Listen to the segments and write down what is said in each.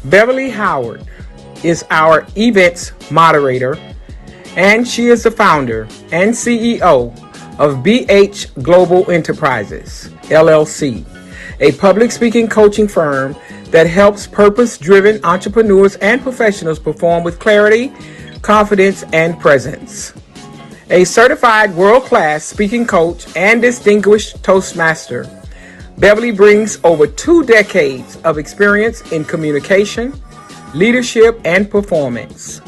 Beverly Howard is our events moderator, and she is the founder and CEO of BH Global Enterprises, LLC, a public speaking coaching firm that helps purpose-driven entrepreneurs and professionals perform with clarity, confidence, and presence. A certified world-class speaking coach and distinguished Toastmaster, Beverly brings over 2 decades of experience in communication, leadership, and performance.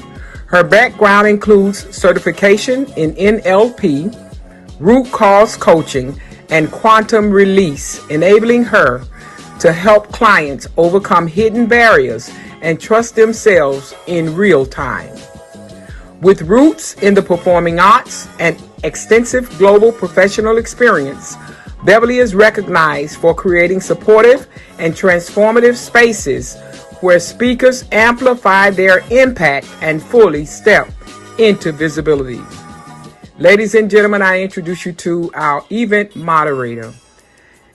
Her background includes certification in NLP, root cause coaching, and quantum release, enabling her to help clients overcome hidden barriers and trust themselves in real time. With roots in the performing arts and extensive global professional experience, Beverly is recognized for creating supportive and transformative spaces where speakers amplify their impact and fully step into visibility. Ladies and gentlemen, I introduce you to our event moderator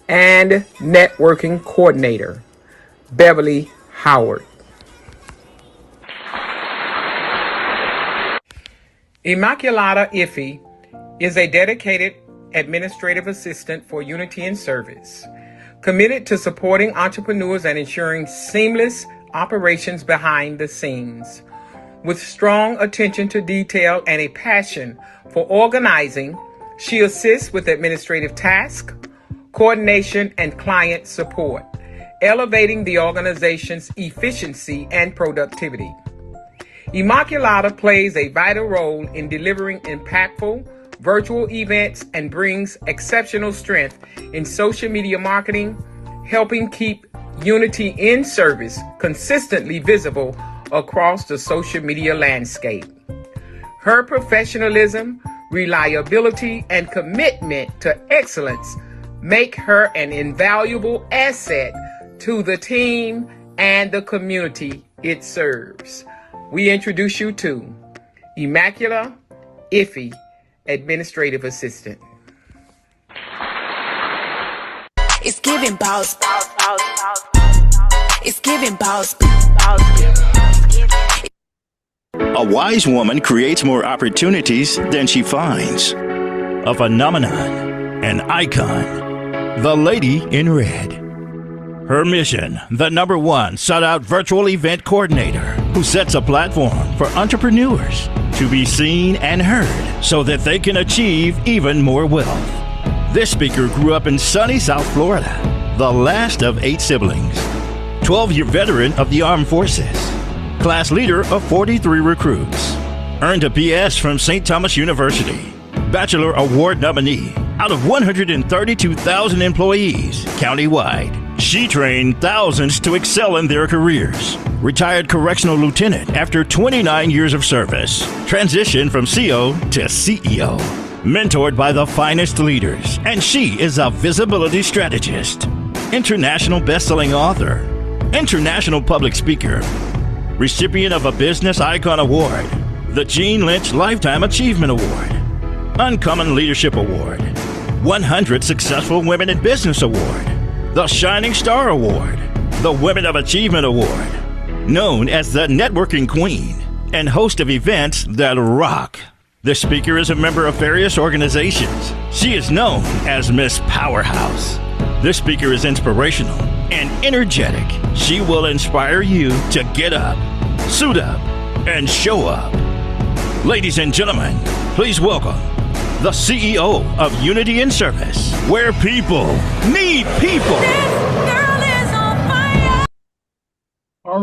and networking coordinator, Beverly Howard. Immaculata Iffy is a dedicated administrative assistant for Unity in Service, committed to supporting entrepreneurs and ensuring seamless operations behind the scenes. With strong attention to detail and a passion for organizing, she assists with administrative tasks, coordination, and client support, elevating the organization's efficiency and productivity. Immaculata plays a vital role in delivering impactful virtual events and brings exceptional strength in social media marketing, helping keep Unity in Service consistently visible across the social media landscape. Her professionalism, reliability, and commitment to excellence make her an invaluable asset to the team and the community it serves. We introduce you to Immaculata Iffy, Administrative Assistant. It's giving boss. It's giving boss. A wise woman creates more opportunities than she finds. A phenomenon, an icon, the lady in red. Her mission, the #1 sought-out virtual event coordinator who sets a platform for entrepreneurs to be seen and heard so that they can achieve even more wealth. This speaker grew up in sunny South Florida, the last of 8 siblings, 12-year veteran of the armed forces, class leader of 43 recruits, earned a BS from St. Thomas University, Bachelor Award nominee out of 132,000 employees countywide. She trained thousands to excel in their careers. Retired correctional lieutenant after 29 years of service. Transitioned from CO to CEO. Mentored by the finest leaders. And she is a visibility strategist. International best-selling author. International public speaker. Recipient of a Business Icon Award. The Gene Lynch Lifetime Achievement Award. Uncommon Leadership Award. 100 Successful Women in Business Award. The Shining Star Award, the Women of Achievement Award, known as the Networking Queen, and host of events that rock. The speaker is a member of various organizations. She is known as Miss Powerhouse. This speaker is inspirational and energetic. She will inspire you to get up, suit up, and show up. Ladies and gentlemen, please welcome the CEO of Unity in Service, where people need people. This girl is on fire. All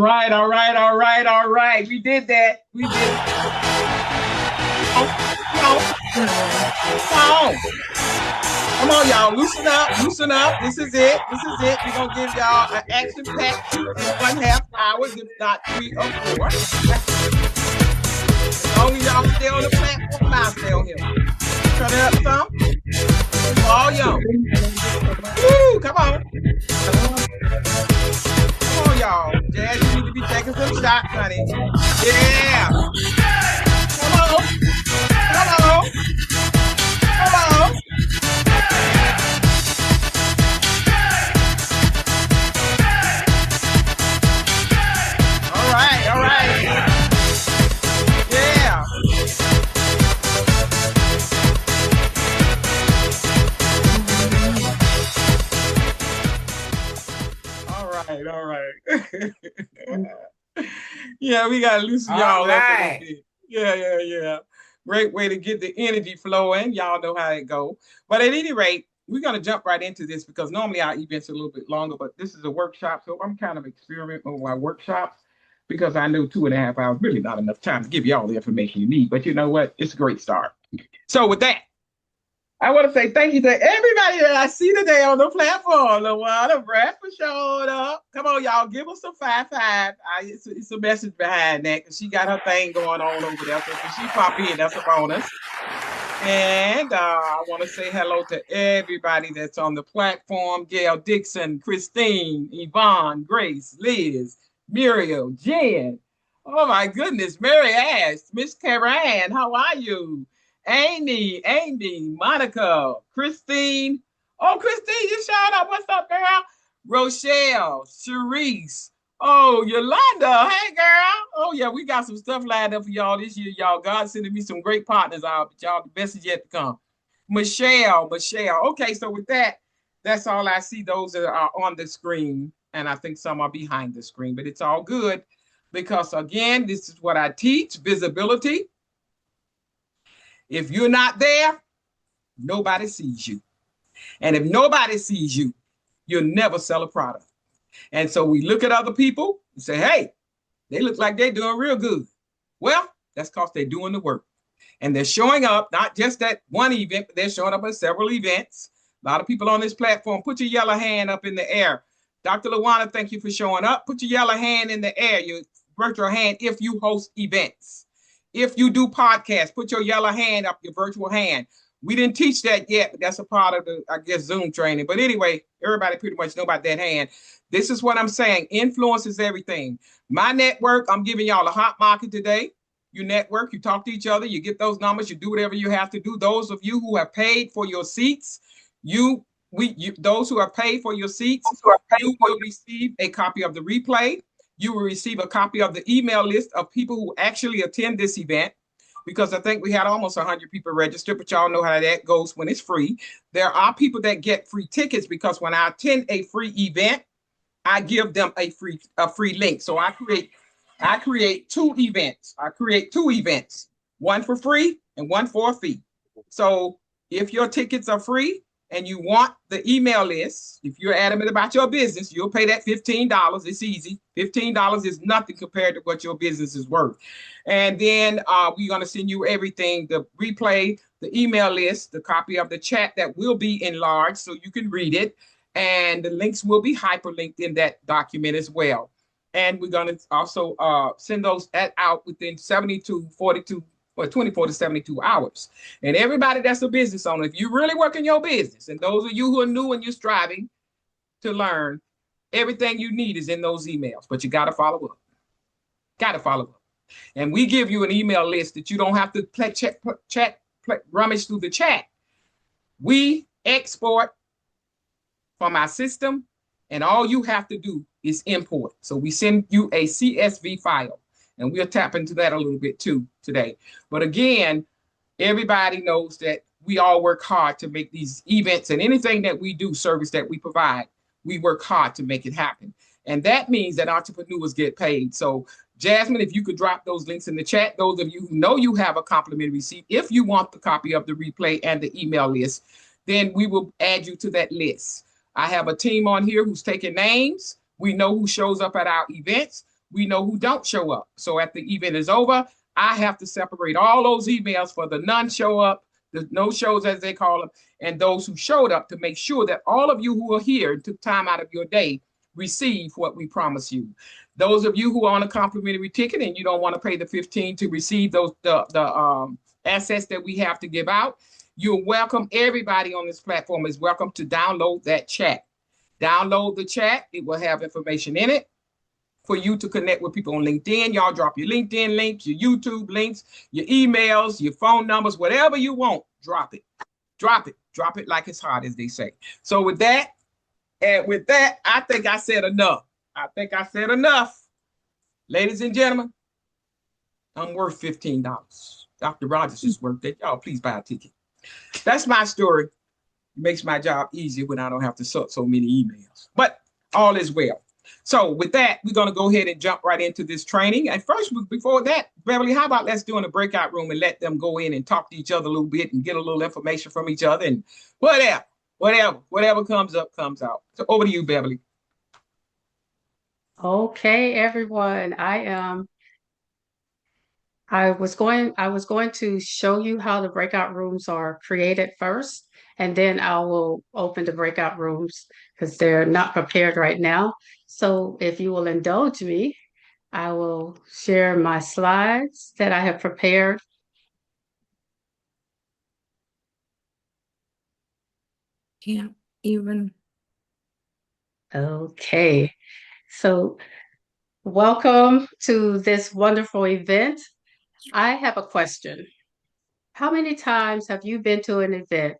right. We did that. Come on, y'all. Loosen up. This is it. We're going to give y'all an action-packed 2.5 hours, if not 3 or 4. As long as y'all stay on the platform, I'll stay on here. Turn it up some. All young. Woo, come on. Come on, y'all. Jazz, you need to be taking some shots, honey. Yeah. Come on. right, all right. Yeah, we gotta loosen All y'all up a little right. bit. Yeah. Great way to get the energy flowing. Y'all know how it go. But at any rate, we're gonna jump right into this because normally our events are a little bit longer, but this is a workshop, so I'm kind of experimenting with my workshops because I know 2.5 hours really not enough time to give you all the information you need. But you know what? It's a great start. So with that, I want to say thank you to everybody that I see today on the platform. LaWanda, Brad for showing up. Come on, y'all, give us a 5-5. It's a message behind that because she got her thing going on over there. So when she pop in, that's a bonus. And I want to say hello to everybody that's on the platform. Gail Dixon, Christine, Yvonne, Grace, Liz, Muriel, Jen. Oh my goodness, Mary Ash, Miss Karen, how are you? Amy, Monica, Christine. Oh, Christine, you showed up. What's up, girl? Rochelle, Sharice. Oh, Yolanda. Hey, girl. Oh, yeah, we got some stuff lined up for y'all this year, y'all. God's sending me some great partners out, but y'all, the best is yet to come. Michelle. Okay, so with that, that's all I see. Those that are on the screen, and I think some are behind the screen, but it's all good because, again, this is what I teach, visibility. If you're not there, nobody sees you. And if nobody sees you, you'll never sell a product. And so we look at other people and say, hey, they look like they're doing real good. Well, that's because they're doing the work. And they're showing up, not just at one event, but they're showing up at several events. A lot of people on this platform, put your yellow hand up in the air. Dr. LaWanda, thank you for showing up. Put your yellow hand in the air, your virtual hand, if you host events. If you do podcasts, put your yellow hand up, your virtual hand. We didn't teach that yet, but that's a part of the, I guess, Zoom training. But anyway, everybody pretty much know about that hand. This is what I'm saying. Influence is everything. My network, I'm giving y'all a hot market today. You network, you talk to each other, you get those numbers, you do whatever you have to do. Those of you who have paid for your seats, those who have paid for your seats, you will receive a copy of the replay. You will receive a copy of the email list of people who actually attend this event, because I think we had almost 100 people registered, but y'all know how that goes when it's free. There are people that get free tickets because when I attend a free event, I give them a free link. So I create two events. One for free and one for a fee. So if your tickets are free, and you want the email list, if you're adamant about your business, you'll pay that $15. It's easy. $15 is nothing compared to what your business is worth. And then we're going to send you everything, the replay, the email list, the copy of the chat that will be enlarged so you can read it. And the links will be hyperlinked in that document as well. And we're going to also send those out within 24 to 72 hours. And everybody that's a business owner, if you really work in your business, and those of you who are new and you're striving to learn, everything you need is in those emails, but you got to follow up. And we give you an email list that you don't have to rummage through the chat. We export from our system, and all you have to do is import. So we send you a CSV file. And we'll tap into that a little bit too today. But again, everybody knows that we all work hard to make these events and anything that we do, service that we provide, we work hard to make it happen. And that means that entrepreneurs get paid. So Jasmine, if you could drop those links in the chat, those of you who know you have a complimentary receipt, if you want the copy of the replay and the email list, then we will add you to that list. I have a team on here who's taking names. We know who shows up at our events. We know who don't show up. So at the event is over, I have to separate all those emails for the none show up, the no shows as they call them, and those who showed up to make sure that all of you who are here and took time out of your day receive what we promise you. Those of you who are on a complimentary ticket and you don't want to pay the $15 to receive those the assets that we have to give out, you're welcome. Everybody on this platform is welcome to download that chat. Download the chat. It will have information in it for you to connect with people on LinkedIn. Y'all drop your LinkedIn links, your YouTube links, your emails, your phone numbers, whatever you want, drop it. Drop it like it's hot, as they say. So with that, I think I said enough. Ladies and gentlemen, I'm worth $15. Dr. Rogers is worth that. Y'all please buy a ticket. That's my story. It makes my job easier when I don't have to sort so many emails. But all is well. So with that, we're going to go ahead and jump right into this training. And first, before that, Beverly, how about let's do in a breakout room and let them go in and talk to each other a little bit and get a little information from each other and whatever comes up, comes out. So over to you, Beverly. Okay, everyone. I was going to show you how the breakout rooms are created first, and then I will open the breakout rooms because they're not prepared right now. So if you will indulge me, I will share my slides that I have prepared. Can't even. Okay, so welcome to this wonderful event. I have a question. How many times have you been to an event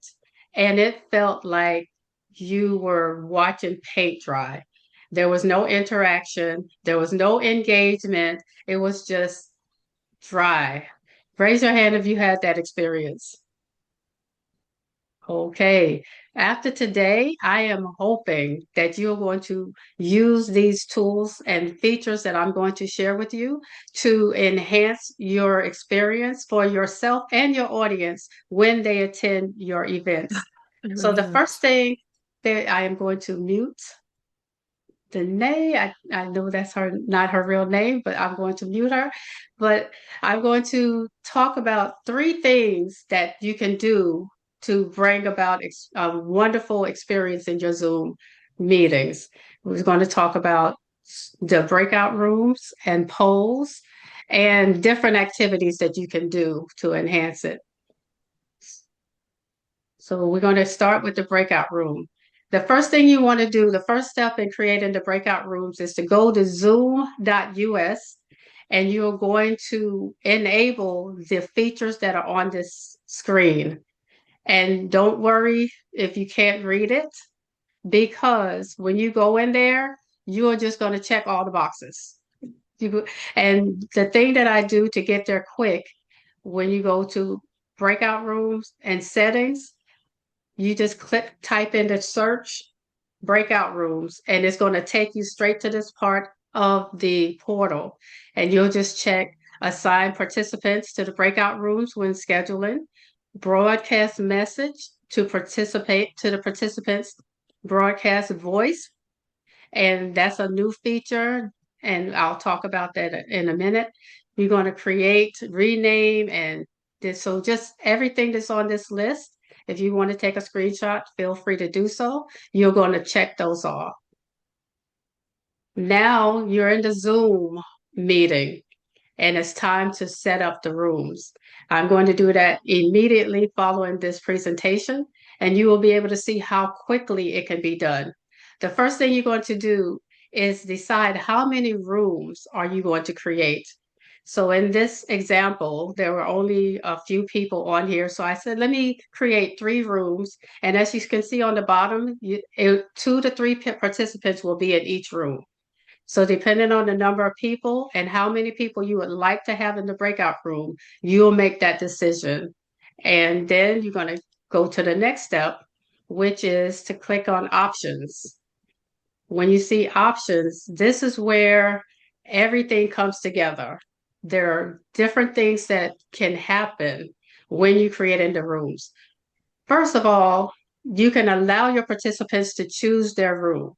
and it felt like you were watching paint dry? There was no interaction, there was no engagement, it was just dry. Raise your hand if you had that experience. Okay. After today, I am hoping that you're going to use these tools and features that I'm going to share with you to enhance your experience for yourself and your audience when they attend your events. So the first thing that I am going to mute Danae. I know that's not her real name, but I'm going to mute her. But I'm going to talk about three things that you can do to bring about a wonderful experience in your Zoom meetings. We're going to talk about the breakout rooms and polls and different activities that you can do to enhance it. So we're going to start with the breakout room. The first thing you want to do, the first step in creating the breakout rooms is to go to zoom.us and you're going to enable the features that are on this screen. And don't worry if you can't read it, because when you go in there, you're just going to check all the boxes. And the thing that I do to get there quick, when you go to breakout rooms and settings, you just type in the search breakout rooms, and it's going to take you straight to this part of the portal. And you'll just check assign participants to the breakout rooms when scheduling, broadcast message to participate to the participants, broadcast voice. And that's a new feature. And I'll talk about that in a minute. You're going to create, rename, and this. So just everything that's on this list. If you want to take a screenshot, feel free to do so. You're going to check those off. Now you're in the Zoom meeting and it's time to set up the rooms. I'm going to do that immediately following this presentation, and you will be able to see how quickly it can be done. The first thing you're going to do is decide how many rooms are you going to create. So in this example, there were only a few people on here. So I said, let me create 3 rooms. And as you can see on the bottom, 2 to 3 participants will be in each room. So depending on the number of people and how many people you would like to have in the breakout room, you'll make that decision. And then you're going to go to the next step, which is to click on options. When you see options, this is where everything comes together. There are different things that can happen when you create in the rooms. First of all, you can allow your participants to choose their room.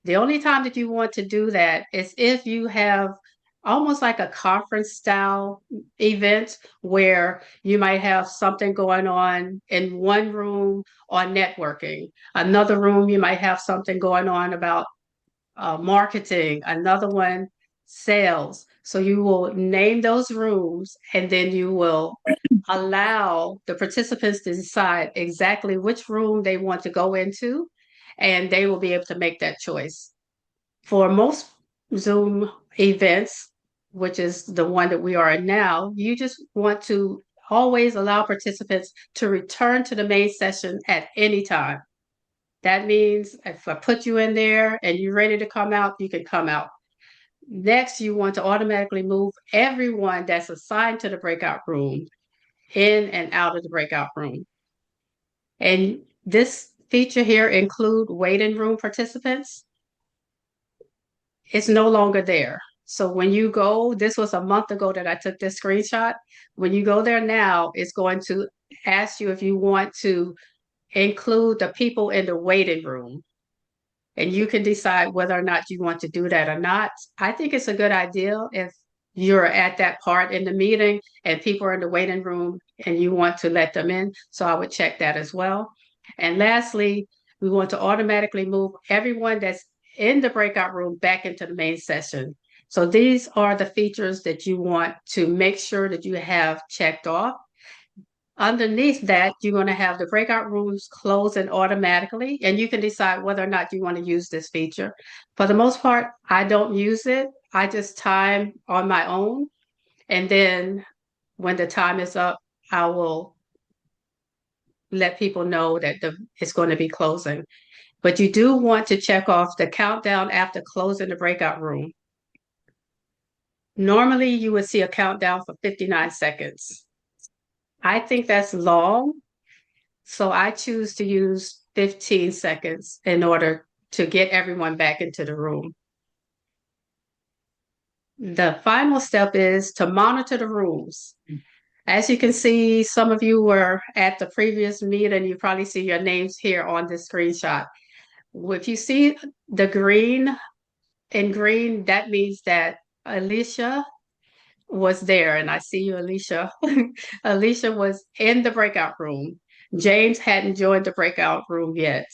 The only time that you want to do that is if you have almost like a conference style event where you might have something going on in one room on networking, another room you might have something going on about marketing, another one sales. So you will name those rooms and then you will allow the participants to decide exactly which room they want to go into, and they will be able to make that choice. For most Zoom events, which is the one that we are in now, you just want to always allow participants to return to the main session at any time. That means if I put you in there and you're ready to come out, you can come out. Next, you want to automatically move everyone that's assigned to the breakout room in and out of the breakout room. And this feature here include waiting room participants. it's no longer there. So when you go, this was a month ago that I took this screenshot. When you go there now, it's going to ask you if you want to include the people in the waiting room. And you can decide whether or not you want to do that or not. I think it's a good idea if you're at that part in the meeting and people are in the waiting room and you want to let them in. So I would check that as well. And lastly, we want to automatically move everyone that's in the breakout room back into the main session. So these are the features that you want to make sure that you have checked off. Underneath that, you're going to have the breakout rooms closing automatically, and you can decide whether or not you want to use this feature. For the most part, I don't use it. I just time on my own. And then when the time is up, I will let people know that it's going to be closing. But you do want to check off the countdown after closing the breakout room. Normally, you would see a countdown for 59 seconds. I think that's long. So I choose to use 15 seconds in order to get everyone back into the room. The final step is to monitor the rooms. As you can see, some of you were at the previous meeting. You probably see your names here on this screenshot. If you see the green in green, that means that Alicia was there. And I see you, Alicia. Alicia was in the breakout room. James hadn't joined the breakout room yet.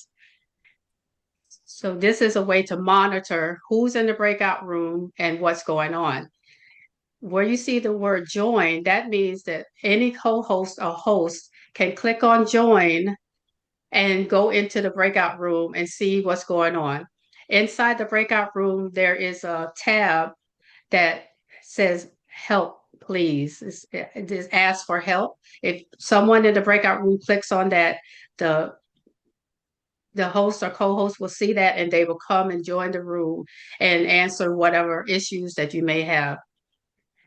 So this is a way to monitor who's in the breakout room and what's going on. Where you see the word join, that means that any co-host or host can click on join and go into the breakout room and see what's going on. Inside the breakout room, there is a tab that says help, please. It asks for help. If someone in the breakout room clicks on that, the host or co-host will see that and they will come and join the room and answer whatever issues that you may have.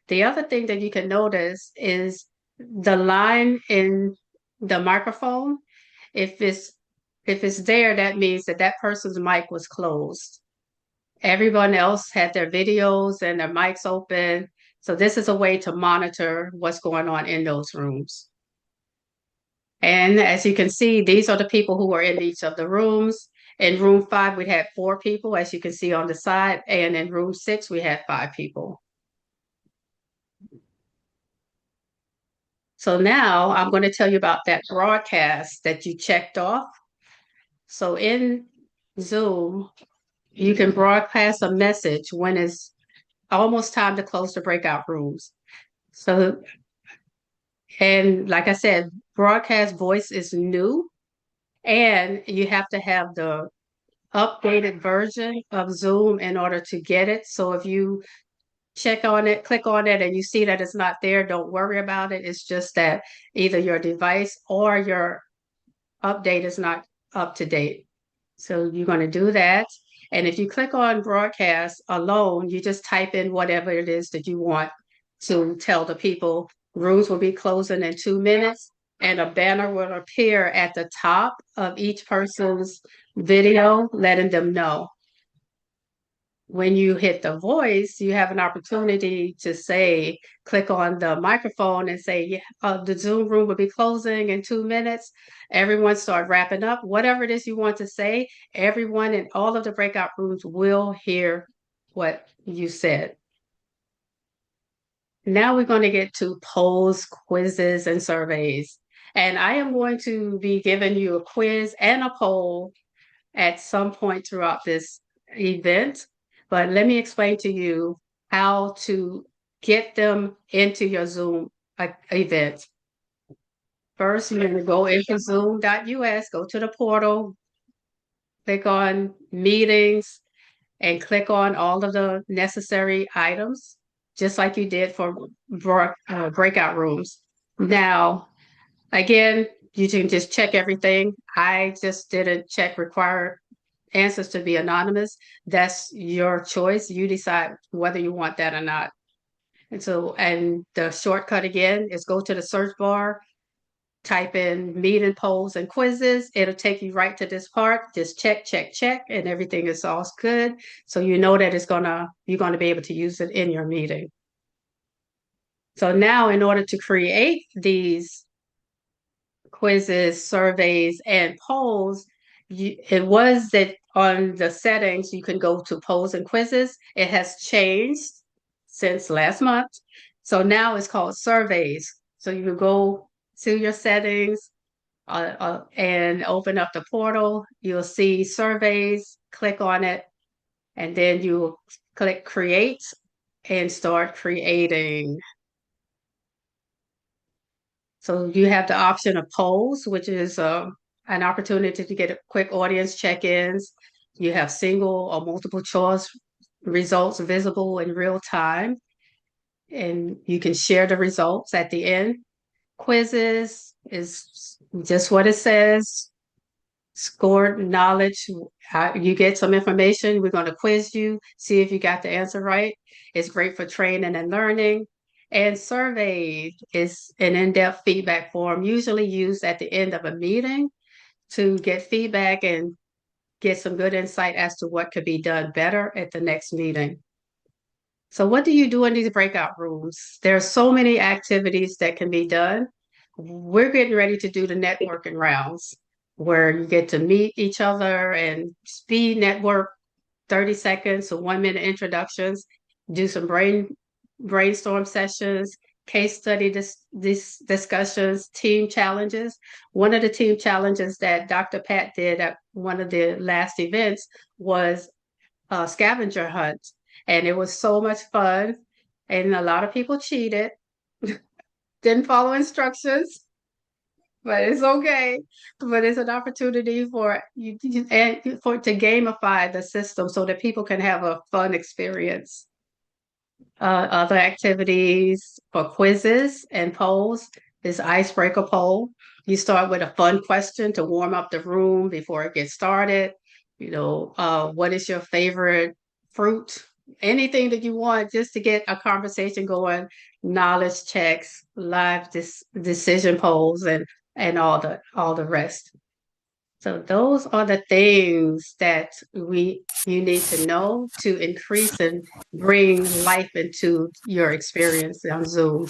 The other thing that you can notice is the line in the microphone. If it's there, that means that that person's mic was closed. Everyone else had their videos and their mics open. So this is a way to monitor what's going on in those rooms. And as you can see, these are the people who are in each of the rooms. In room 5, we had 4 people, as you can see on the side. And in room 6, we had 5 people. So now I'm going to tell you about that broadcast that you checked off. So in Zoom, you can broadcast a message when it's almost time to close the breakout rooms. So, and like I said, broadcast voice is new, and you have to have the updated version of Zoom in order to get it. So if you check on it, click on it, and you see that it's not there, don't worry about it. It's just that either your device or your update is not up to date. So you're going to do that. And if you click on broadcast alone, you just type in whatever it is that you want to tell the people. Rooms will be closing in 2 minutes, and a banner will appear at the top of each person's video, letting them know. When you hit the voice, you have an opportunity to say, click on the microphone and say, the Zoom room will be closing in 2 minutes. Everyone start wrapping up. Whatever it is you want to say, everyone in all of the breakout rooms will hear what you said. Now we're going to get to polls, quizzes, and surveys. And I am going to be giving you a quiz and a poll at some point throughout this event. But let me explain to you how to get them into your Zoom event. First, you're going to go into zoom.us, go to the portal, click on meetings, and click on all of the necessary items, just like you did for breakout rooms. Now, again, you can just check everything. I just didn't check required answers to be anonymous. That's your choice. You decide whether you want that or not. And so, and the shortcut again is go to the search bar, type in meeting polls and quizzes. It'll take you right to this part. Just check, check, check, and everything is all good. So you know that you're gonna be able to use it in your meeting. So now in order to create these quizzes, surveys, and polls, it was that on the settings, you can go to polls and quizzes. It has changed since last month. So now it's called surveys. So you can go to your settings and open up the portal. You'll see surveys, click on it, and then you click create and start creating. So you have the option of polls, which is an opportunity to get a quick audience check-ins. You have single or multiple choice results visible in real time, and you can share the results at the end. Quizzes is just what it says. Scored knowledge. You get some information. We're going to quiz you, see if you got the answer right. It's great for training and learning. And survey is an in-depth feedback form, usually used at the end of a meeting to get feedback and get some good insight as to what could be done better at the next meeting. So what do you do in these breakout rooms? There are so many activities that can be done. We're getting ready to do the networking rounds where you get to meet each other and speed network 30 seconds to 1 minute introductions, do some brainstorm sessions, case study discussions, team challenges. One of the team challenges that Dr. Pat did at one of the last events was a scavenger hunt. And it was so much fun. And a lot of people cheated, didn't follow instructions, but it's okay. But it's an opportunity for you to gamify the system so that people can have a fun experience. Other activities for quizzes and polls is icebreaker poll. You start with a fun question to warm up the room before it gets started. What is your favorite fruit? Anything that you want just to get a conversation going, knowledge checks, live decision polls, and all the rest. So those are the things that you need to know to increase and bring life into your experience on Zoom.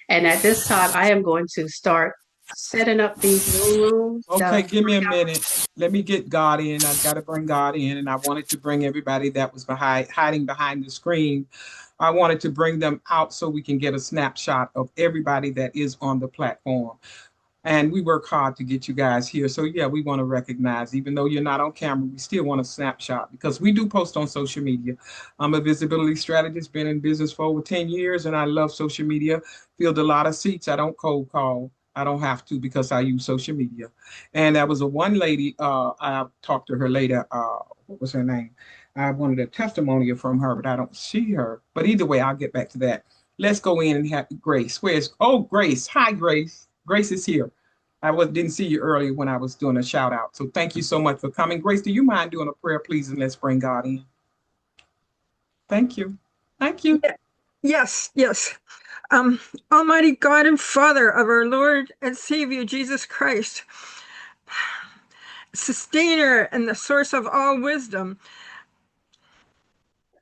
And at this time, I am going to start setting up these Zoom rooms. Okay, give me a minute. Let me get God in. I've got to bring God in, and I wanted to bring everybody that was hiding behind the screen. I wanted to bring them out so we can get a snapshot of everybody that is on the platform. And we work hard to get you guys here. So yeah, we want to recognize, even though you're not on camera, we still want a snapshot because we do post on social media. I'm a visibility strategist, been in business for over 10 years, and I love social media. Filled a lot of seats. I don't cold call. I don't have to because I use social media. And that was a one lady, I'll talk to her later. What was her name? I wanted a testimonial from her, but I don't see her. But either way, I'll get back to that. Let's go in and have Grace. Grace? Hi, Grace. Grace is here. Didn't see you earlier when I was doing a shout out. So thank you so much for coming. Grace, do you mind doing a prayer, please? And let's bring God in. Thank you. Thank you. Yes, yes. Almighty God and Father of our Lord and Savior Jesus Christ, sustainer and the source of all wisdom,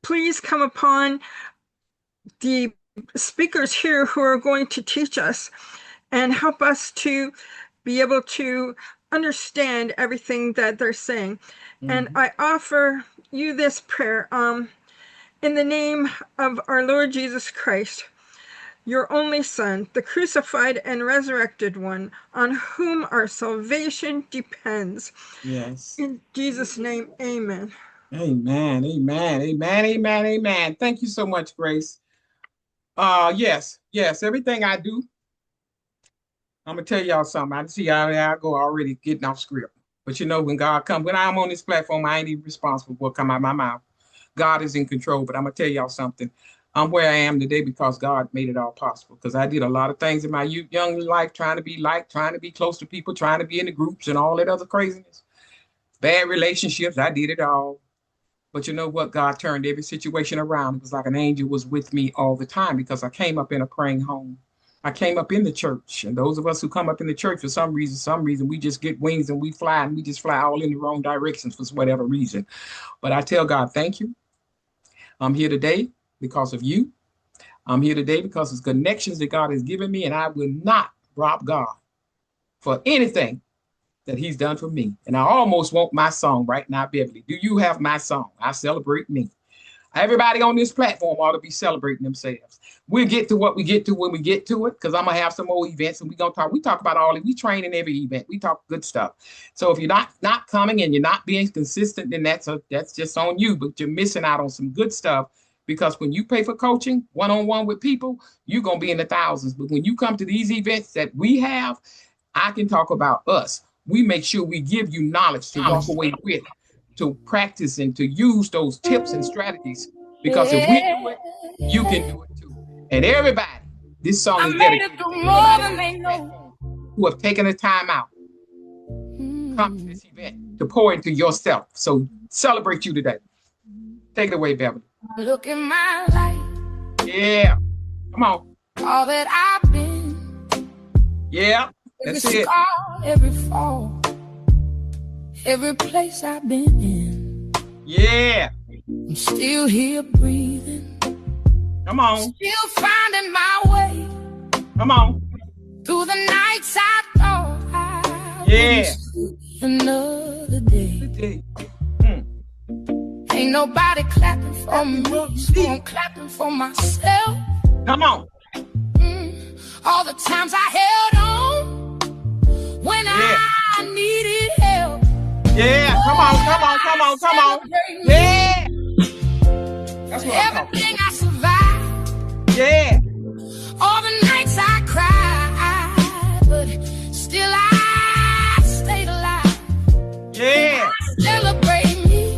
please come upon the speakers here who are going to teach us and help us to be able to understand everything that they're saying. Mm-hmm. And I offer you this prayer in the name of our Lord Jesus Christ, your only Son, the crucified and resurrected one, on whom our salvation depends. Yes. In Jesus' name, amen. Amen, amen, amen, amen, amen. Thank you so much, Grace. Yes, everything I do, I'm gonna tell y'all something. I see how I go already getting off script. But when God comes, when I'm on this platform, I ain't even responsible for what come out of my mouth. God is in control. But I'm gonna tell y'all something. I'm where I am today because God made it all possible. Because I did a lot of things in my young life, trying to be liked, trying to be close to people, trying to be in the groups and all that other craziness. Bad relationships, I did it all. But you know what? God turned every situation around. It was like an angel was with me all the time because I came up in a praying home. I came up in the church, and those of us who come up in the church for some reason, we just get wings and we fly, and we just fly all in the wrong directions for whatever reason. But I tell God, thank you. I'm here today because of you. I'm here today because of connections that God has given me, and I will not rob God for anything that He's done for me. And I almost want my song right now, Beverly. Do you have my song? I celebrate me. Everybody on this platform ought to be celebrating themselves. We'll get to what we get to when we get to it, because I'm gonna have some more events and we're gonna talk. We talk about all of we train in every event. We talk good stuff. So if you're not coming and you're not being consistent, then that's just on you, but you're missing out on some good stuff. Because when you pay for coaching one-on-one with people, you're gonna be in the thousands. But when you come to these events that we have, I can talk about us. We make sure we give you knowledge to walk away with, to practice and to use those tips and strategies. Because if we do it, you can do it too. And everybody, this song is dedicated to everybody who have taken the time out to come to this event, to pour into yourself. So celebrate you today. Take it away, Beverly. Look at my life. Yeah. Come on. All that I've been. Yeah. That's it. Every fall. Every place I've been in. Yeah. I'm still here breathing. Come on. Still finding my way. Come on. Through the nights I thought I yeah. wouldn't see another day. Ain't nobody clapping for me, so I'm clapping for myself. Come on. All the times I held on when I needed help. Yeah, come on. Yeah. That's what everything I survived. Yeah. All the nights I cried, but still I stayed alive. Yeah. Celebrate me.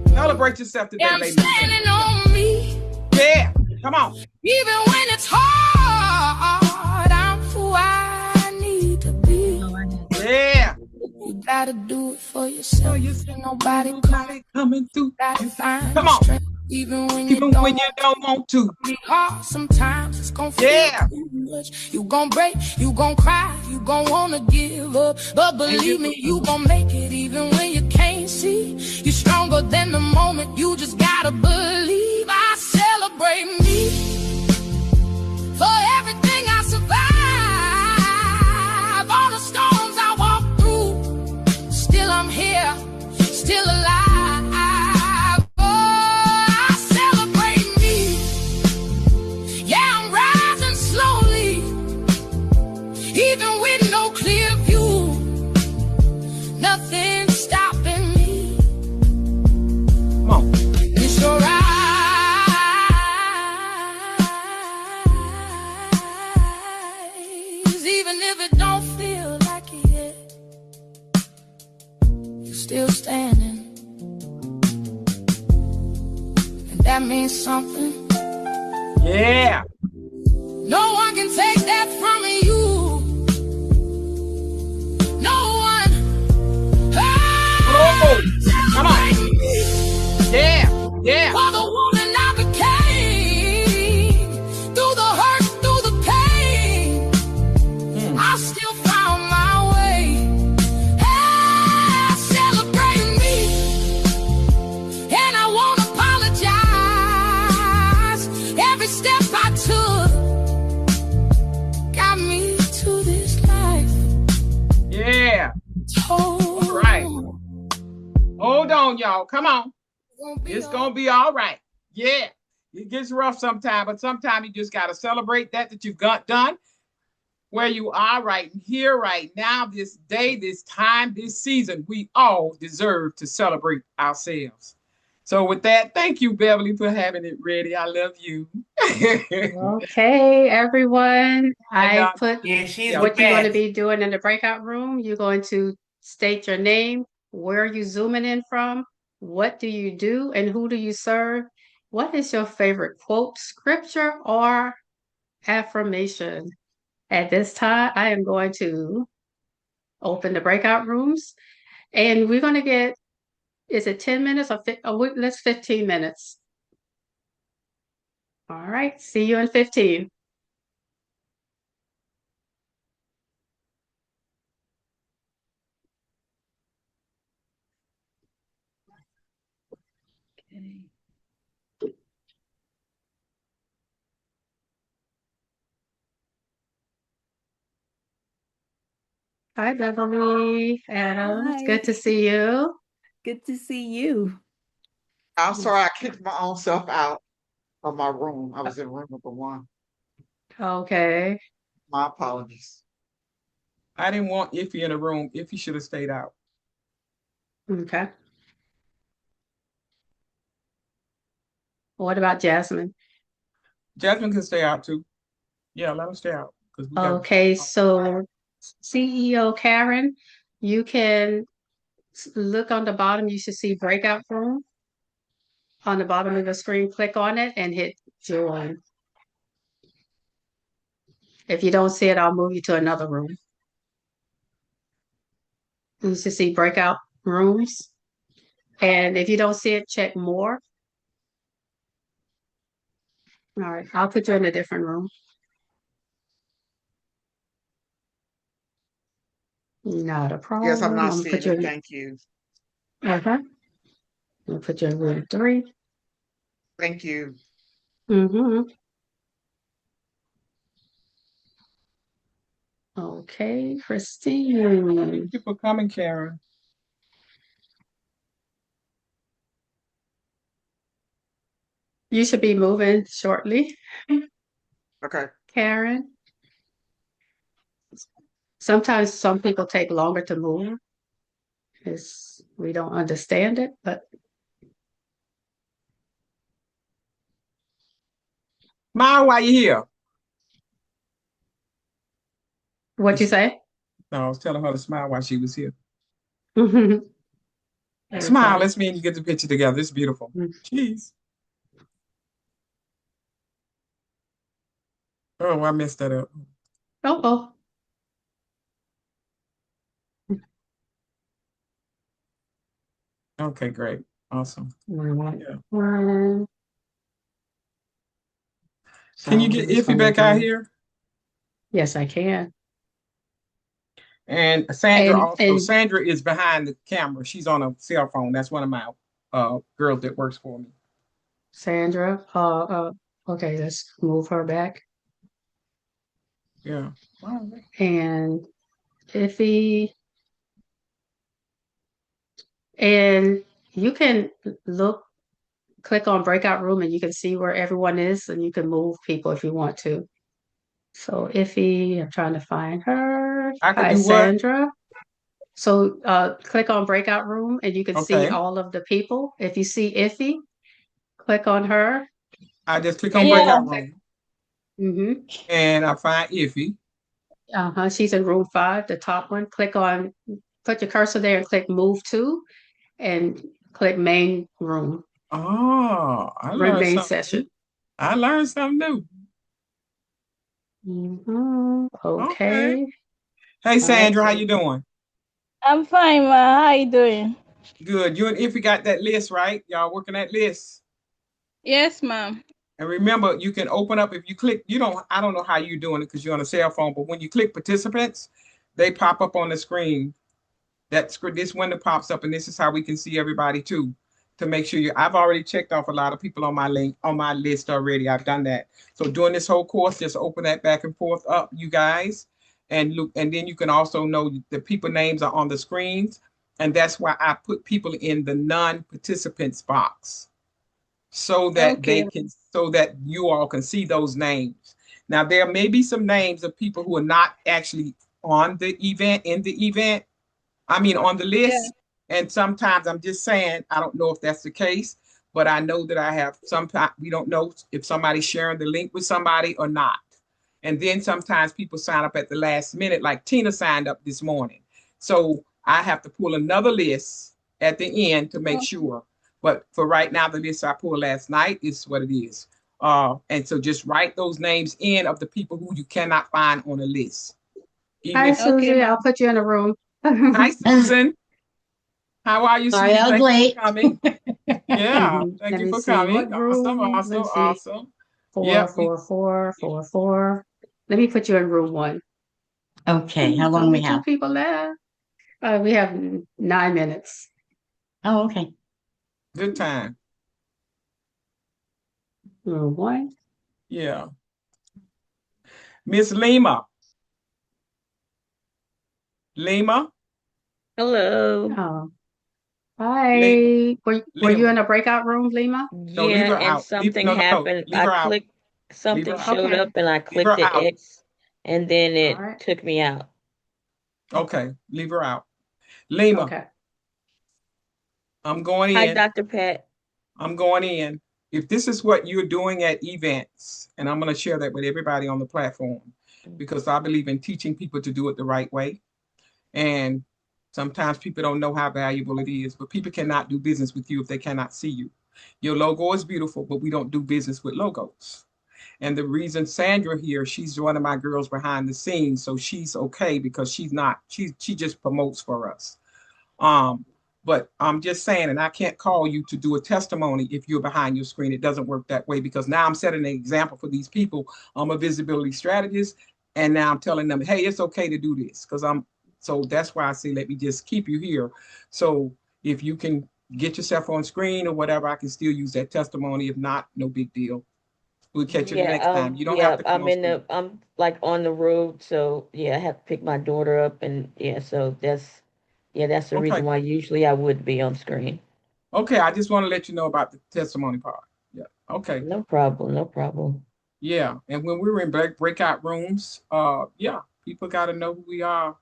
Celebrate yourself today, I'm ladies. standing on me. Yeah. Come on. Even when it's hard, I'm who I need to be. Yeah. You gotta do it for yourself. Ain't nobody coming through. Gotta find Come on. strength, even when you don't want to. Be hard sometimes. It's gonna feel too much. You gon' break, you gon' cry, you gon' wanna give up. But believe me, you gon' make it even when you can't see. You're stronger than the moment. You just gotta believe. I celebrate me for everything I survived. All the storms I walked through. Still I'm here, still alive. Even with no clear view, nothing stopping me. Come on. It's your eyes. Even if it don't feel like it yet, you're still standing. And that means something. Yeah. No one can take that from you. Come on. Yeah. For the woman I became, through the hurt, through the pain, I still found my way. Hey, celebrate me, and I won't apologize. Every step I took got me to this life. Yeah. All right. Hold on, y'all. Come on. It's going to be all right. Yeah. It gets rough sometimes, but sometimes you just got to celebrate that you've got done where you are right here, right now, this day, this time, this season. We all deserve to celebrate ourselves. So with that, thank you, Beverly, for having it ready. I love you. Okay, everyone. I put she's what you're going to be doing in the breakout room. You're going to state your name, where are you zooming in from, what do you do, and who do you serve? What is your favorite quote, scripture, or affirmation? At this time, I am going to open the breakout rooms, and we're going to get, is it 10 minutes or let's 15 minutes. All right, see you in 15. Hi, Beverly. Adam, it's Hi. good to see you. Good to see you. I'm sorry, I kicked my own self out of my room. I was in room number one. Okay. My apologies. I didn't want Iffy in the room. Iffy should have stayed out. Okay. What about Jasmine? Jasmine can stay out too. Yeah, let her stay out because we got. Okay, so CEO Karen, you can look on the bottom. You should see breakout room on the bottom of the screen. Click on it and hit join. If you don't see it, I'll move you to another room. You should see breakout rooms. And if you don't see it, check more. All right, I'll put you in a different room. Not a Yes, I'm problem. not I'm gonna put seeing you it. in. Thank you. Okay. I'm gonna put you in room 3. Thank you. Mm-hmm. Okay, Christine. Thank you for coming, Karen. You should be moving shortly, Okay. Karen. Sometimes some people take longer to move. We don't understand it, but Smile while you're here. what you say? No, I was telling her to smile while she was here. Very Smile. funny. Let's me and you get the picture together. It's beautiful. Jeez. Oh, I messed that up. Oh. Okay, great. Awesome. Yeah. One. Can you get Iffy back out here? Yes, I can. And Sandra also. And Sandra is behind the camera. She's on a cell phone. That's one of my girls that works for me. Sandra, okay, let's move her back. Yeah. And Iffy, and you can click on breakout room and you can see where everyone is and you can move people if you want to. So Iffy, I'm trying to find her. I could Hi, do what? Sandra. So click on breakout room and you can see Okay. all of the people. If you see Iffy, click on her. I just click on And breakout room. Mm-hmm. And I find Iffy. She's in room 5, the top one. Put your cursor there and click move to and click main room. Oh, I learned Main something session. new. I learned something new. Mm-hmm. Okay. Hey, All right. Sandra, how you doing? I'm fine, ma. How you doing? Good. You and Iffy got that list, right? Y'all working that list. Yes, ma'am. And remember, you can open up if you click, I don't know how you're doing it because you're on a cell phone, but when you click participants, they pop up on the screen. This window pops up, and this is how we can see everybody too. To make sure I've already checked off a lot of people on my list already. I've done that. So during this whole course, just open that back and forth up, you guys, and look, and then you can also know the people names are on the screens, and that's why I put people in the non-participants box so that Okay. so that you all can see those names. Now there may be some names of people who are not actually on the event on the Yeah. list. And sometimes I'm just saying, I don't know if that's the case, but I know that I have sometimes we don't know if somebody's sharing the link with somebody or not. And then sometimes people sign up at the last minute, like Tina signed up this morning. So I have to pull another list at the end to make sure. But for right now, the list I pulled last night is what it is. And so just write those names in of the people who you cannot find on the list. Even Hi, if Okay, Susie. ma'am. I'll put you in a room. Hi, Susan. How are you, Sorry, Susan? I was Thank you late. for coming. Yeah, thank Let you me for see coming. what Awesome, room. awesome, Let's see. awesome. Four, Yep, we four, four, 4, 4. Let me put you in room 1. Okay, how long Only we 2 have? people left. We have 9 minutes. Oh, okay. good time. Room 1. Yeah. Miss Lima. Lima. Hello. Oh, Lima. hi. Were you Lima. in a breakout room, Lima? No, leave Yeah, her and out. something No, no, no. happened. Leave her out. Leave Something her out. showed Okay. up and I Leave clicked her the out. X and then All it right. took me out. Okay, leave her out. Lima, Okay. I'm going Hi, in. Dr. Pat. I'm going in. If this is what you're doing at events, and I'm going to share that with everybody on the platform, because I believe in teaching people to do it the right way. And sometimes people don't know how valuable it is, but people cannot do business with you if they cannot see you. Your logo is beautiful, but we don't do business with logos. And the reason Sandra here, she's one of my girls behind the scenes, so she's okay because she just promotes for us. Um, but I'm just saying, and I can't call you to do a testimony if you're behind your screen. It doesn't work that way because now I'm setting an example for these people. I'm a visibility strategist, and now I'm telling them, hey, it's okay to do this because so that's why I say, let me just keep you here. So if you can get yourself on screen or whatever, I can still use that testimony. If not, no big deal. We'll catch you the next time. You don't have to come on screen. I'm like on the road, so yeah, I have to pick my daughter up and yeah, so that's the reason Okay. why usually I would be on screen. Okay. I just want to let you know about the testimony part. Yeah. Okay. No problem, no problem. Yeah, and when we were in breakout rooms, yeah, people got to know who we are.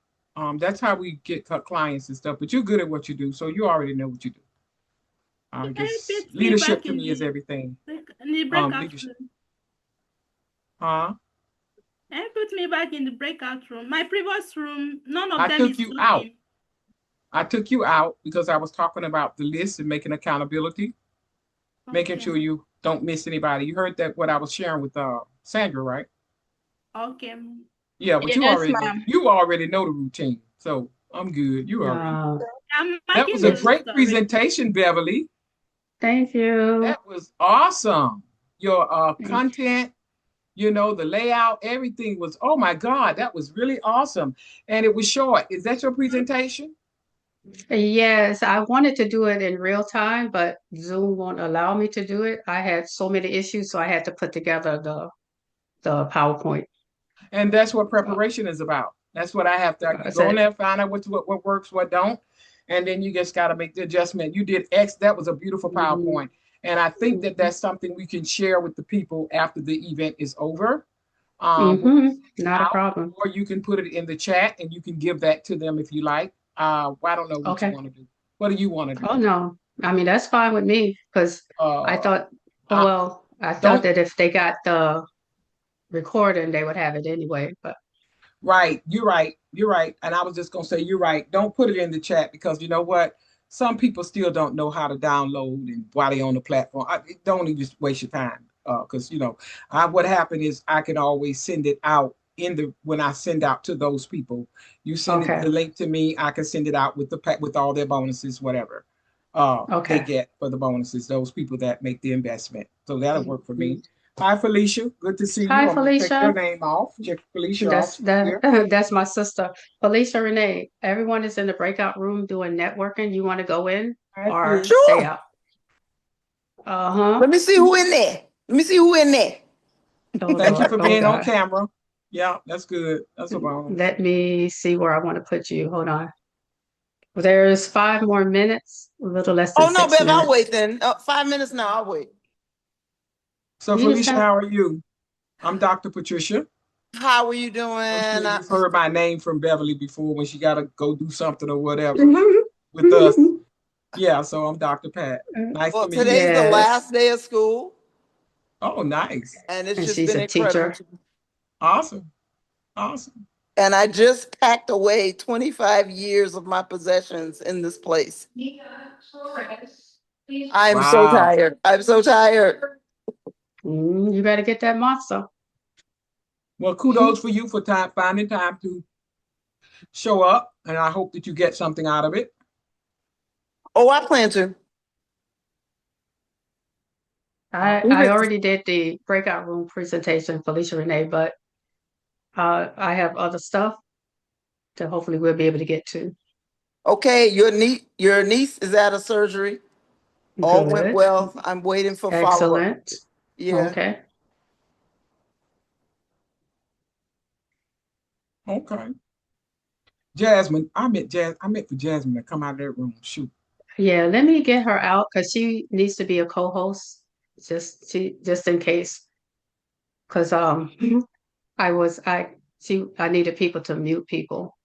That's how we get clients and stuff. But you're good at what you do, so you already know what you do. I Can you guess put me leadership back to in me is everything. the breakout Leadership. room? Huh? Can you put me back in the breakout room? My previous room, none of I them took is you out. talking. I took you out because I was talking about the list and making accountability, making Okay. sure you don't miss anybody. You heard that what I was sharing with Sandra, right? Okay. Yeah, but Yes, ma'am. you already know the routine. So I'm good. You already know. Uh, I'm That marking was a the it's, list great already. presentation, Beverly. thank you. That was awesome. Your Thank content, the layout, everything was, oh my God, that was really awesome. And it was short. Is that your presentation? you. Yes, I wanted to do it in real time, but Zoom won't allow me to do it. I had so many issues, so I had to put together the PowerPoint. And that's what Uh, preparation is about. That's what I have to I go in said, there, find out what works, what don't. And then you just got to make the adjustment. You did X. That was a beautiful mm, PowerPoint. And I think that mm, that's something we can share with the people after the event is over. When we mm-hmm, send it not a out, problem. or you can put it in the chat and you can give that to them if you like. I don't know what you Okay. want to do. What do you want to do? Oh no, I mean that's fine with me because I Uh, thought, oh, I well, I thought don't. that if they got the recording, they would have it anyway. But Right, you're right. You're right. And I was just gonna say you're right. Don't put it in the chat because you know what? Some people still don't know how to download and while they're on the platform. Don't even waste your time. Because what happened is I can always send it out in the when I send out to those people. You send it the okay, link to me, I can send it out with with all their bonuses, whatever they okay. get for the bonuses, those people that make the investment. So that'll work for me. Mhm. Hi, Felicia. Good to see you. Hi, I'm gonna take your Felicia. name off. Check Felicia off. That's She's that. here. That's my sister, Felicia Renee. Everyone is in the breakout room doing networking. You want to go in Hi, or Felicia. stay Sure. out? Uh-huh. Let me see who in there. Let me see who in there. Oh Thank you Lord. for Oh being on God. camera. Yeah, that's good. That's a bonus. Let me see where I want to put you. Hold on. There's 5 more minutes, a little less than Oh no, six babe, I'll minutes. wait then. 5 minutes now, I'll wait. So, You just Felicia, have how are you? I'm Dr. Patricia. How are you I'm sure doing? you've heard my name from Beverly before when she got to go do something or whatever with us. Yeah, so I'm Dr. Pat. Nice to Well, meet you. today's the Yes. last day of school, Oh, nice. and it's And just she's been a incredible. teacher. Awesome. Awesome. And I just packed away 25 years of my possessions in this place. I'm so Wow. tired. I'm so tired. You better get that monster. Well, kudos for you for finding time to show up, and I hope that you get something out of it. Oh, I plan to. I Even already did the breakout room presentation, Felicia Renee, but I have other stuff that hopefully we'll be able to get to. okay, your niece is at a surgery. All went Good. well. I'm waiting for follow-up. Excellent. Yeah. Okay. Okay. Jasmine. I meant for Jasmine to come out of that room. Shoot. Yeah, let me get her out because she needs to be a co-host just in case. Because I needed people to mute people.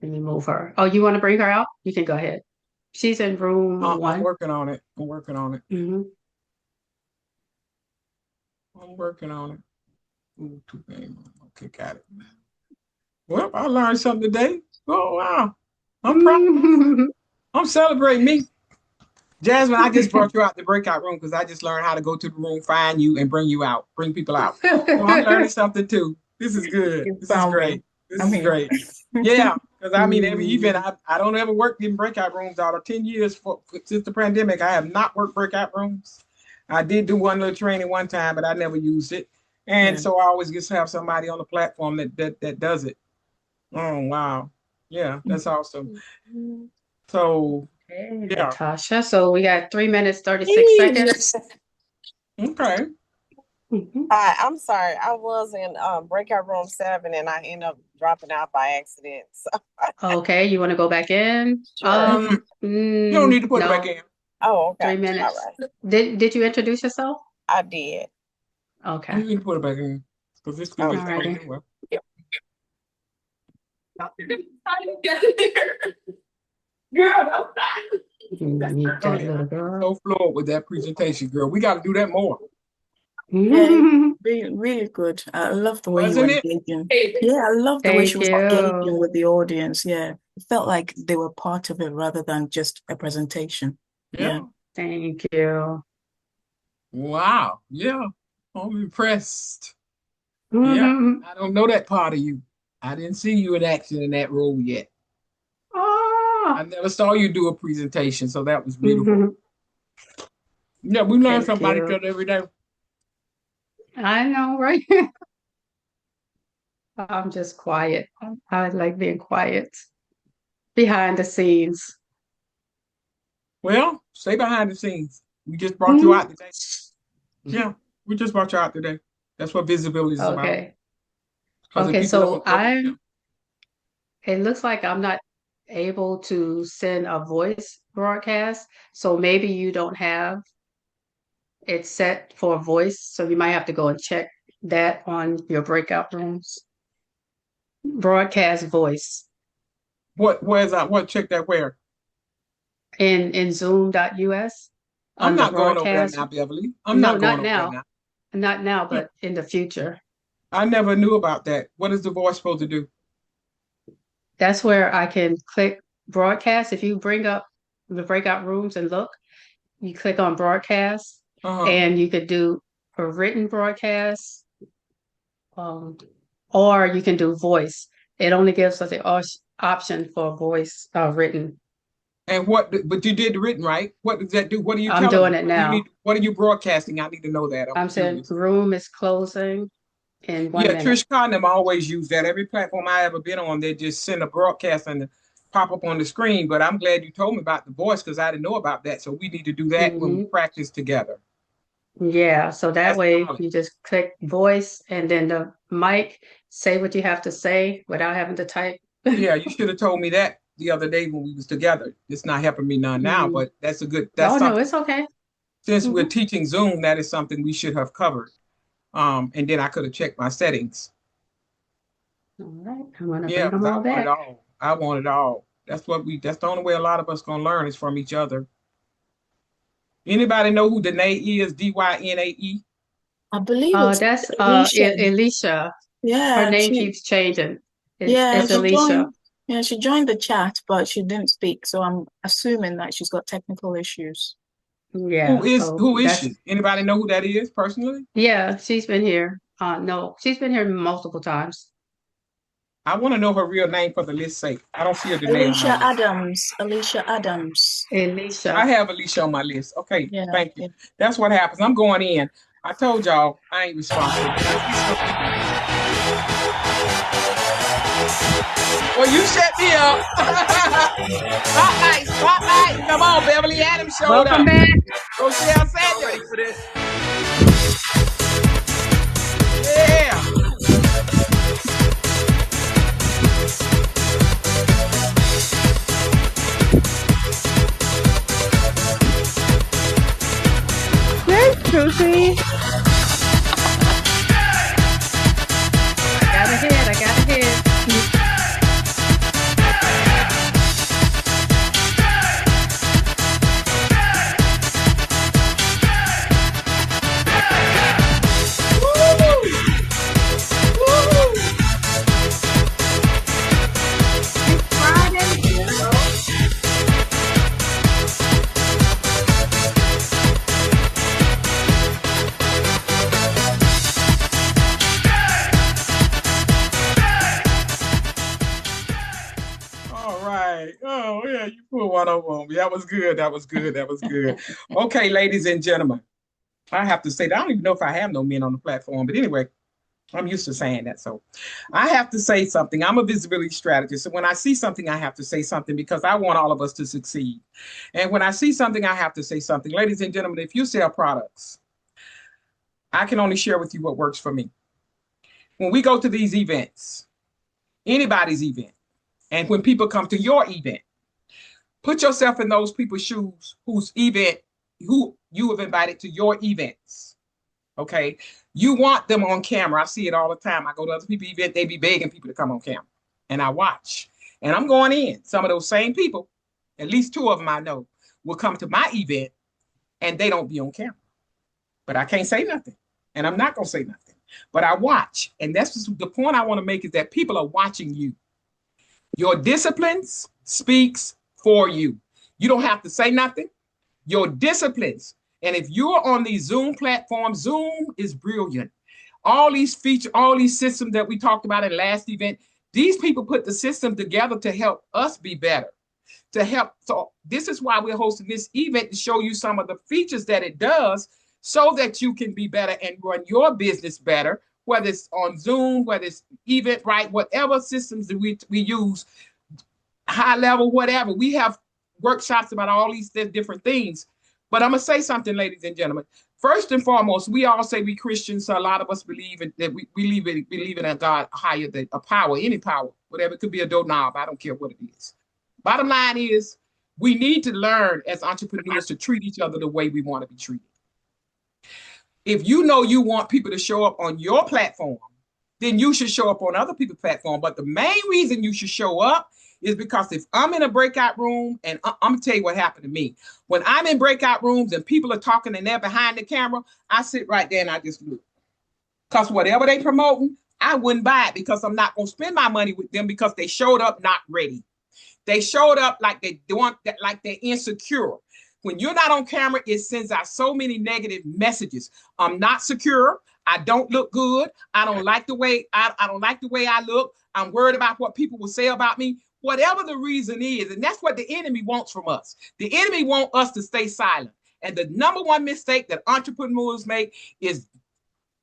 Let me move her. Oh, you want to bring her out? You can go ahead. She's in room 1. I'm working on it. I'm working on it. Mm-hmm. I'm working on it. Ooh, okay, got it. Well, I learned something today. Oh wow. I'm proud. I'm celebrating me. Jasmine, I just brought you out the breakout room because I just learned how to go to the room, find you, and bring you out, bring people out. So I'm learning something too. This is good. This is great. This is great. Yeah, because I mean, every event, I don't ever work in breakout rooms out of 10 years since the pandemic. I have not worked breakout rooms. I did do one little training one time, but I never used it. And so I always just have somebody on the platform that does it. Oh, wow. Yeah, that's awesome. So, Hey, yeah. Natasha. So we got 3 minutes, 36 seconds. Okay. Hi, I'm sorry. I was in breakout room 7 and I ended up dropping out by accident. So. Okay, you want to go back in? Sure. You don't need to put it back in. Oh, okay. 3 minutes. All right. Did you introduce yourself? I did. Okay. You need to put it back in because this thing is starting anyway. Girl, that girl. So floored with that presentation, girl. We got to do that more. Yeah, really good. I love the way you were engaging. Yeah, I love the way she was engaging with the audience. Yeah, it felt like they were part of it rather than just a presentation. Yeah. Thank you. Wow. Yeah, I'm impressed. Yeah, I don't know that part of you. I didn't see you in action in that role yet. I never saw you do a presentation, so that was beautiful. Yeah, we learn something about each other every day. I know, right? I'm just quiet. I like being quiet behind the scenes. Well, stay behind the scenes. We just brought you out today. Yeah, we just brought you out today. That's what visibility is about. Okay, so it looks like I'm not able to send a voice broadcast, so maybe you don't have it set for voice, so you might have to go and check that on your breakout rooms. Broadcast voice. Where's that? What? Check that where? In Zoom.us. I'm not going over there now, Beverly. Not now. Not now, but in the future. I never knew about that. What is the voice supposed to do? That's where I can click broadcast. If you bring up the breakout rooms and look, you click on broadcast, and you could do a written broadcast, or you can do voice. It only gives us the option for voice written. And but you did the written, right? What does that do? What are you telling me? I'm doing it now. What are you broadcasting? I need to know that. I'm saying room is closing in 1 minute. Trish Cottenham always use that. Every platform I ever been on, they just send a broadcast and pop up on the screen. But I'm glad you told me about the voice because I didn't know about that. So we need to do that when we practice together. Yeah, so that way you just click voice and then the mic, say what you have to say without having to type. Yeah, you should have told me that the other day when we was together. It's not helping me none now, but that's no, it's okay. Since we're teaching Zoom, that is something we should have covered. And then I could have checked my settings. All right, I'm gonna bring them all back. I want it all. That's the only way a lot of us gonna learn is from each other. Anybody know who Danae is? Dynae? I believe that's Alicia. Yeah, her name keeps changing. It's Alicia. She joined the chat, but she didn't speak. So I'm assuming that she's got technical issues. Yeah. Who is she? Anybody know who that is personally? Yeah, she's been here. No, she's been here multiple times. I want to know her real name for the list's sake. I don't see her name. Alicia Adams. Alicia. I have Alicia on my list. Okay, thank you. That's what happens. I'm going in. I told y'all I ain't responsible. Well, you set me up. Spotlight. Come on, Beverly Adams showed up. Welcome back. Rochelle Sanders. Yeah. Queen. I got ahead. Oh, yeah, you put one over on me. That was good. That was good. That was good. Okay, ladies and gentlemen, I have to say that I don't even know if I have no men on the platform, but anyway, I'm used to saying that. So I have to say something. I'm a visibility strategist. So when I see something, I have to say something because I want all of us to succeed. And when I see something, I have to say something. Ladies and gentlemen, if you sell products, I can only share with you what works for me. When we go to these events, anybody's event, and when people come to your event, put yourself in those people's shoes who you have invited to your events. Okay. You want them on camera. I see it all the time. I go to other people's events, they be begging people to come on camera. And I watch. And I'm going in. Some of those same people, at least two of them I know, will come to my event and they don't be on camera. But I can't say nothing. And I'm not going to say nothing. But I watch. And that's just the point I want to make is that people are watching you. Your disciplines speaks for you. You don't have to say nothing. Your disciplines. And if you're on these Zoom platforms, Zoom is brilliant. All these features, all these systems that we talked about in last event, these people put the system together to help us be better. To help. So this is why we're hosting this event to show you some of the features that it does so that you can be better and run your business better, whether it's on Zoom, whether it's Eventbrite, whatever systems that we use, high level, whatever. We have workshops about all these different things. But I'm going to say something, ladies and gentlemen. First and foremost, we all say we Christians, so a lot of us believe that we believe in a God higher than a power, any power, whatever. It could be a doorknob. I don't care what it is. Bottom line is we need to learn as entrepreneurs to treat each other the way we want to be treated. If you know you want people to show up on your platform, then you should show up on other people's platform. But the main reason you should show up is because if I'm in a breakout room, and I'm gonna tell you what happened to me. When I'm in breakout rooms and people are talking and they're behind the camera, I sit right there and I just look. Because whatever they promoting, I wouldn't buy it because I'm not gonna spend my money with them because they showed up not ready. They showed up like they want that, like they're insecure. When you're not on camera, it sends out so many negative messages. I'm not secure. I don't look good. I don't like the way I don't like the way I look. I'm worried about what people will say about me. Whatever the reason is, and that's what the enemy wants from us. The enemy wants us to stay silent. And the number one mistake that entrepreneurs make is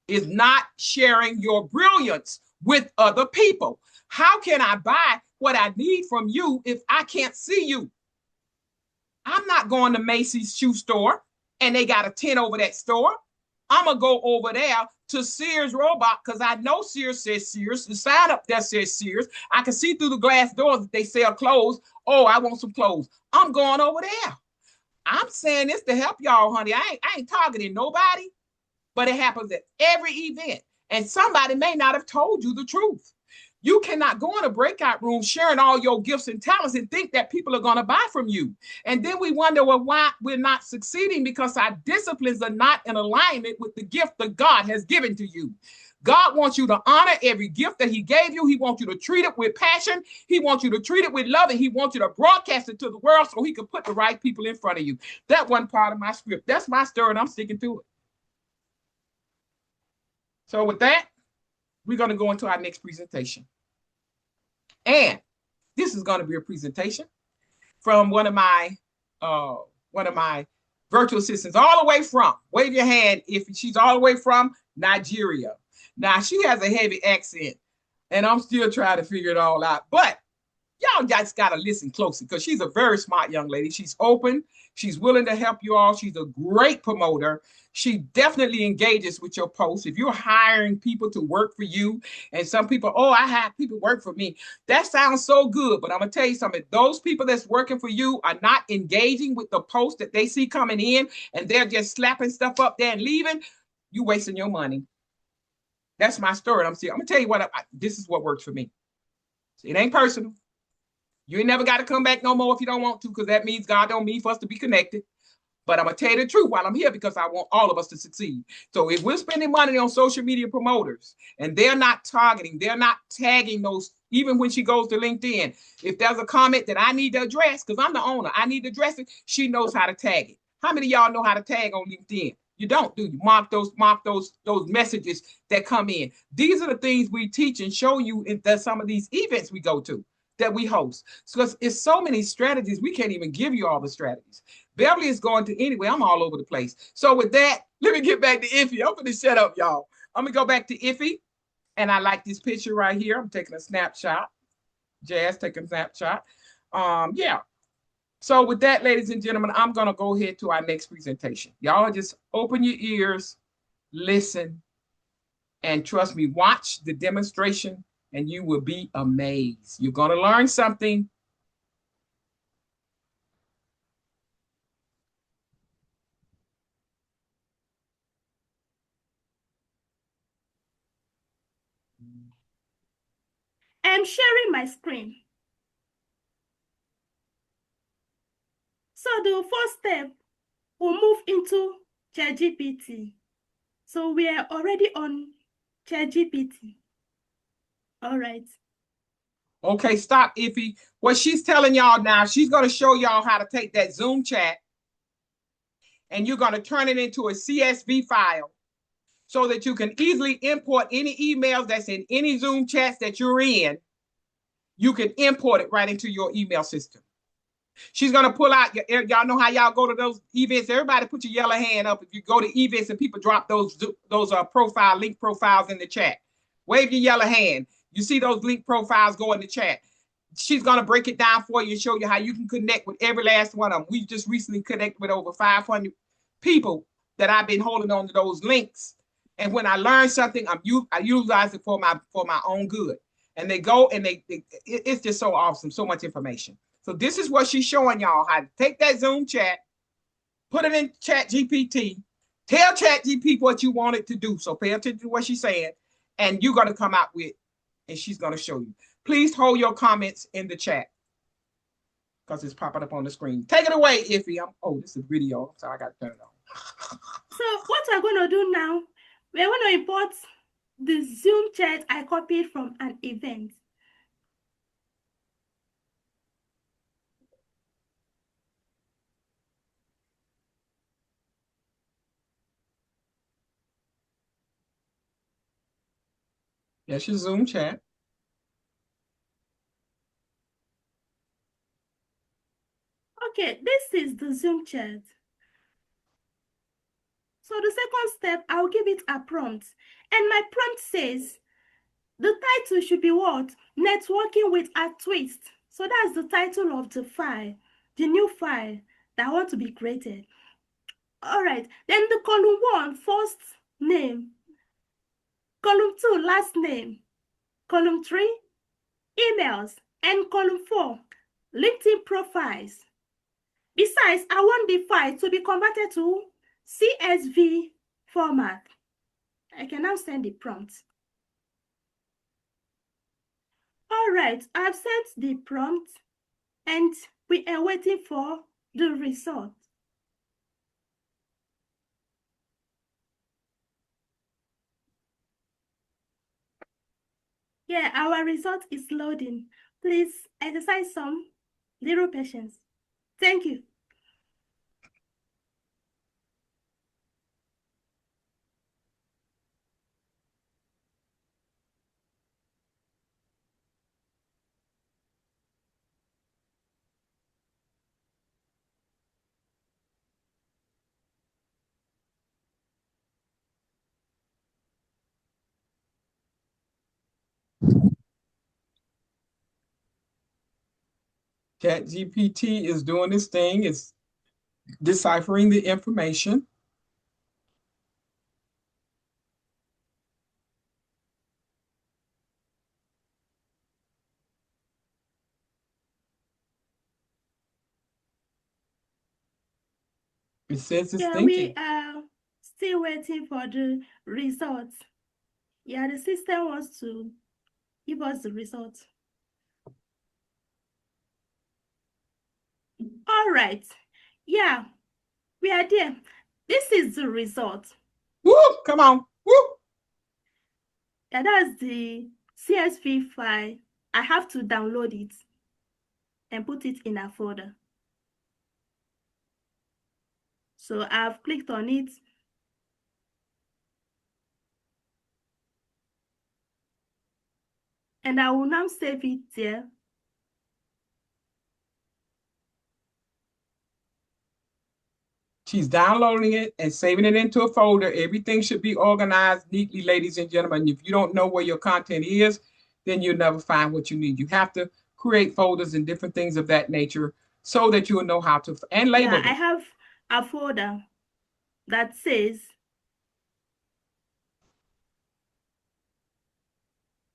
not sharing your brilliance with other people. How can I buy what I need from you if I can't see you? I'm not going to Macy's shoe store and they got a tent over that store. I'm going to go over there to Sears Roebuck because I know Sears says Sears. The sign up there says Sears. I can see through the glass doors that they sell clothes. Oh, I want some clothes. I'm going over there. I'm saying this to help y'all, honey. I ain't targeting nobody, but it happens at every event. And somebody may not have told you the truth. You cannot go in a breakout room sharing all your gifts and talents and think that people are going to buy from you. And then we wonder, well, why we're not succeeding because our disciplines are not in alignment with the gift that God has given to you. God wants you to honor every gift that he gave you. He wants you to treat it with passion. He wants you to treat it with love, and he wants you to broadcast it to the world so he can put the right people in front of you. That wasn't part of my script. That's my story, and I'm sticking to it. So with that, we're going to go into our next presentation. And this is going to be a presentation from one of my virtual assistants all the way from, wave your hand if she's all the way from Nigeria. Now, she has a heavy accent, and I'm still trying to figure it all out. But y'all just got to listen closely because she's a very smart young lady. She's open. She's willing to help you all. She's a great promoter. She definitely engages with your posts. If you're hiring people to work for you, and some people, oh, I have people work for me. That sounds so good, but I'm going to tell you something. Those people that's working for you are not engaging with the posts that they see coming in, and they're just slapping stuff up there and leaving. You wasting your money. That's my story. I'm going to tell you what, this is what works for me. It ain't personal. You ain't never got to come back no more if you don't want to, because that means God don't mean for us to be connected. But I'm going to tell you the truth while I'm here because I want all of us to succeed. So if we're spending money on social media promoters and they're not targeting, they're not tagging those, even when she goes to LinkedIn, if there's a comment that I need to address, because I'm the owner, I need to address it, she knows how to tag it. How many of y'all know how to tag on LinkedIn? You don't, do you? Mark those messages that come in. These are the things we teach and show you in some of these events we go to, that we host. So it's so many strategies, we can't even give you all the strategies. Beverly is going to, anyway, I'm all over the place. So with that, let me get back to Iffy. I'm going to shut up, y'all. I'm going to go back to Iffy. And I like this picture right here. I'm taking a snapshot. Jazz taking a snapshot. Yeah. So with that, ladies and gentlemen, I'm going to go ahead to our next presentation. Y'all just open your ears, listen, and trust me, watch the demonstration and you will be amazed. You're going to learn something. I'm sharing my screen. So the first step, we'll move into ChatGPT. So we are already on ChatGPT. All right. Okay, stop, Iffy. What she's telling y'all now, she's going to show y'all how to take that Zoom chat and you're going to turn it into a CSV file so that you can easily import any emails that's in any Zoom chats that you're in. You can import it right into your email system. She's going to pull out, y'all know how y'all go to those events. Everybody put your yellow hand up if you go to events and people drop those link profiles in the chat. Wave your yellow hand. You see those link profiles go in the chat. She's going to break it down for you and show you how you can connect with every last one of them. We just recently connected with over 500 people that I've been holding on to those links. And when I learn something, I utilize it for my own good. And they go and it's just so awesome, so much information. So this is what she's showing y'all, how to take that Zoom chat, put it in ChatGPT, tell ChatGPT what you want it to do. So pay attention to what she's saying, and you're going to come out with, and she's going to show you. Please hold your comments in the chat because it's popping up on the screen. Take it away, Iffy. This is a video, so I got to turn it on. So what we're going to do now, we're going to import the Zoom chat I copied from an event. That's your Zoom chat. Okay, this is the Zoom chat. So the second step, I'll give it a prompt. And my prompt says, the title should be what? Networking with a twist. So that's the title of the file, the new file that I want to be created. All right, then the column 1, first name. Column 2, last name. Column 3, emails. And column 4, LinkedIn profiles. Besides, I want the file to be converted to CSV format. I can now send the prompt. All right, I've sent the prompt and we are waiting for the result. Yeah, our result is loading. Please exercise some little patience. Thank you. ChatGPT is doing this thing. It's deciphering the information. It says it's thinking. We are still waiting for the results. Yeah, the system wants to give us the results. All right. Yeah, we are there. This is the result. Woo! Come on. Woo! Yeah, that's the CSV file. I have to download it and put it in a folder. So I've clicked on it. And I will now save it there. She's downloading it and saving it into a folder. Everything should be organized neatly, ladies and gentlemen. If you don't know where your content is, then you'll never find what you need. You have to create folders and different things of that nature so that you'll know how to, and label them. I have a folder that says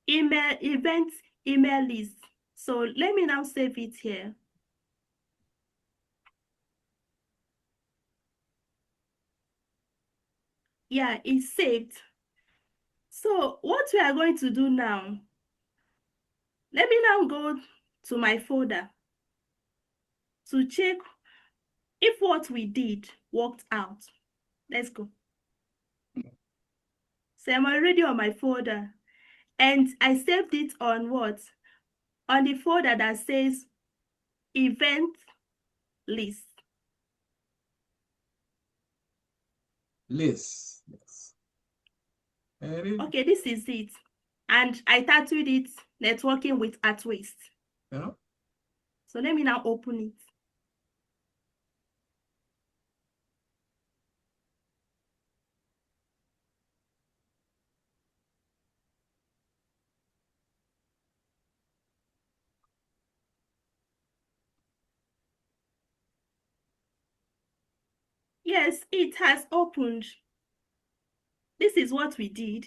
events email list. So let me now save it here. Yeah, it's saved. So what we are going to do now, let me now go to my folder to check if what we did worked out. Let's go. So I'm already on my folder and I saved it on what? On the folder that says event list. List. Yes. Okay, this is it. And I titled it Networking with a Twist. Yeah. So let me now open it. Yes, it has opened. This is what we did.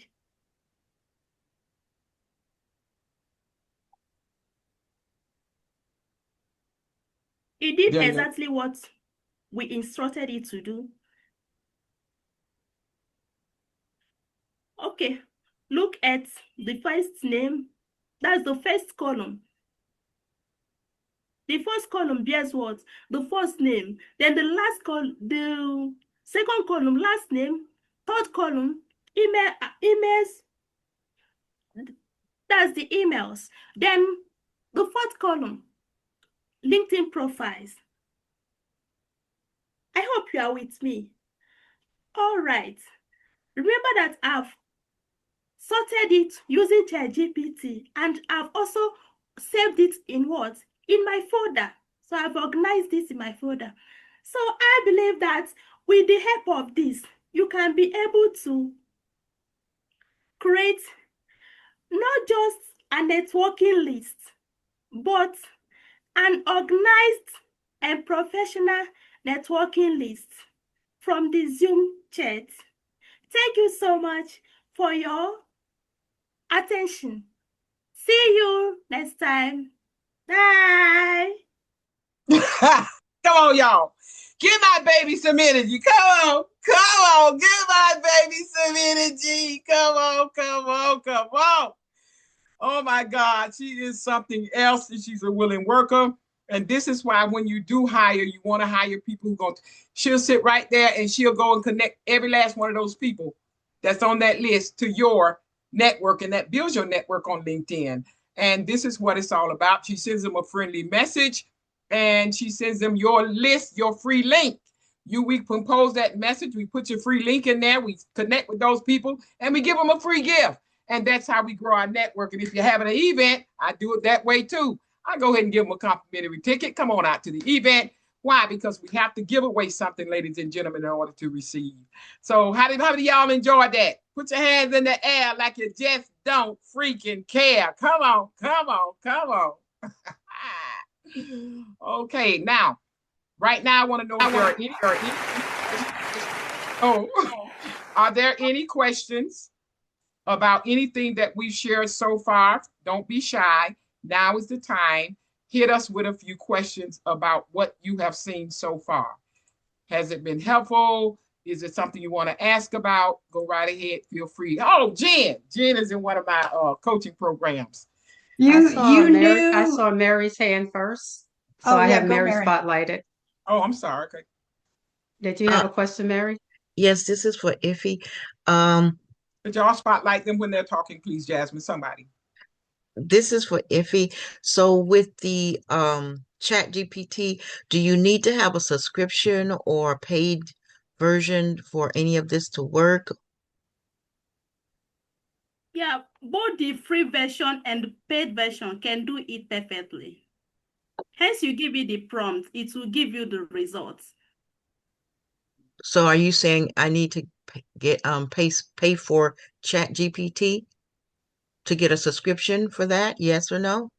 It did exactly what we instructed it to do. Okay, look at the first name. That's the first column. The first column bears what? The first name. Then the last column, the second column, last name. Third column, emails. That's the emails. Then the fourth column, LinkedIn profiles. I hope you are with me. All right. Remember that I've sorted it using ChatGPT and I've also saved it in what? In my folder. So I've organized this in my folder. So I believe that with the help of this, you can be able to create not just a networking list, but an organized and professional networking list from the Zoom chat. Thank you so much for your attention. See you next time. Bye. Come on, y'all. Give my baby some energy. Come on. Come on. Give my baby some energy. Come on. Come on. Come on. Oh, my God. She is something else. She's a willing worker. And this is why when you do hire, you want to hire people who she'll sit right there and she'll go and connect every last one of those people that's on that list to your network, and that builds your network on LinkedIn. And this is what it's all about. She sends them a friendly message and she sends them your list, your free link. We compose that message. We put your free link in there. We connect with those people and we give them a free gift. And that's how we grow our network. And if you're having an event, I do it that way too. I go ahead and give them a complimentary ticket. Come on out to the event. Why? Because we have to give away something, ladies and gentlemen, in order to receive. So how do y'all enjoy that? Put your hands in the air like you just don't freaking care. Come on, come on, come on. Okay, now, right now, I want to know if there are any, are there any questions about anything that we've shared so far? Don't be shy. Now is the time. Hit us with a few questions about what you have seen so far. Has it been helpful? Is it something you want to ask about? Go right ahead. Feel free. Oh, Jen. Jen is in one of my coaching programs. I saw Mary's hand first. So I yeah, have go Mary Mary. spotlighted. Oh, I'm sorry. Okay. Did you have a question, Mary? Yes, this is for Iffy. Could y'all spotlight them when they're talking, please, Jasmine? Somebody. This is for Iffy. So with the Chat GPT, do you need to have a subscription or a paid version for any of this to work? Yeah, both the free version and the paid version can do it perfectly. Hence, you give it the prompt, it will give you the results. So are you saying I need to pay for Chat GPT to get a subscription for that? Yes or no?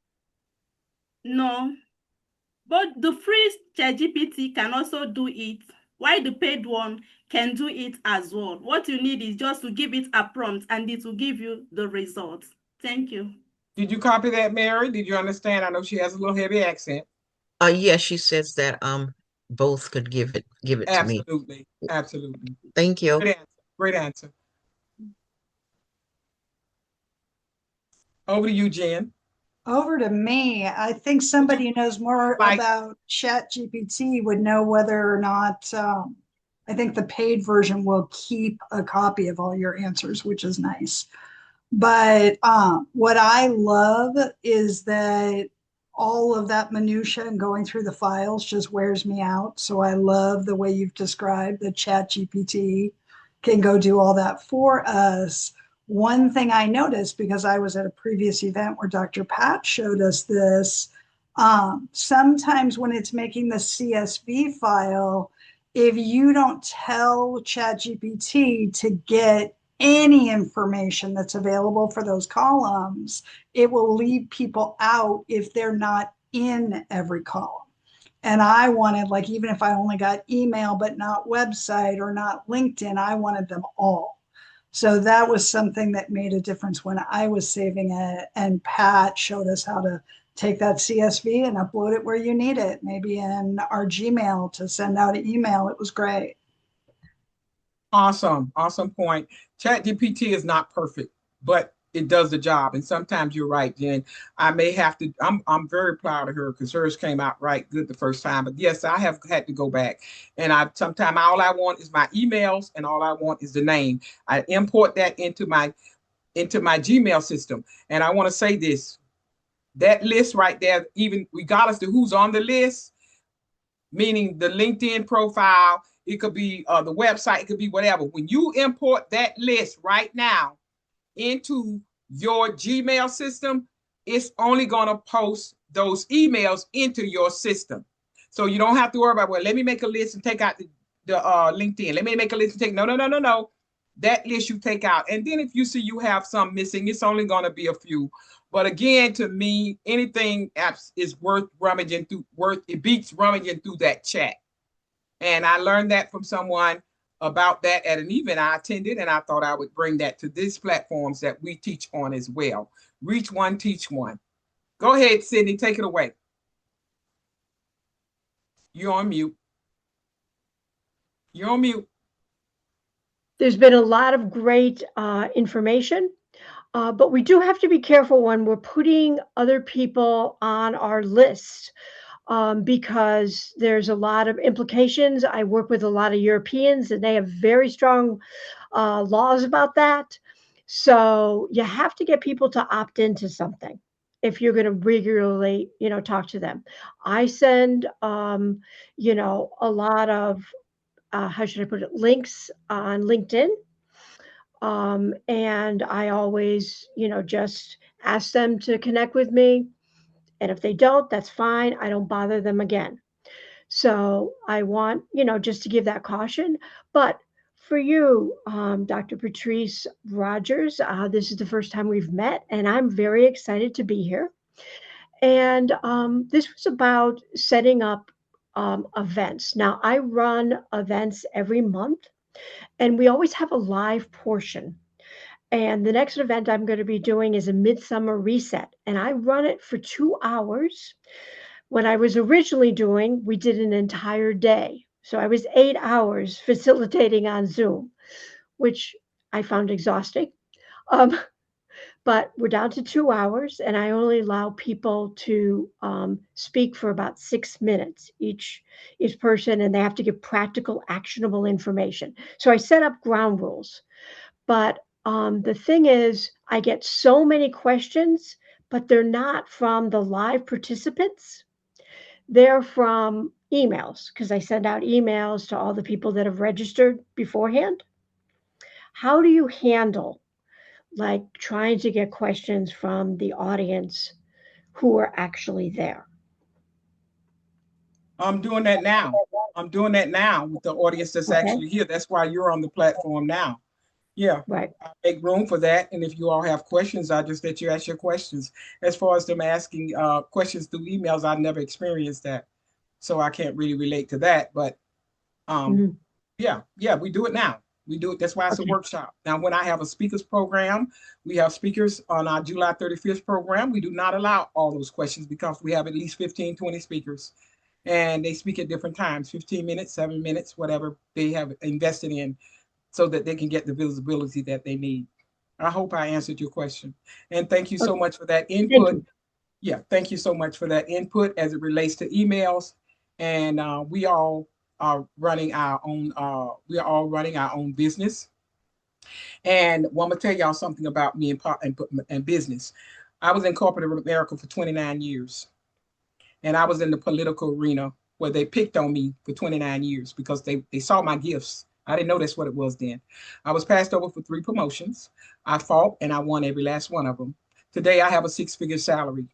No, but the free ChatGPT can also do it, while the paid one can do it as well. What you need is just to give it a prompt and it will give you the results. Thank you. Did you copy that, Mary? Did you understand? I know she has a little heavy accent. Yes, she says that both could give it to me. Absolutely. Thank you. Great answer. Over to you, Jen. Over to me. I think somebody who knows more about Chat GPT would know whether or not I think the paid version will keep a copy of all your answers, which is nice. But what I love is that all of that minutia and going through the files just wears me out. So I love the way you've described that Chat GPT can go do all that for us. One thing I noticed, because I was at a previous event where Dr. Pat showed us this, sometimes when it's making the CSV file, if you don't tell ChatGPT to get any information that's available for those columns, it will leave people out if they're not in every column. And I wanted, like, even if I only got email but not website or not LinkedIn, I wanted them all. So that was something that made a difference when I was saving it. And Pat showed us how to take that CSV and upload it where you need it, maybe in our Gmail to send out an email. It was great. Awesome point. Chat GPT is not perfect, but it does the job. And sometimes you're right, Jen. I may have to. I'm very proud of her because hers came out right good the first time. But yes, I have had to go back, and sometimes all I want is my emails, and all I want is the name. I import that into my Gmail system, and I want to say this: that list right there, even regardless of who's on the list, meaning the LinkedIn profile, it could be the website, it could be whatever. When you import that list right now into your Gmail system, it's only going to post those emails into your system. So you don't have to worry about, well, let me make a list and take out the LinkedIn. Let me make a list and take, no. That list you take out. And then if you see you have some missing, it's only going to be a few. But again, to me, anything is worth rummaging through, it beats rummaging through that chat. And I learned that from someone about that at an event I attended, and I thought I would bring that to these platforms that we teach on as well. Reach one, teach one. Go ahead, Sydney, take it away. You're on mute. You're on mute. There's been a lot of great information, but we do have to be careful when we're putting other people on our list. Because there's a lot of implications. I work with a lot of Europeans and they have very strong laws about that. So you have to get people to opt into something if you're going to regularly, talk to them. I send, a lot of, how should I put it, links on LinkedIn. And I always, just ask them to connect with me. And if they don't, that's fine. I don't bother them again. So I want, just to give that caution. But for you, Dr. Patrice Rogers, this is the first time we've met, and I'm very excited to be here. And this was about setting up events. Now, I run events every month, and we always have a live portion. And the next event I'm going to be doing is a midsummer reset, and I run it for 2 hours. When I was originally doing, we did an entire day. So I was 8 hours facilitating on Zoom, which I found exhausting. But we're down to 2 hours, and I only allow people to speak for about 6 minutes each person, and they have to give practical, actionable information. So I set up ground rules. But the thing is, I get so many questions, but they're not from the live participants. They're from emails, because I send out emails to all the people that have registered beforehand. How do you handle like trying to get questions from the audience who are actually there? I'm doing that now. I'm doing that now with the audience that's actually here. That's why you're on the platform now. Yeah. Right. I make room for that. And if you all have questions, I just let you ask your questions. As far as them asking questions through emails, I never experienced that. So I can't really relate to that. But yeah, we do it now. We do it. That's why it's a workshop. Now, when I have a speakers program, we have speakers on our July 35th program. We do not allow all those questions because we have at least 15, 20 speakers. And they speak at different times, 15 minutes, 7 minutes, whatever they have invested in, so that they can get the visibility that they need. I hope I answered your question. And thank you so much for that input. Yeah, thank you so much for that input as it relates to emails. And we all are running our own, we are all running our own business. And well, I'm gonna tell y'all something about me and business. I was in corporate America for 29 years. And I was in the political arena where they picked on me for 29 years because they saw my gifts. I didn't know that's what it was then. I was passed over for 3 promotions. I fought and I won every last one of them. Today, I have a 6-figure salary.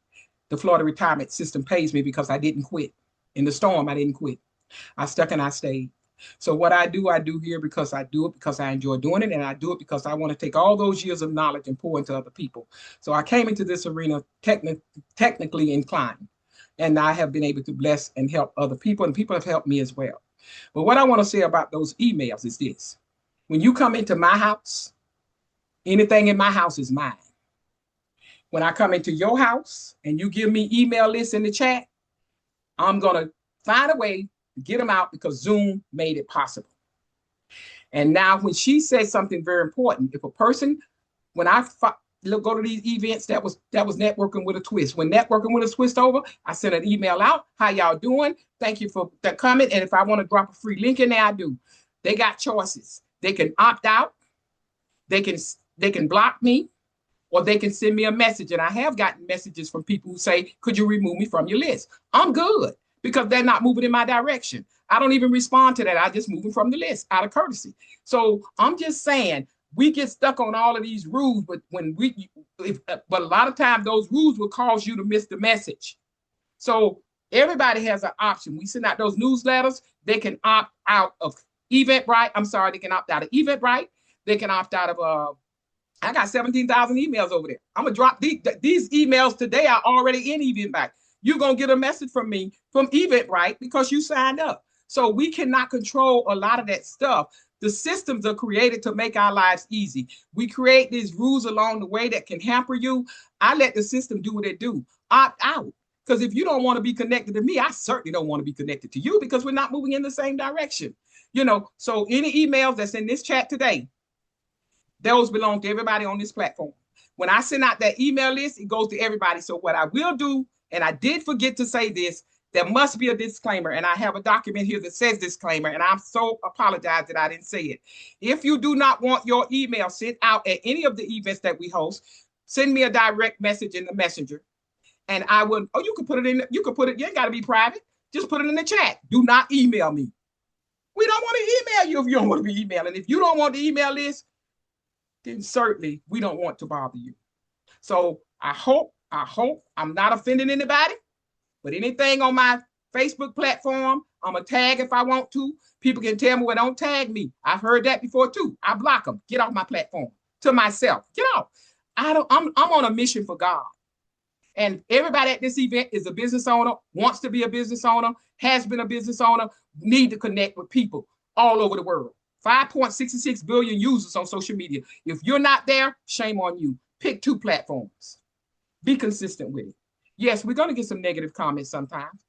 The Florida retirement system pays me because I didn't quit. In the storm, I didn't quit. I stuck and I stayed. So what I do here because I do it because I enjoy doing it, and I do it because I want to take all those years of knowledge and pour into other people. So I came into this arena technically inclined, and I have been able to bless and help other people, and people have helped me as well. But what I want to say about those emails is this. When you come into my house, anything in my house is mine. When I come into your house and you give me email lists in the chat, I'm going to find a way to get them out because Zoom made it possible. And now when she says something very important, if a person, when I go to these events, that was networking with a twist. When networking with a twist over, I sent an email out. How y'all doing? Thank you for that comment. And if I want to drop a free link in there, I do. They got choices. They can opt out. They can block me, or they can send me a message. And I have gotten messages from people who say, could you remove me from your list? I'm good because they're not moving in my direction. I don't even respond to that. I just move them from the list out of courtesy. So I'm just saying, we get stuck on all of these rules, but but a lot of times those rules will cause you to miss the message. So everybody has an option. We send out those newsletters. They can opt out of Eventbrite. I'm sorry, they can opt out of Eventbrite. They can opt out of, I got 17,000 emails over there. I'm going to drop these emails today are already in Eventbrite. You're going to get a message from me from Eventbrite because you signed up. So we cannot control a lot of that stuff. The systems are created to make our lives easy. We create these rules along the way that can hamper you. I let the system do what it do. Opt out. Because if you don't want to be connected to me, I certainly don't want to be connected to you because we're not moving in the same direction. So any emails that's in this chat today, those belong to everybody on this platform. When I send out that email list, it goes to everybody. So what I will do, and I did forget to say this, there must be a disclaimer, and I have a document here that says disclaimer, and I'm so apologize that I didn't say it. If you do not want your email sent out at any of the events that we host, send me a direct message in the messenger, and I will, you can put it in, you ain't got to be private, just put it in the chat. Do not email me. We don't want to email you if you don't want to be emailing. If you don't want the email list, then certainly we don't want to bother you. So I hope I'm not offending anybody. But anything on my Facebook platform, I'm going to tag if I want to. People can tell me, well, don't tag me. I've heard that before too. I block them. Get off my platform. To myself. Get off. I'm on a mission for God. And everybody at this event is a business owner, wants to be a business owner, has been a business owner, need to connect with people all over the world. 5.66 billion users on social media. If you're not there, shame on you. Pick 2 platforms. Be consistent with it. Yes, we're going to get some negative comments sometimes.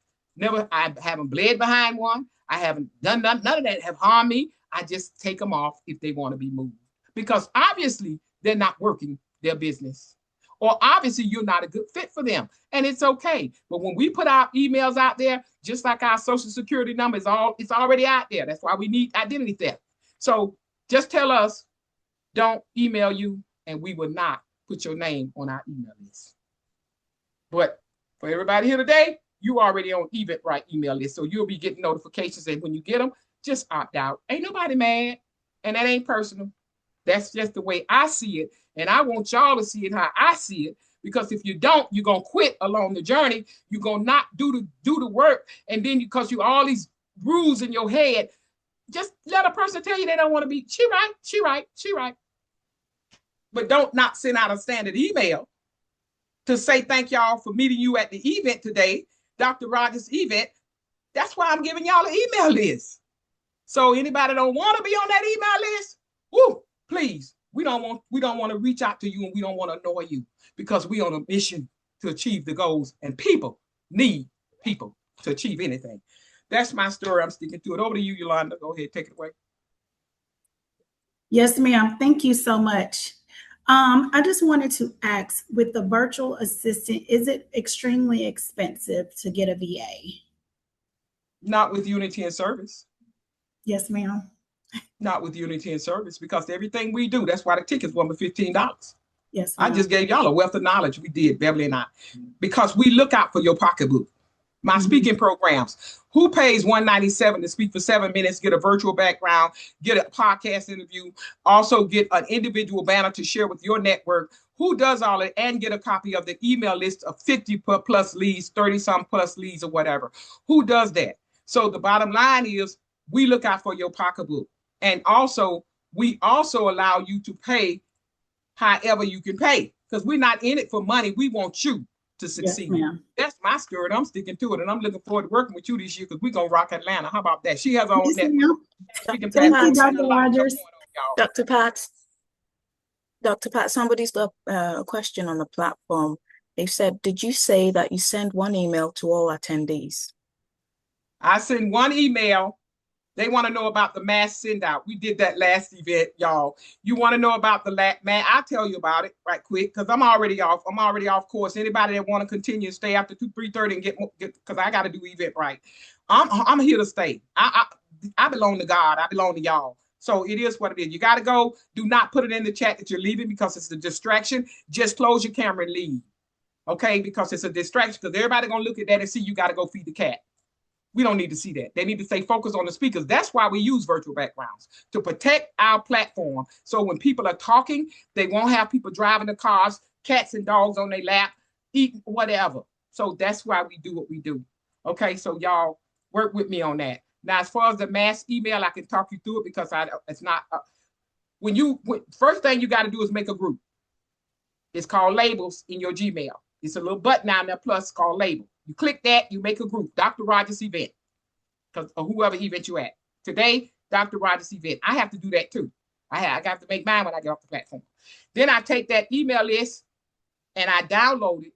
I haven't bled behind one. I haven't done none of that have harmed me. I just take them off if they want to be moved. Because obviously they're not working their business. Or obviously you're not a good fit for them. And it's okay. But when we put our emails out there, just like our social security number, it's already out there. That's why we need identity theft. So just tell us, don't email you, and we will not put your name on our email list. But for everybody here today, you already on Eventbrite email list. So you'll be getting notifications. And when you get them, just opt out. Ain't nobody mad. And that ain't personal. That's just the way I see it. And I want y'all to see it how I see it. Because if you don't, you're going to quit along the journey. You're going to not do the work. And then because you all these rules in your head, just let a person tell you they don't want to be. She right. But don't not send out a standard email to say thank y'all for meeting you at the event today, Dr. Rogers' event. That's why I'm giving y'all an email list. So anybody don't want to be on that email list, woo, please. We don't want to reach out to you, and we don't want to annoy you, because we on a mission to achieve the goals, and people need people to achieve anything. That's my story. I'm sticking to it. Over to you, Yulonda. Go ahead, take it away. Yes, ma'am. Thank you so much. I just wanted to ask, with the virtual assistant, is it extremely expensive to get a VA? Not with Unity and Service. Yes, ma'am. Not with Unity and Service, because everything we do, that's why the tickets were $15. Yes, ma'am. I just gave y'all a wealth of knowledge. We did, Beverly and I, because we look out for your pocketbook. My speaking programs. Who pays $197 to speak for 7 minutes, get a virtual background, get a podcast interview, also get an individual banner to share with your network? Who does all it and get a copy of the email list of 50 plus leads, 30 some plus leads, or whatever? Who does that? So the bottom line is we look out for your pocketbook. And also, we also allow you to pay however you can pay, because we're not in it for money. We want you to succeed. Yes, ma'am. That's my story. I'm sticking to it, and I'm looking forward to working with you this year, because we're gonna rock Atlanta. How about that? She has her own Yes, network. ma'am. Thank you, Dr. Rogers. Dr. Pat, somebody's got a question on the platform. They said, did you say that you send one email to all attendees? I send one email. They want to know about the mass send out. We did that last event, y'all. You want to know about the man? I'll tell you about it right quick, because I'm already off. I'm already off course. Anybody that want to continue and stay after 3:30 and get because I got to do Eventbrite. I'm here to stay. I belong to God. I belong to y'all. So it is what it is. You got to go. Do not put it in the chat that you're leaving, because it's a distraction. Just close your camera and leave. Okay? Because it's a distraction, because everybody going to look at that and see you got to go feed the cat. We don't need to see that. They need to stay focused on the speakers. That's why we use virtual backgrounds, to protect our platform. So when people are talking, they won't have people driving the cars, cats and dogs on their lap, eating whatever. So that's why we do what we do. Okay, so y'all work with me on that. Now, as far as the mass email, I can talk you through it, because it's not. First thing you got to do is make a group. It's called Labels in your Gmail. It's a little button down there, plus called Label. You click that, you make a group, Dr. Rogers event, or whoever event you at. Today, Dr. Rogers event. I have to do that too. I got to make mine when I get off the platform. Then I take that email list and I download it.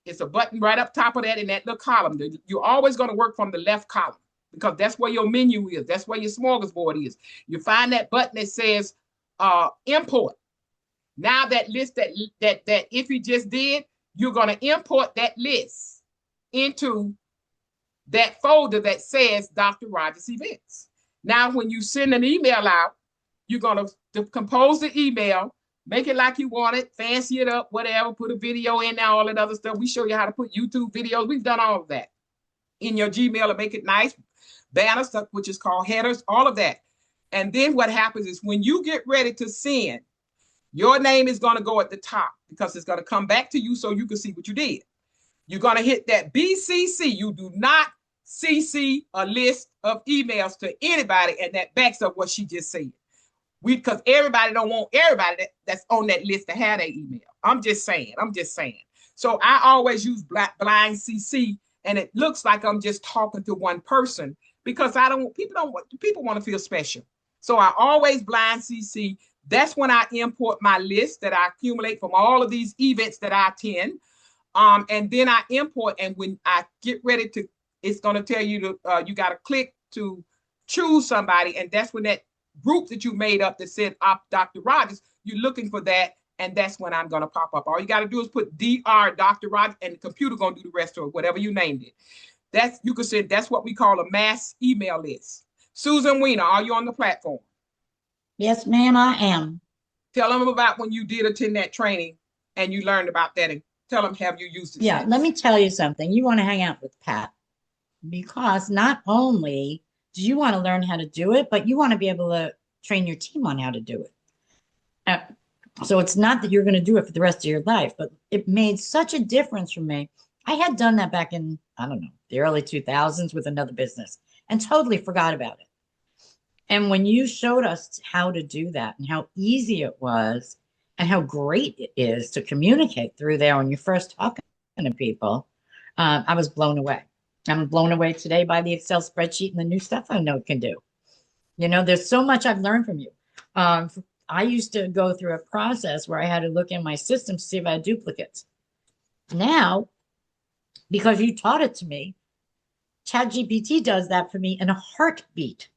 It's a button right up top of that in that little column. You're always going to work from the left column, because that's where your menu is. That's where your smorgasbord is. You find that button that says import. Now that list that if you just did, you're going to import that list into that folder that says Dr. Rogers Events. Now, when you send an email out, you're going to compose the email, make it like you want it, fancy it up, whatever, put a video in there, all that other stuff. We show you how to put YouTube videos. We've done all of that in your Gmail to make it nice. Banner stuff, which is called headers, all of that. And then what happens is when you get ready to send, your name is going to go at the top, because it's going to come back to you so you can see what you did. You're going to hit that BCC. You do not CC a list of emails to anybody, and that backs up what she just said. Because everybody don't want everybody that's on that list to have their email. I'm just saying. So I always use blind CC, and it looks like I'm just talking to one person because people want to feel special. So I always blind CC. That's when I import my list that I accumulate from all of these events that I attend. And then I import, and when I get ready to, it's going to tell you to, you got to click to choose somebody. And that's when that group that you made up that said Dr. Rogers, you're looking for that. And that's when I'm going to pop up. All you got to do is put DR Dr. Rogers, and the computer going to do the rest of it, whatever you named it. That's, you could say that's what we call a mass email list. Susan Weiner, are you on the platform? Yes, ma'am, I am. Tell them about when you did attend that training and you learned about that, and tell them, have you used it? Yeah, let me tell you something. You want to hang out with Pat because not only do you want to learn how to do it, but you want to be able to train your team on how to do it. So it's not that you're going to do it for the rest of your life, but it made such a difference for me. I had done that back in, I don't know, the early 2000s with another business and totally forgot about it. And when you showed us how to do that and how easy it was and how great it is to communicate through there when you're first talking to people, I was blown away. I'm blown away today by the Excel spreadsheet and the new stuff I know it can do. You know, there's so much I've learned from you. I used to go through a process where I had to look in my system to see if I had duplicates. Now, because you taught it to me, ChatGPT does that for me in a heartbeat.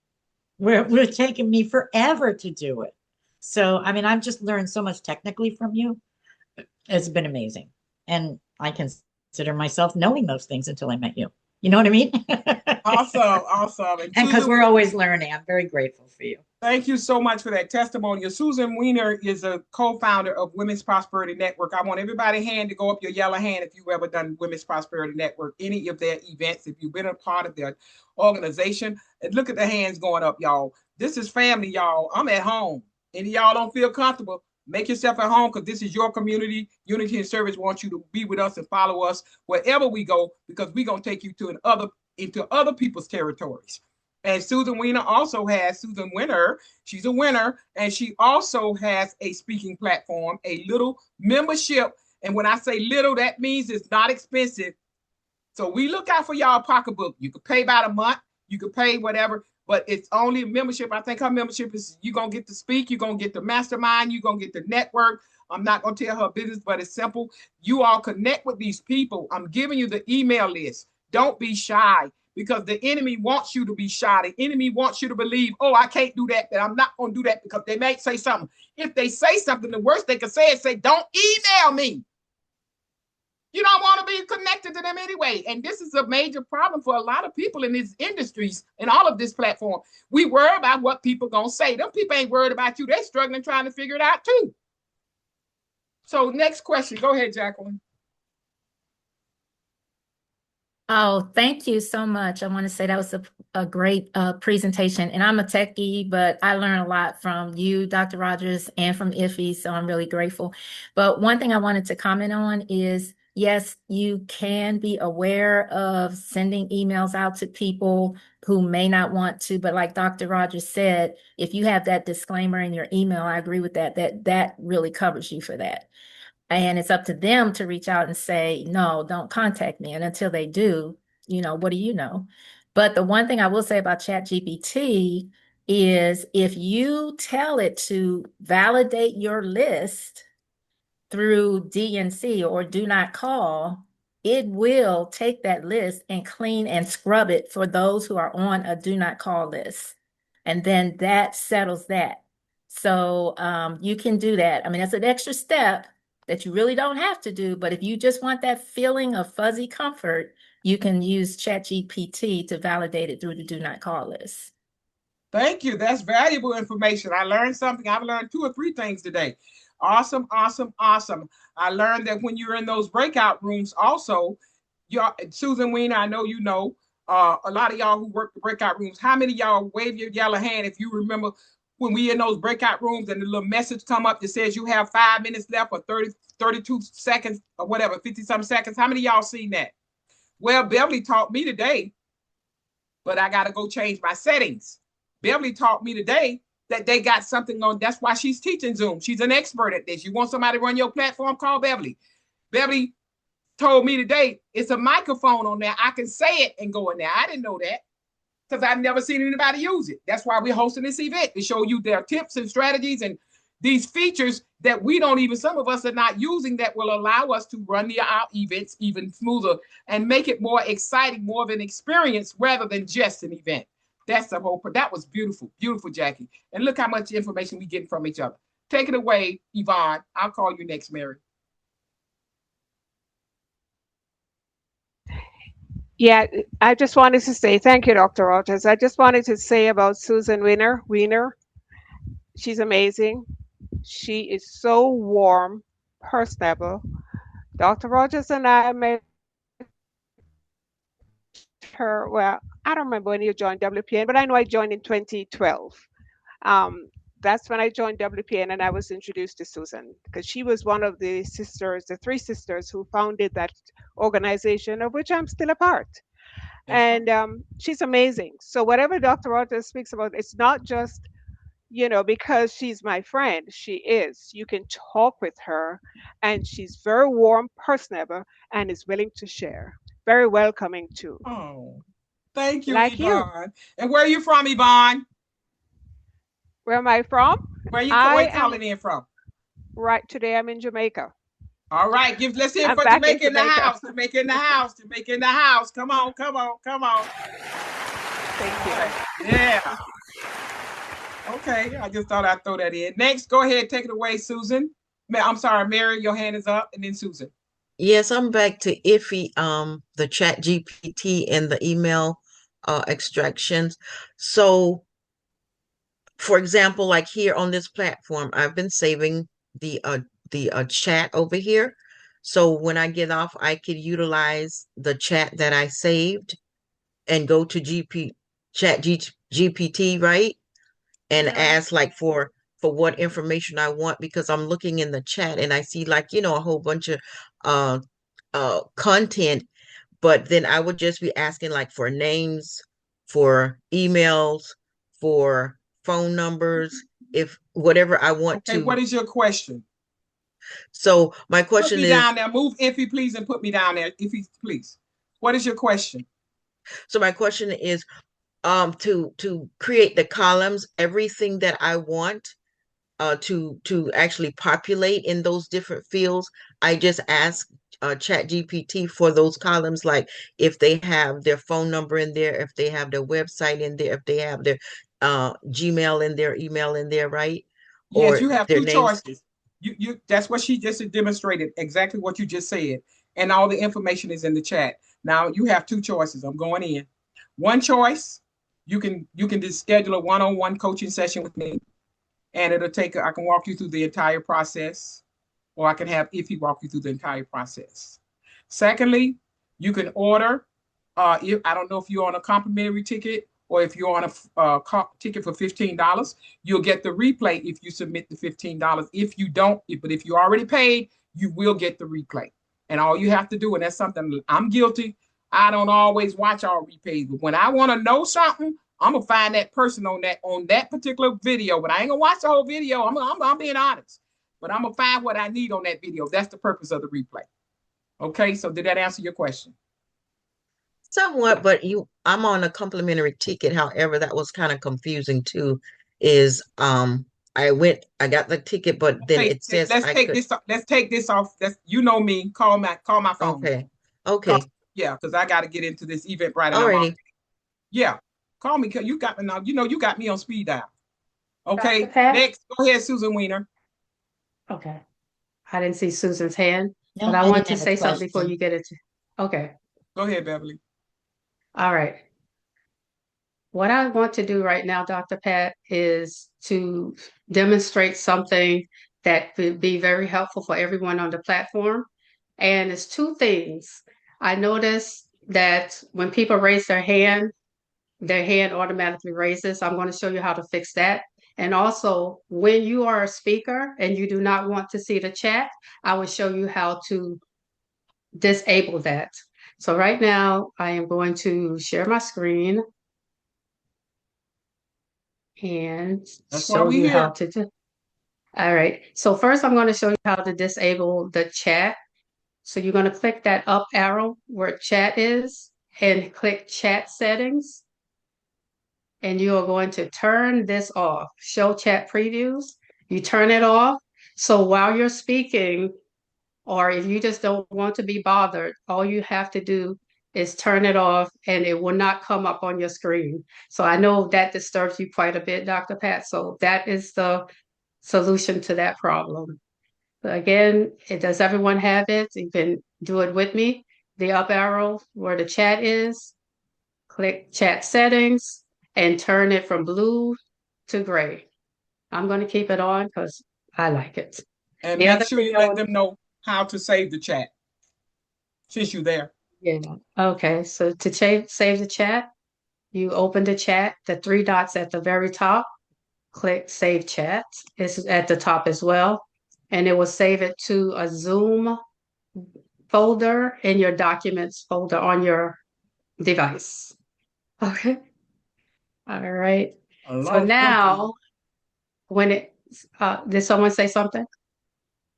Where it would have taken me forever to do it. So, I mean, I've just learned so much technically from you. It's been amazing. And I consider myself knowing those things until I met you. You know what I mean? Awesome. And because we're always learning, I'm very grateful for you. Thank you so much for that testimony. Susan Weiner is a co-founder of Women's Prosperity Network. I want everybody's hand to go up, your yellow hand, if you've ever done Women's Prosperity Network, any of their events, if you've been a part of their organization. And look at the hands going up, y'all. This is family, y'all. I'm at home. Any of y'all don't feel comfortable, make yourself at home, because this is your community. Unity and Service wants you to be with us and follow us wherever we go, because we're going to take you to into other people's territories. And Susan Weiner also has, Susan Winner, she's a winner, and she also has a speaking platform, a little membership. And when I say little, that means it's not expensive. So we look out for y'all pocketbook. You could pay about a month, you could pay whatever, but it's only a membership. I think her membership is, you're going to get to speak, you're going to get the mastermind, you're going to get the network. I'm not going to tell her business, but it's simple. You all connect with these people. I'm giving you the email list. Don't be shy, because the enemy wants you to be shy. The enemy wants you to believe, oh, I can't do that, that I'm not going to do that, because they may say something. If they say something, the worst they can say is say, don't email me. You don't want to be connected to them anyway. And this is a major problem for a lot of people in these industries and all of this platform. We worry about what people going to say. Them people ain't worried about you. They're struggling trying to figure it out too. So next question. Go ahead, Jacqueline. Oh, thank you so much. I want to say that was a great presentation. And I'm a techie, but I learned a lot from you, Dr. Rogers, and from Iffy, so I'm really grateful. But one thing I wanted to comment on is, yes, you can be aware of sending emails out to people who may not want to, but like Dr. Rogers said, if you have that disclaimer in your email, I agree with that, that really covers you for that. And it's up to them to reach out and say, no, don't contact me. And until they do, you know, what do you know? But the one thing I will say about ChatGPT is if you tell it to validate your list through DNC or do not call, it will take that list and clean and scrub it for those who are on a do not call list. And then that settles that. So you can do that. I mean, that's an extra step that you really don't have to do, but if you just want that feeling of fuzzy comfort, you can use ChatGPT to validate it through the do not call list. Thank you. That's valuable information. I learned something. I've learned 2 or 3 things today. Awesome. I learned that when you're in those breakout rooms also, Susan Weiner, I know you know, a lot of y'all who work the breakout rooms, how many of y'all wave your yellow hand if you remember when we in those breakout rooms and the little message come up that says you have 5 minutes left or 32 seconds or whatever, 50-something seconds. How many of y'all seen that? Well, Beverly taught me today, but I got to go change my settings. Beverly taught me today that they got something on. That's why she's teaching Zoom. She's an expert at this. You want somebody to run your platform, call Beverly. Beverly, told me today it's a microphone on there. I can say it and go in there. I didn't know that because I've never seen anybody use it. That's why we're hosting this event, to show you their tips and strategies and these features that we don't even, some of us are not using, that will allow us to run our events even smoother and make it more exciting, more of an experience rather than just an event. That's the whole, that was beautiful, beautiful, Jackie. And look how much information we get from each other. Take it away, Yvonne. I'll call you next, Mary. Yeah, I just wanted to say, thank you, Dr. Rogers. I just wanted to say about Susan Weiner. She's amazing. She is so warm, personable. Dr. Rogers and I met her, well, I don't remember when you joined WPN, but I know I joined in 2012. That's when I joined WPN and I was introduced to Susan, because she was one of the sisters, the three sisters who founded that organization, of which I'm still a part. And she's amazing. So whatever Dr. Rogers speaks about, it's not just, because she's my friend. She is. You can talk with her, and she's very warm, personable, and is willing to share. Very welcoming too. Oh, thank you, like Yvonne. And where are you from, Yvonne? Where am I from? Where are you calling in from? Right, today I'm in Jamaica. All right, let's hear for Jamaica in the house. Jamaica in the house. Jamaica in the house. Come on. Thank you. Yeah. Okay, I just thought I'd throw that in. Next, go ahead, take it away, Susan. I'm sorry, Mary, your hand is up, and then Susan. Yes, I'm back to Iffy, the chat GPT and the email extractions. So, for example, like here on this platform, I've been saving the chat over here. So when I get off, I could utilize the chat that I saved and go to GPT, right? And ask like for what information I want, because I'm looking in the chat and I see like, a whole bunch of content, but then I would just be asking like for names, for emails, for phone numbers, if whatever I want to. What is your question? So my question is, put me down there. Move Iffy, please, and put me down there. Iffy, please. What is your question? So my question is, to create the columns, everything that I want to actually populate in those different fields. I just ask Chat GPT for those columns, like if they have their phone number in there, if they have their website in there, if they have their Gmail in there, email in there, right? Yes, you have two choices. You that's what she just demonstrated, exactly what you just said. And all the information is in the chat. Now you have two choices. I'm going in. One choice, you can just schedule a one-on-one coaching session with me. And it'll take, I can walk you through the entire process, or I can have Iffy walk you through the entire process. Secondly, you can order, I don't know if you're on a complimentary ticket or if you're on a ticket for $15, you'll get the replay if you submit the $15. If you don't, but if you already paid, you will get the replay. And all you have to do, and that's something I'm guilty, I don't always watch all replays, but when I want to know something, I'm gonna find that person on that particular video, but I ain't gonna watch the whole video. I'm being honest, but I'm gonna find what I need on that video. That's the purpose of the replay. Okay, so did that answer your question? Somewhat, but I'm on a complimentary ticket. However, that was kind of confusing too. Is I got the ticket, but then it says let's take this off. That's, you know me. Call my phone. Okay. Yeah, because I got to get into this event right now. Yeah. Call me. You got me now. You got me on speed dial. Okay. Next, go ahead, Susan Weiner. Okay. I didn't see Susan's hand, but I want to say something before you get it. Okay. Go ahead, Beverly. All right. What I want to do right now, Dr. Pat, is to demonstrate something that would be very helpful for everyone on the platform. And it's two things. I noticed that when people raise their hand automatically raises. I'm going to show you how to fix that. And also, when you are a speaker and you do not want to see the chat, I will show you how to disable that. So right now, I am going to share my screen and show you how to do. All right. So first, I'm going to show you how to disable the chat. So you're going to click that up arrow where chat is and click chat settings. And you are going to turn this off, show chat previews. You turn it off. So while you're speaking, or if you just don't want to be bothered, all you have to do is turn it off and it will not come up on your screen. So I know that disturbs you quite a bit, Dr. Pat. So that is the solution to that problem. But again, does everyone have it? You can do it with me. The up arrow where the chat is, click chat settings and turn it from blue to gray. I'm going to keep it on because I like it. And The make other sure thing you I let want- them know how to save the chat since you're there. Yeah. Okay. So to save the chat, you open the chat, the three dots at the very top, click save chat. It's at the top as well. And it will save it to a Zoom folder in your documents folder on your device. Okay. All right. So now when did someone say something?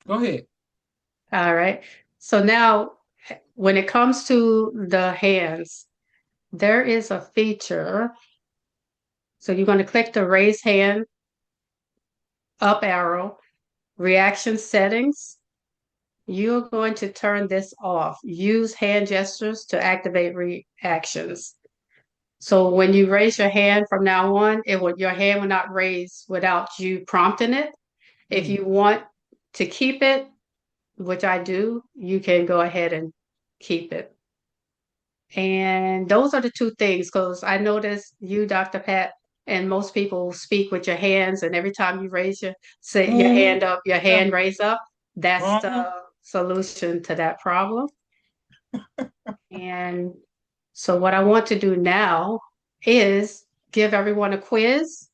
Go ahead. All right. So now when it comes to the hands, there is a feature. So you're going to click the raise hand up arrow, reaction settings. You're going to turn this off. Use hand gestures to activate reactions. So when you raise your hand from now on, your hand will not raise without you prompting it. If you want to keep it, which I do, you can go ahead and keep it. And those are the two things, because I noticed you, Dr. Pat, and most people speak with your hands, and every time you raise your hand up, your hand raise up. That's the solution to that problem. And so what I want to do now is give everyone a quiz,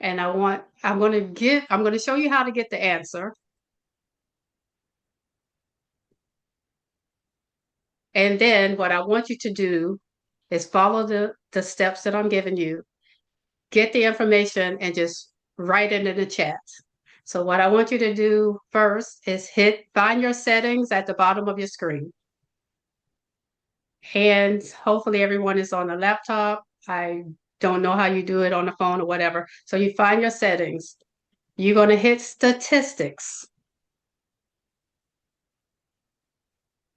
and I'm going to show you how to get the answer. And then what I want you to do is follow the steps that I'm giving you, get the information and just write it in the chat. So what I want you to do first is find your settings at the bottom of your screen. And hopefully everyone is on a laptop. I don't know how you do it on the phone or whatever. So you find your settings. You're going to hit statistics.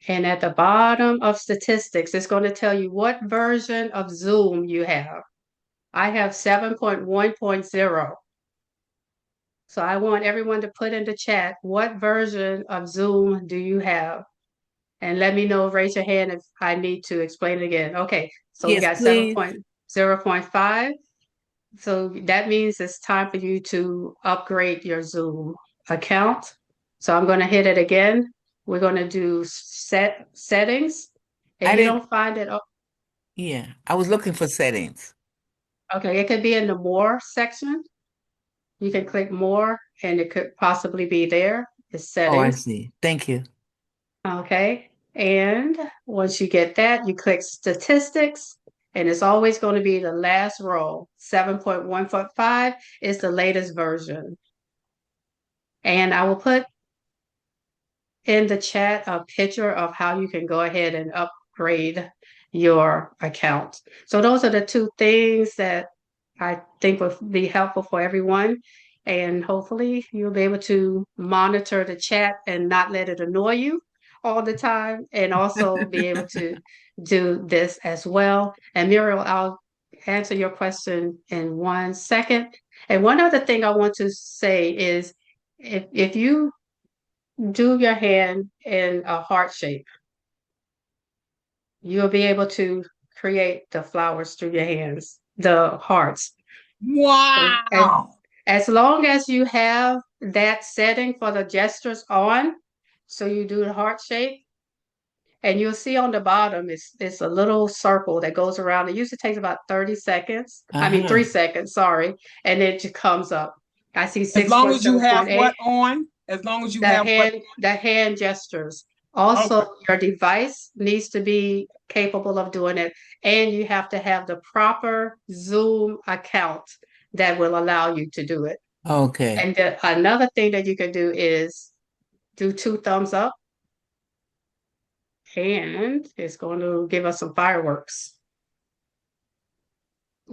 And at the bottom of statistics, it's going to tell you what version of Zoom you have. I have 7.1.0. So I want everyone to put in the chat, what version of Zoom do you have? And let me know, raise your hand if I need to explain it again. Okay, so we got 7.0.5. So that means it's time for you to upgrade your Zoom account. So I'm going to hit it again. We're going to do settings. If you don't find it, Yeah, I was looking for settings. okay, it could be in the more section. You can click more and it could possibly be there. It's Oh, I settings. see. Thank you. Okay. And once you get that, you click statistics and it's always going to be the last row. 7.1.5 is the latest version. And I will put in the chat a picture of how you can go ahead and upgrade your account. So those are the two things that I think would be helpful for everyone. And hopefully you'll be able to monitor the chat and not let it annoy you all the time, and also be able to do this as well. And Muriel, I'll answer your question in 1 second. And one other thing I want to say is if you do your hand in a heart shape, you'll be able to create the flowers through your hands, the hearts. Wow. As long as you have that setting for the gestures on, so you do the heart shape, and you'll see on the bottom, it's a little circle that goes around. It usually takes about 30 seconds. I mean, 3 seconds, sorry. And it just comes up. I see 6.7.8. As long as you have what on? As long as you have the hand gestures. Also, your device needs to be capable of doing it, and you have to have the proper Zoom account that will allow you to do it. Okay. And another thing that you can do is do 2 thumbs up. and it's going to give us some fireworks.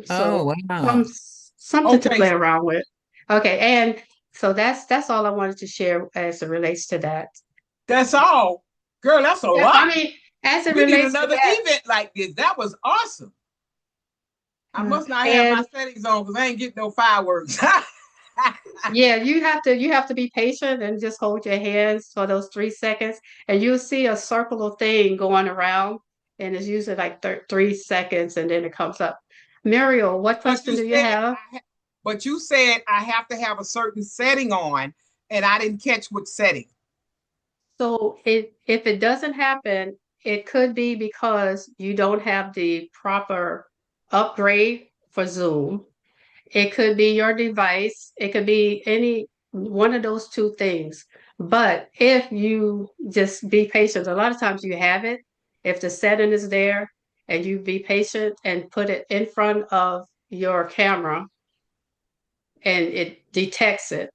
So Oh, wow. something to Okay. play around with. Okay, and so that's all I wanted to share as it relates to that. That's all. Girl, that's a lot. I mean, as it We need relates to another that, event like this. That was awesome. I must not have my and settings on because I ain't getting no fireworks. yeah, you have to be patient and just hold your hands for those 3 seconds, and you'll see a circular thing going around, and it's usually like 3 seconds, and then it comes up. Muriel, what question do you have? But you said I have to have a certain setting on, and I didn't catch what setting. So if it doesn't happen, it could be because you don't have the proper upgrade for Zoom. It could be your device. It could be any one of those two things. But if you just be patient, a lot of times you have it. If the setting is there and you be patient and put it in front of your camera and it detects it,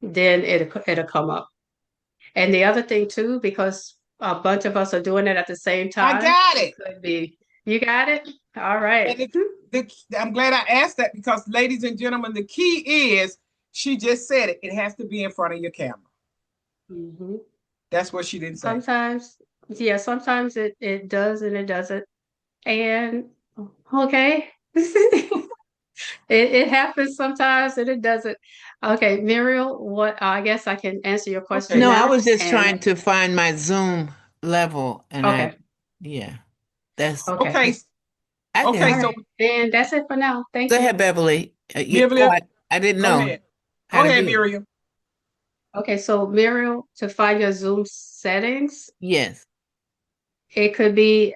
then it'll come up. And the other thing too, because a bunch of us are doing it at the same time. I got it. Could be. You got it? All right. I'm glad I asked that because, ladies and gentlemen, the key is she just said it. It has to be in front of your camera. Mm-hmm. That's what she didn't say. Sometimes it does and it doesn't. And okay. It happens sometimes and it doesn't. Okay, Muriel, what I guess I can answer your question No, I now. was just And trying to find my Zoom level, and okay. Yeah, that's Okay. Okay, so then that's it for now. Thank go you. ahead, Beverly. Beverly, I didn't go know ahead. how Go to ahead, do it. Miriam. Okay, so Muriel, to find your Zoom settings, Yes. it could be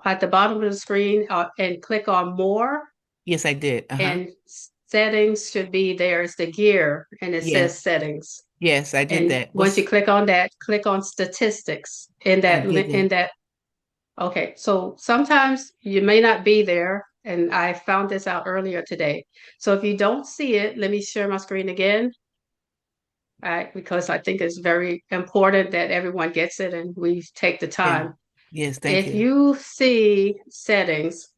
at the bottom of the screen and click on more. Yes, I did. And settings should be there's the gear and it Yes. says settings. Yes, I did And that. once you click on that, click on statistics in I that did in that. Okay, so sometimes you may not be there, and I found this out earlier today. So if you don't see it, let me share my screen again. Because I think it's very important that everyone gets it and we take the time. Yes, thank If you. you see settings,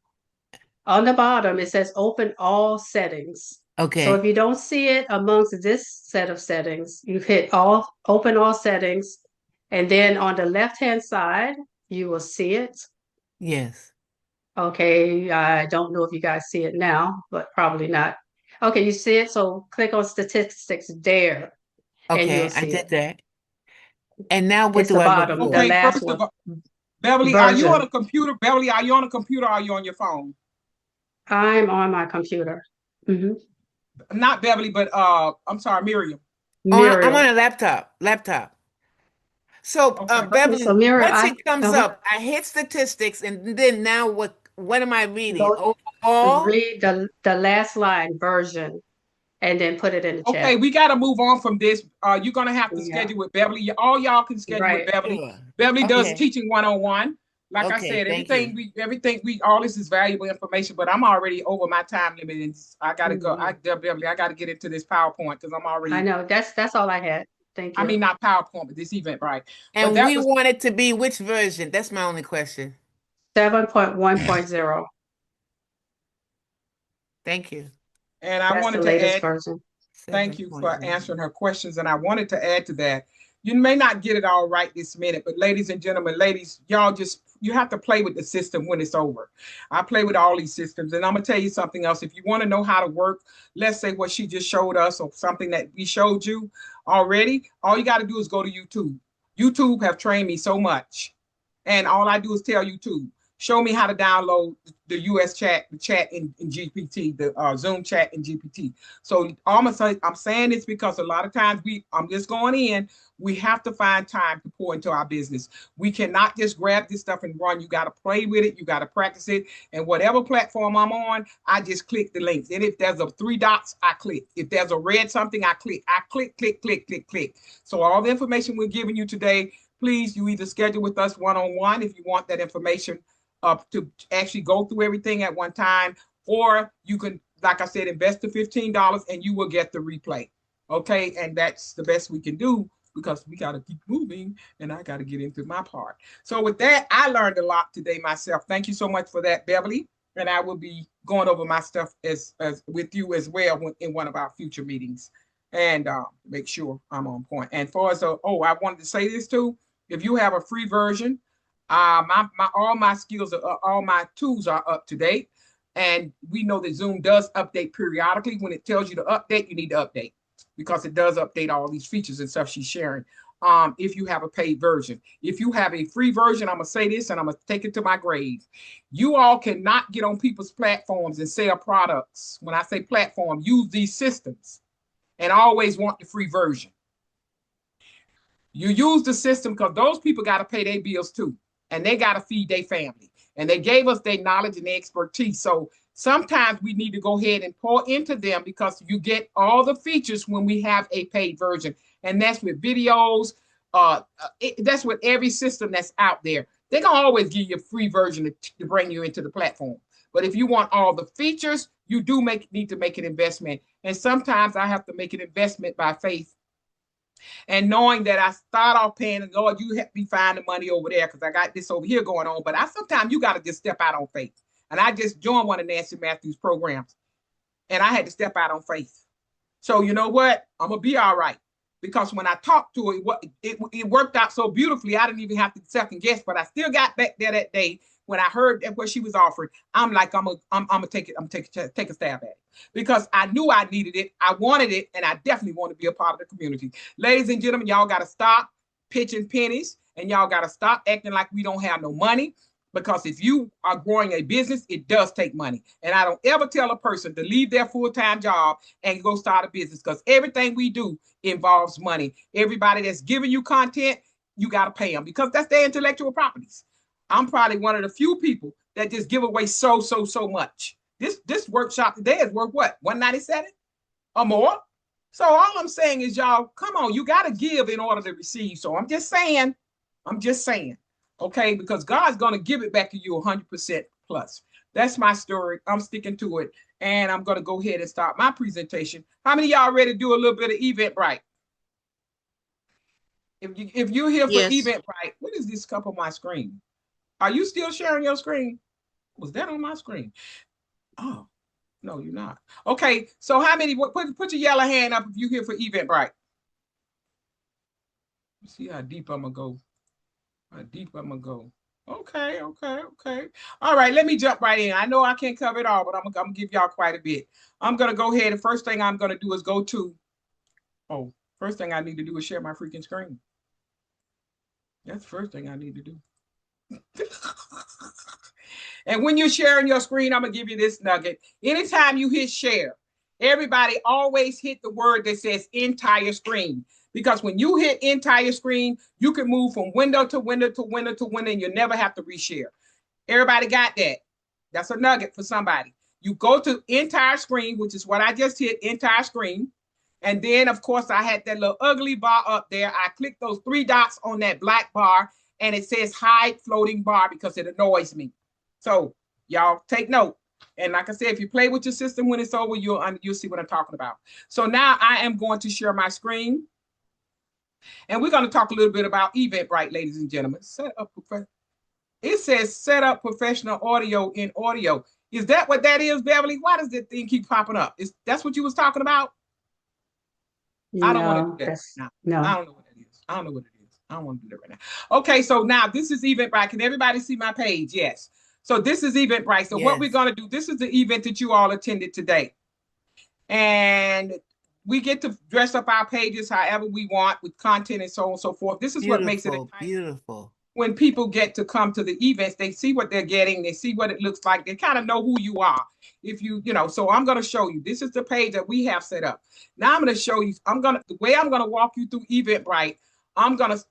on the bottom, it says open all settings. So if Okay. you don't see it amongst this set of settings, you hit open all settings, and then on the left-hand side, you will see it. Yes. Okay, I don't know if you guys see it now, but probably not. Okay, you see it, so click on statistics there, and you'll Okay, I see did it. that. And now what It's do the I look bottom, for? the Okay, last first one. of all, Beverly, are you on a computer? Beverly, are you on a computer or are you on your phone? I'm on my computer. Not Beverly, but I'm sorry, Miriam. I'm on a laptop. So, Okay, so Beverly, Muriel, once it comes up, I hit statistics, and then now what am I reading? go Overall? read the last line version and then put it in the Okay, chat. we got to move on from this. You're going to have to Yeah. schedule with Beverly. All y'all can schedule with Right. Beverly. Sure. Beverly does Okay. teaching 101. Like I Okay, said, thank everything we all this is valuable information, but I'm already over my time limit and I got to go. Beverly, I got to get into this PowerPoint because I'm already. I know that's all I had. Thank you. I mean, not PowerPoint, but this event, right? And but that we was want it to be which version? That's my only question. 7.1.0. Thank you. And I That's the wanted to latest add, version. thank you for answering her questions. And I wanted to add to that. You may not get it all right this minute, but ladies and gentlemen, y'all you have to play with the system when it's over. I play with all these systems. And I'm going to tell you something else. If you want to know how to work, let's say what she just showed us or something that we showed you already, all you got to do is go to YouTube. YouTube have trained me so much. And all I do is tell YouTube, show me how to download the US chat, the chat in GPT, the Zoom chat in GPT. So I'm saying this because a lot of times I'm just going in, we have to find time to pour into our business. We cannot just grab this stuff and run. You got to play with it. You got to practice it. And whatever platform I'm on, I just click the links. And if there's a 3 dots, I click. If there's a red something, I click. I click, click, click, click, click. So all the information we're giving you today, please, you either schedule with us one-on-one if you want that information to actually go through everything at one time, or you can, like I said, invest the $15 and you will get the replay. Okay, and that's the best we can do because we got to keep moving and I got to get into my part. So with that, I learned a lot today myself. Thank you so much for that, Beverly. And I will be going over my stuff as with you as well in one of our future meetings, and make sure I'm on point. And for us, I wanted to say this too. If you have a free version, all my skills are all my tools are up to date. And we know that Zoom does update periodically. When it tells you to update, you need to update because it does update all these features and stuff she's sharing. If you have a paid version. If you have a free version, I'm going to say this and I'm going to take it to my grave. You all cannot get on people's platforms and sell products. When I say platform, use these systems and always want the free version. You use the system because those people got to pay their bills too. And they got to feed their family. And they gave us their knowledge and their expertise. So sometimes we need to go ahead and pour into them because you get all the features when we have a paid version. And that's with videos. That's with every system that's out there. They're going to always give you a free version to bring you into the platform. But if you want all the features, you do need to make an investment. And sometimes I have to make an investment by faith. And knowing that I start off paying, and Lord, you help me find the money over there because I got this over here going on. But sometimes you got to just step out on faith. And I just joined one of Nancy Matthews' programs, and I had to step out on faith. So you know what? I'm gonna be all right because when I talked to her, it worked out so beautifully. I didn't even have to second guess. But I still got back there that day when I heard what she was offering. I'm like, I'm gonna take it. I'm take a stab at it because I knew I needed it. I wanted it, and I definitely want to be a part of the community. Ladies and gentlemen, y'all got to stop pitching pennies, and y'all got to stop acting like we don't have no money. Because if you are growing a business, it does take money. And I don't ever tell a person to leave their full-time job and go start a business because everything we do involves money. Everybody that's giving you content, you got to pay them because that's their intellectual properties. I'm probably one of the few people that just give away so much. This workshop today is worth what? $197 or more? So all I'm saying is, y'all, come on, you got to give in order to receive. So I'm just saying. Okay, because God's going to give it back to you 100% plus. That's my story. I'm sticking to it. And I'm going to go ahead and start my presentation. How many of y'all ready to do a little bit of Eventbrite? If you're here for Eventbrite, what is this up on my screen? Are you still sharing your screen? Was that on my screen? Oh, no, you're not. Okay, so how many, put your yellow hand up if you're here for Eventbrite. Let's see how deep I'm going to go. Okay. All right, let me jump right in. I know I can't cover it all, but I'm going to give y'all quite a bit. I'm going to go ahead and first thing I'm going to do is first thing I need to do is share my freaking screen. That's the first thing I need to do. And when you're sharing your screen, I'm going to give you this nugget. Anytime you hit share, everybody always hit the word that says entire screen. Because when you hit entire screen, you can move from window to window to window to window, and you never have to reshare. Everybody got that? That's a nugget for somebody. You go to entire screen, which is what I just hit, entire screen. And then, of course, I had that little ugly bar up there. I clicked those 3 dots on that black bar, and it says hide floating bar because it annoys me. So y'all take note. And like I said, if you play with your system when it's over, you'll see what I'm talking about. So now I am going to share my screen. And we're going to talk a little bit about Eventbrite, ladies and gentlemen. It says set up professional audio in audio. Is that what that is, Beverly? Why does that thing keep popping up? That's what you was talking about? No, I don't want to do that right now. No. I don't know what that is. I don't know what it is. I don't want to do that right now. Okay, so now this is Eventbrite. Can everybody see my page? Yes. So this is Eventbrite. So what we're going to do, this is the event that you all attended today. And we get to dress up our pages however we want with content and so on and so forth. This is what makes it beautiful. When people get to come to the events, they see what they're getting. They see what it looks like. They kind of know who you are. If so I'm going to show you. This is the page that we have set up. Now I'm going to show you. The way I'm going to walk you through Eventbrite. I'm going to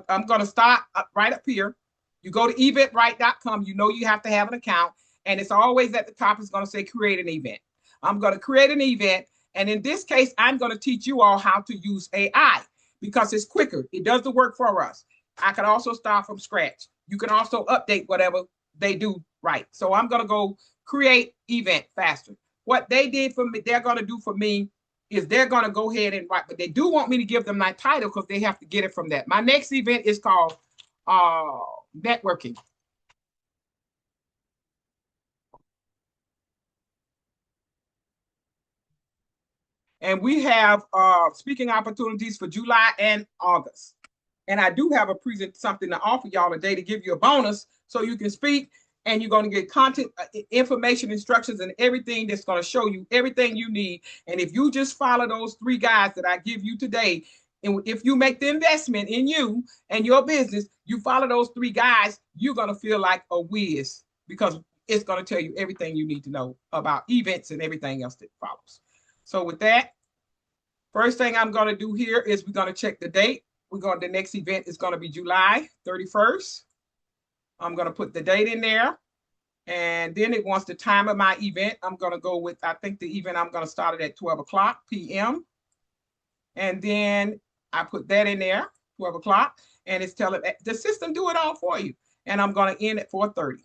I'm going to start right up here. You go to eventbrite.com. You know you have to have an account, and it's always at the top. It's going to say create an event. I'm going to create an event. And in this case, I'm going to teach you all how to use AI because it's quicker. It does the work for us. I can also start from scratch. You can also update whatever they do right. So I'm going to go create event faster. What they did for me, they're going to do for me is they're going to go ahead and write, but they do want me to give them my title because they have to get it from that. My next event is called networking. And we have speaking opportunities for July and August. And I do have something to offer y'all today to give you a bonus so you can speak, and you're going to get content, information, instructions, and everything that's going to show you everything you need. And if you just follow those 3 guides that I give you today, and if you make the investment in you and your business, you follow those 3 guides, you're going to feel like a whiz, because it's going to tell you everything you need to know about events and everything else that follows. So with that, first thing I'm going to do here is we're going to check the date. The next event is going to be July 31st. I'm going to put the date in there. And then it wants the time of my event. I'm going to go with, I think the event I'm going to start it at 12 o'clock p.m. And then I put that in there, 12 o'clock. And it's telling the system do it all for you. And I'm going to end at 4:30.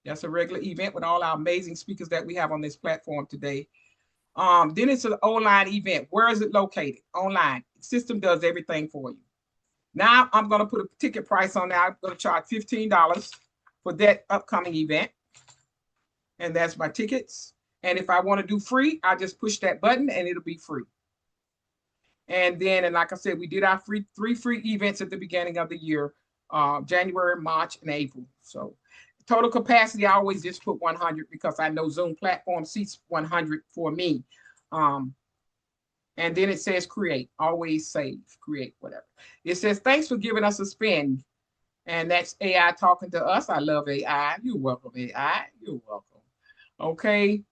That's a regular event with all our amazing speakers that we have on this platform today. Then it's an online event. Where is it located? Online. The system does everything for you. Now I'm going to put a ticket price on there. I'm going to charge $15 for that upcoming event. And that's my tickets. And if I want to do free, I just push that button and it'll be free. And then, and like I said, we did our 3 free events at the beginning of the year, January, March, and April. So total capacity, I always just put 100 because I know Zoom platform seats 100 for me. And then it says create, always save, create, whatever. It says, thanks for giving us a spin. And that's AI talking to us. I love AI. You're welcome, AI. You're welcome. Okay.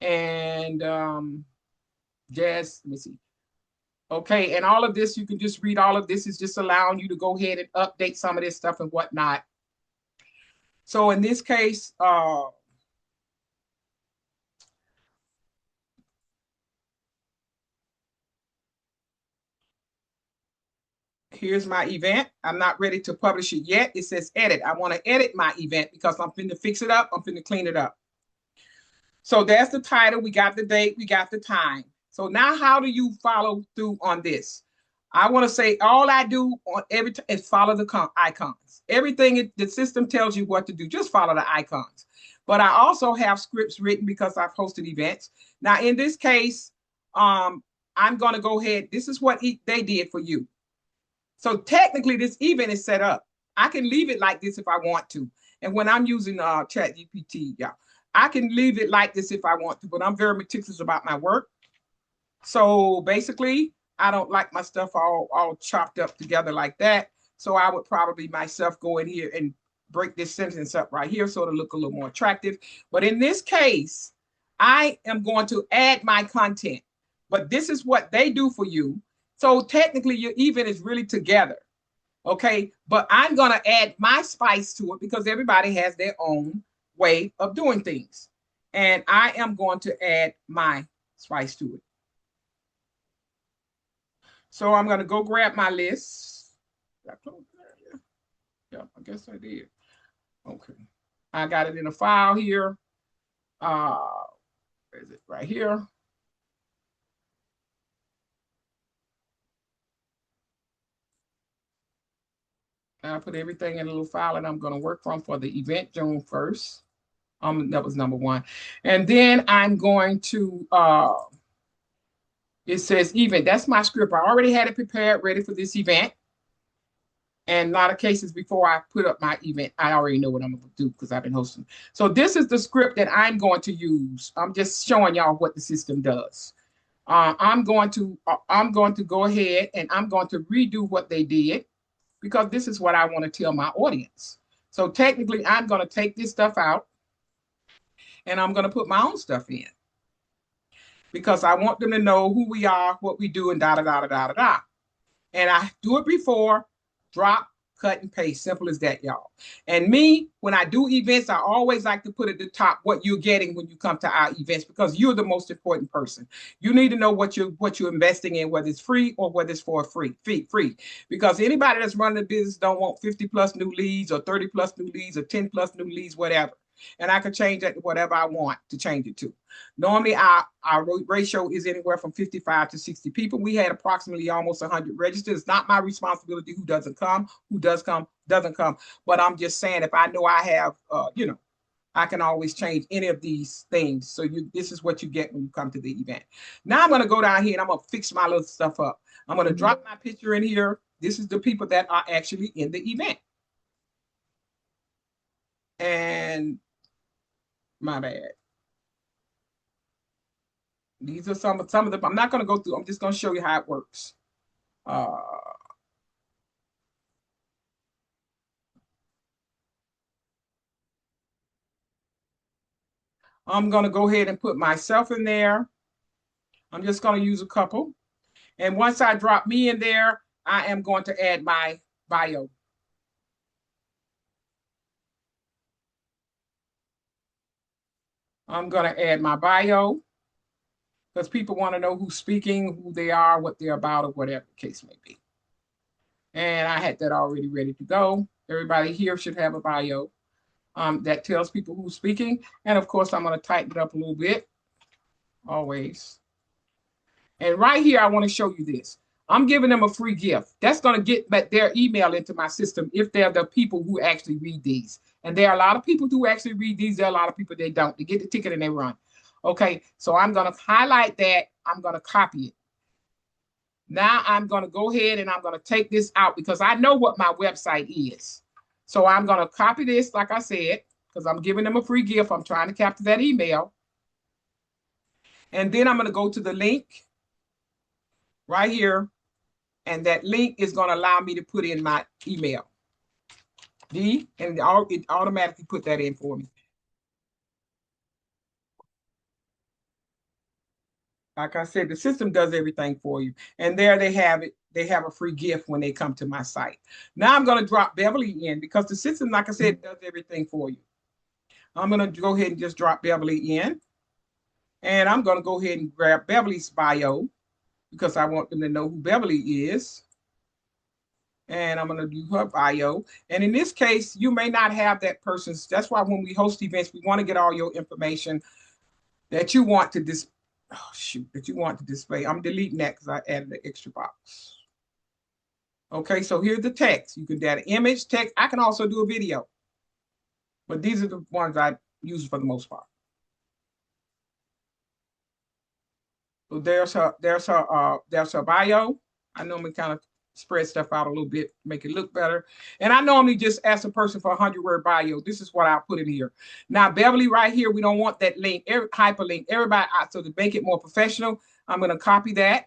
And just, let me see. Okay. And all of this, you can just read all of this. Is just allowing you to go ahead and update some of this stuff and whatnot. So in this case, here's my event. I'm not ready to publish it yet. It says edit. I want to edit my event because I'm finna fix it up. I'm finna clean it up. So that's the title. We got the date. We got the time. So now how do you follow through on this? I want to say all I do on every time is follow the icons. Everything the system tells you what to do. Just follow the icons. But I also have scripts written because I've hosted events. Now in this case, I'm going to go ahead. This is what they did for you. So technically this event is set up. I can leave it like this if I want to. And when I'm using ChatGPT, yeah, I can leave it like this if I want to, but I'm very meticulous about my work. So basically, I don't like my stuff all chopped up together like that. So I would probably myself go in here and break this sentence up right here so it'll look a little more attractive. But in this case, I am going to add my content. But this is what they do for you. So technically, your event is really together. Okay, but I'm going to add my spice to it because everybody has their own way of doing things. And I am going to add my spice to it. So I'm going to go grab my list. Did I close that? Yeah, I guess I did. Okay. I got it in a file here. Where is it? Right here. I put everything in a little file and I'm going to work from for the event June 1st. That was number 1. And then I'm going to, it says event. That's my script. I already had it prepared, ready for this event. And a lot of cases before I put up my event, I already know what I'm going to do because I've been hosting. So this is the script that I'm going to use. I'm just showing y'all what the system does. I'm going to go ahead and I'm going to redo what they did because this is what I want to tell my audience. So technically, I'm going to take this stuff out and I'm going to put my own stuff in because I want them to know who we are, what we do, and da-da-da-da-da-da. And I do it before, drop, cut, and paste. Simple as that, y'all. And me, when I do events, I always like to put at the top what you're getting when you come to our events because you're the most important person. You need to know what you're investing in, whether it's free or whether it's for free. Because anybody that's running a business don't want 50 plus new leads or 30 plus new leads or 10 plus new leads, whatever. And I can change that to whatever I want to change it to. Normally, our ratio is anywhere from 55 to 60 people. We had approximately almost 100 registered. It's not my responsibility who doesn't come, who does come, doesn't come. But I'm just saying, if I know I have, I can always change any of these things. So this is what you get when you come to the event. Now I'm going to go down here and I'm going to fix my little stuff up. I'm going to drop my picture in here. This is the people that are actually in the event. And my bad. These are some of them. I'm not going to go through. I'm just going to show you how it works. I'm going to go ahead and put myself in there. I'm just going to use a couple. And once I drop me in there, I am going to add my bio. I'm going to add my bio because people want to know who's speaking, who they are, what they're about, or whatever the case may be. And I had that already ready to go. Everybody here should have a bio that tells people who's speaking. And of course, I'm going to tighten it up a little bit, always. And right here, I want to show you this. I'm giving them a free gift. That's going to get their email into my system if they're the people who actually read these. And there are a lot of people who actually read these. There are a lot of people that don't. They get the ticket and they run. Okay, so I'm going to highlight that. I'm going to copy it. Now I'm going to go ahead and I'm going to take this out because I know what my website is. So I'm going to copy this, like I said, because I'm giving them a free gift. I'm trying to capture that email. And then I'm going to go to the link right here. And that link is going to allow me to put in my email. And it automatically put that in for me. Like I said, the system does everything for you. And there they have it. They have a free gift when they come to my site. Now I'm going to drop Beverly in because the system, like I said, does everything for you. I'm going to go ahead and just drop Beverly in. And I'm going to go ahead and grab Beverly's bio because I want them to know who Beverly is. And I'm going to do her bio. And in this case, you may not have that person's. That's why when we host events, we want to get all your information that you want to display. Oh, shoot, that you want to display. I'm deleting that because I added an extra box. Okay, so here's the text. You can add an image, text. I can also do a video. But these are the ones I use for the most part. So there's her bio. I normally kind of spread stuff out a little bit, make it look better. And I normally just ask a person for a 100-word bio. This is what I put in here. Now, Beverly right here, we don't want that link, hyperlink, everybody. So to make it more professional, I'm going to copy that.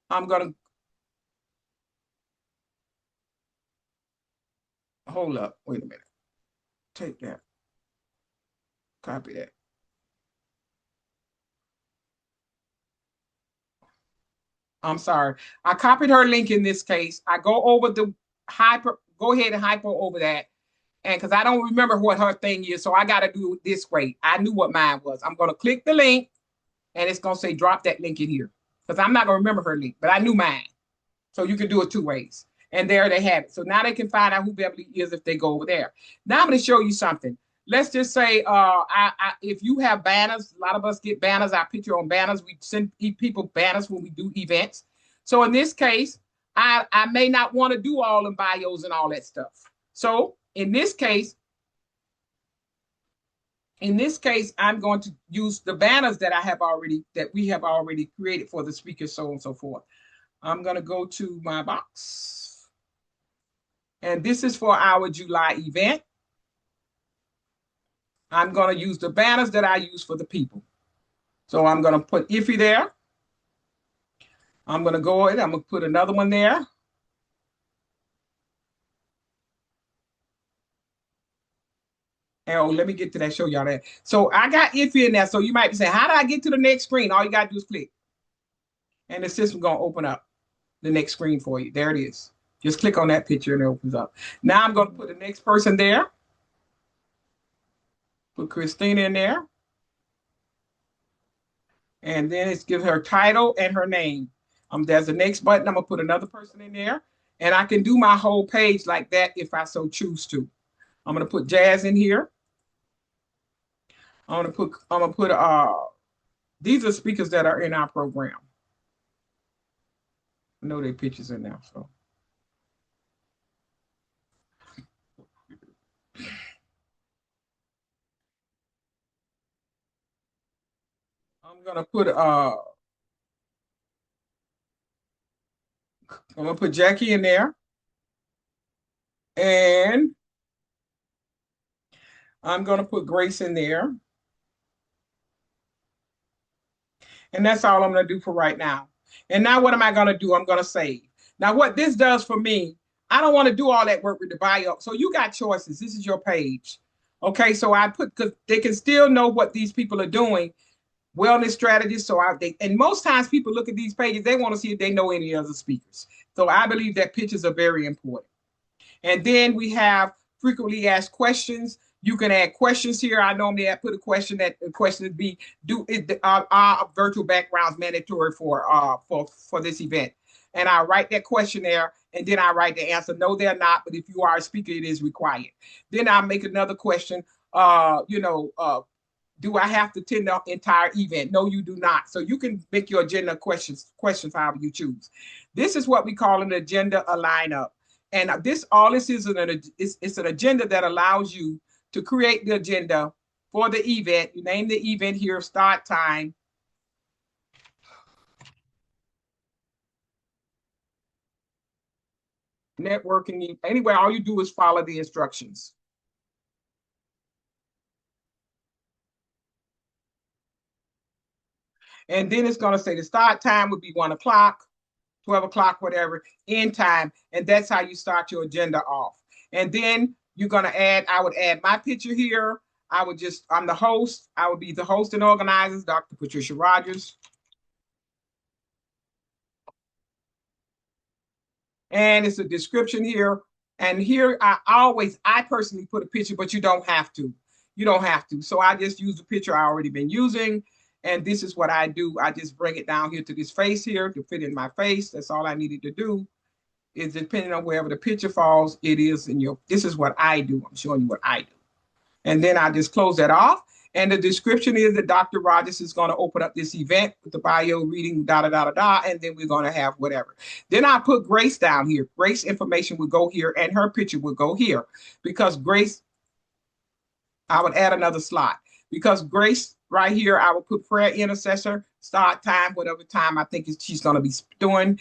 I'm going to hold up. Wait a minute. Take that. Copy that. I'm sorry. I copied her link in this case. I go over the go ahead and hyper over that. And because I don't remember what her thing is, so I got to do it this way. I knew what mine was. I'm going to click the link and it's going to say drop that link in here because I'm not going to remember her link, but I knew mine. So you can do it two ways. And there they have it. So now they can find out who Beverly is if they go over there. Now I'm going to show you something. Let's just say if you have banners, a lot of us get banners. I picture on banners. We send people banners when we do events. So in this case, I may not want to do all the bios and all that stuff. So in this case, I'm going to use the banners that we have already created for the speakers, so on and so forth. I'm going to go to my box. And this is for our July event. I'm going to use the banners that I use for the people. So I'm going to put Iffy there. I'm going to go ahead. I'm going to put another one there. Oh, let me get to that, show y'all that. So I got Iffy in there. So you might be saying, how do I get to the next screen? All you got to do is click. And the system's going to open up the next screen for you. There it is. Just click on that picture and it opens up. Now I'm going to put the next person there. Put Christina in there. And then it's give her title and her name. There's the next button. I'm going to put another person in there. And I can do my whole page like that if I so choose to. I'm going to put Jazz in here. I'm gonna put these are speakers that are in our program. I know their pictures in there, so. I'm gonna put Jackie in there, and I'm gonna put Grace in there, and that's all I'm gonna do for right now. And now what am I gonna do? I'm gonna save. Now what this does for me, I don't want to do all that work with the bio. So you got choices. This is your page. Okay, so I put because they can still know what these people are doing, wellness strategists. And most times people look at these pages, they want to see if they know any other speakers. So I believe that pictures are very important. And then we have frequently asked questions. You can add questions here. I normally put a question that the question would be, are virtual backgrounds mandatory for this event? And I write that question there, and then I write the answer. No, they're not, but if you are a speaker, it is required. Then I make another question, do I have to attend the entire event? No, you do not. So you can make your agenda questions however you choose. This is what we call an agenda align up. And all this is it's an agenda that allows you to create the agenda for the event. You name the event here, start time. Networking. Anyway, all you do is follow the instructions. And then it's going to say the start time would be 1 o'clock, 12 o'clock, whatever, end time. And that's how you start your agenda off. And then you're going to I would add my picture here. I'm the host. I would be the host and organizers, Dr. Patricia Rogers. And it's a description here. And here I personally put a picture, but you don't have to. You don't have to. So I just use the picture I already been using. And this is what I do. I just bring it down here to this face here to fit in my face. That's all I needed to do. Is depending on wherever the picture falls, it is in this is what I do. I'm showing you what I do. And then I just close that off. And the description is that Dr. Rogers is going to open up this event with the bio reading, and then we're going to have whatever. Then I put Grace down here. Grace information would go here, and her picture would go here. Because Grace, I would add another slot. Because Grace, right here, I would put prayer intercessor, start time, whatever time I think she's going to be doing,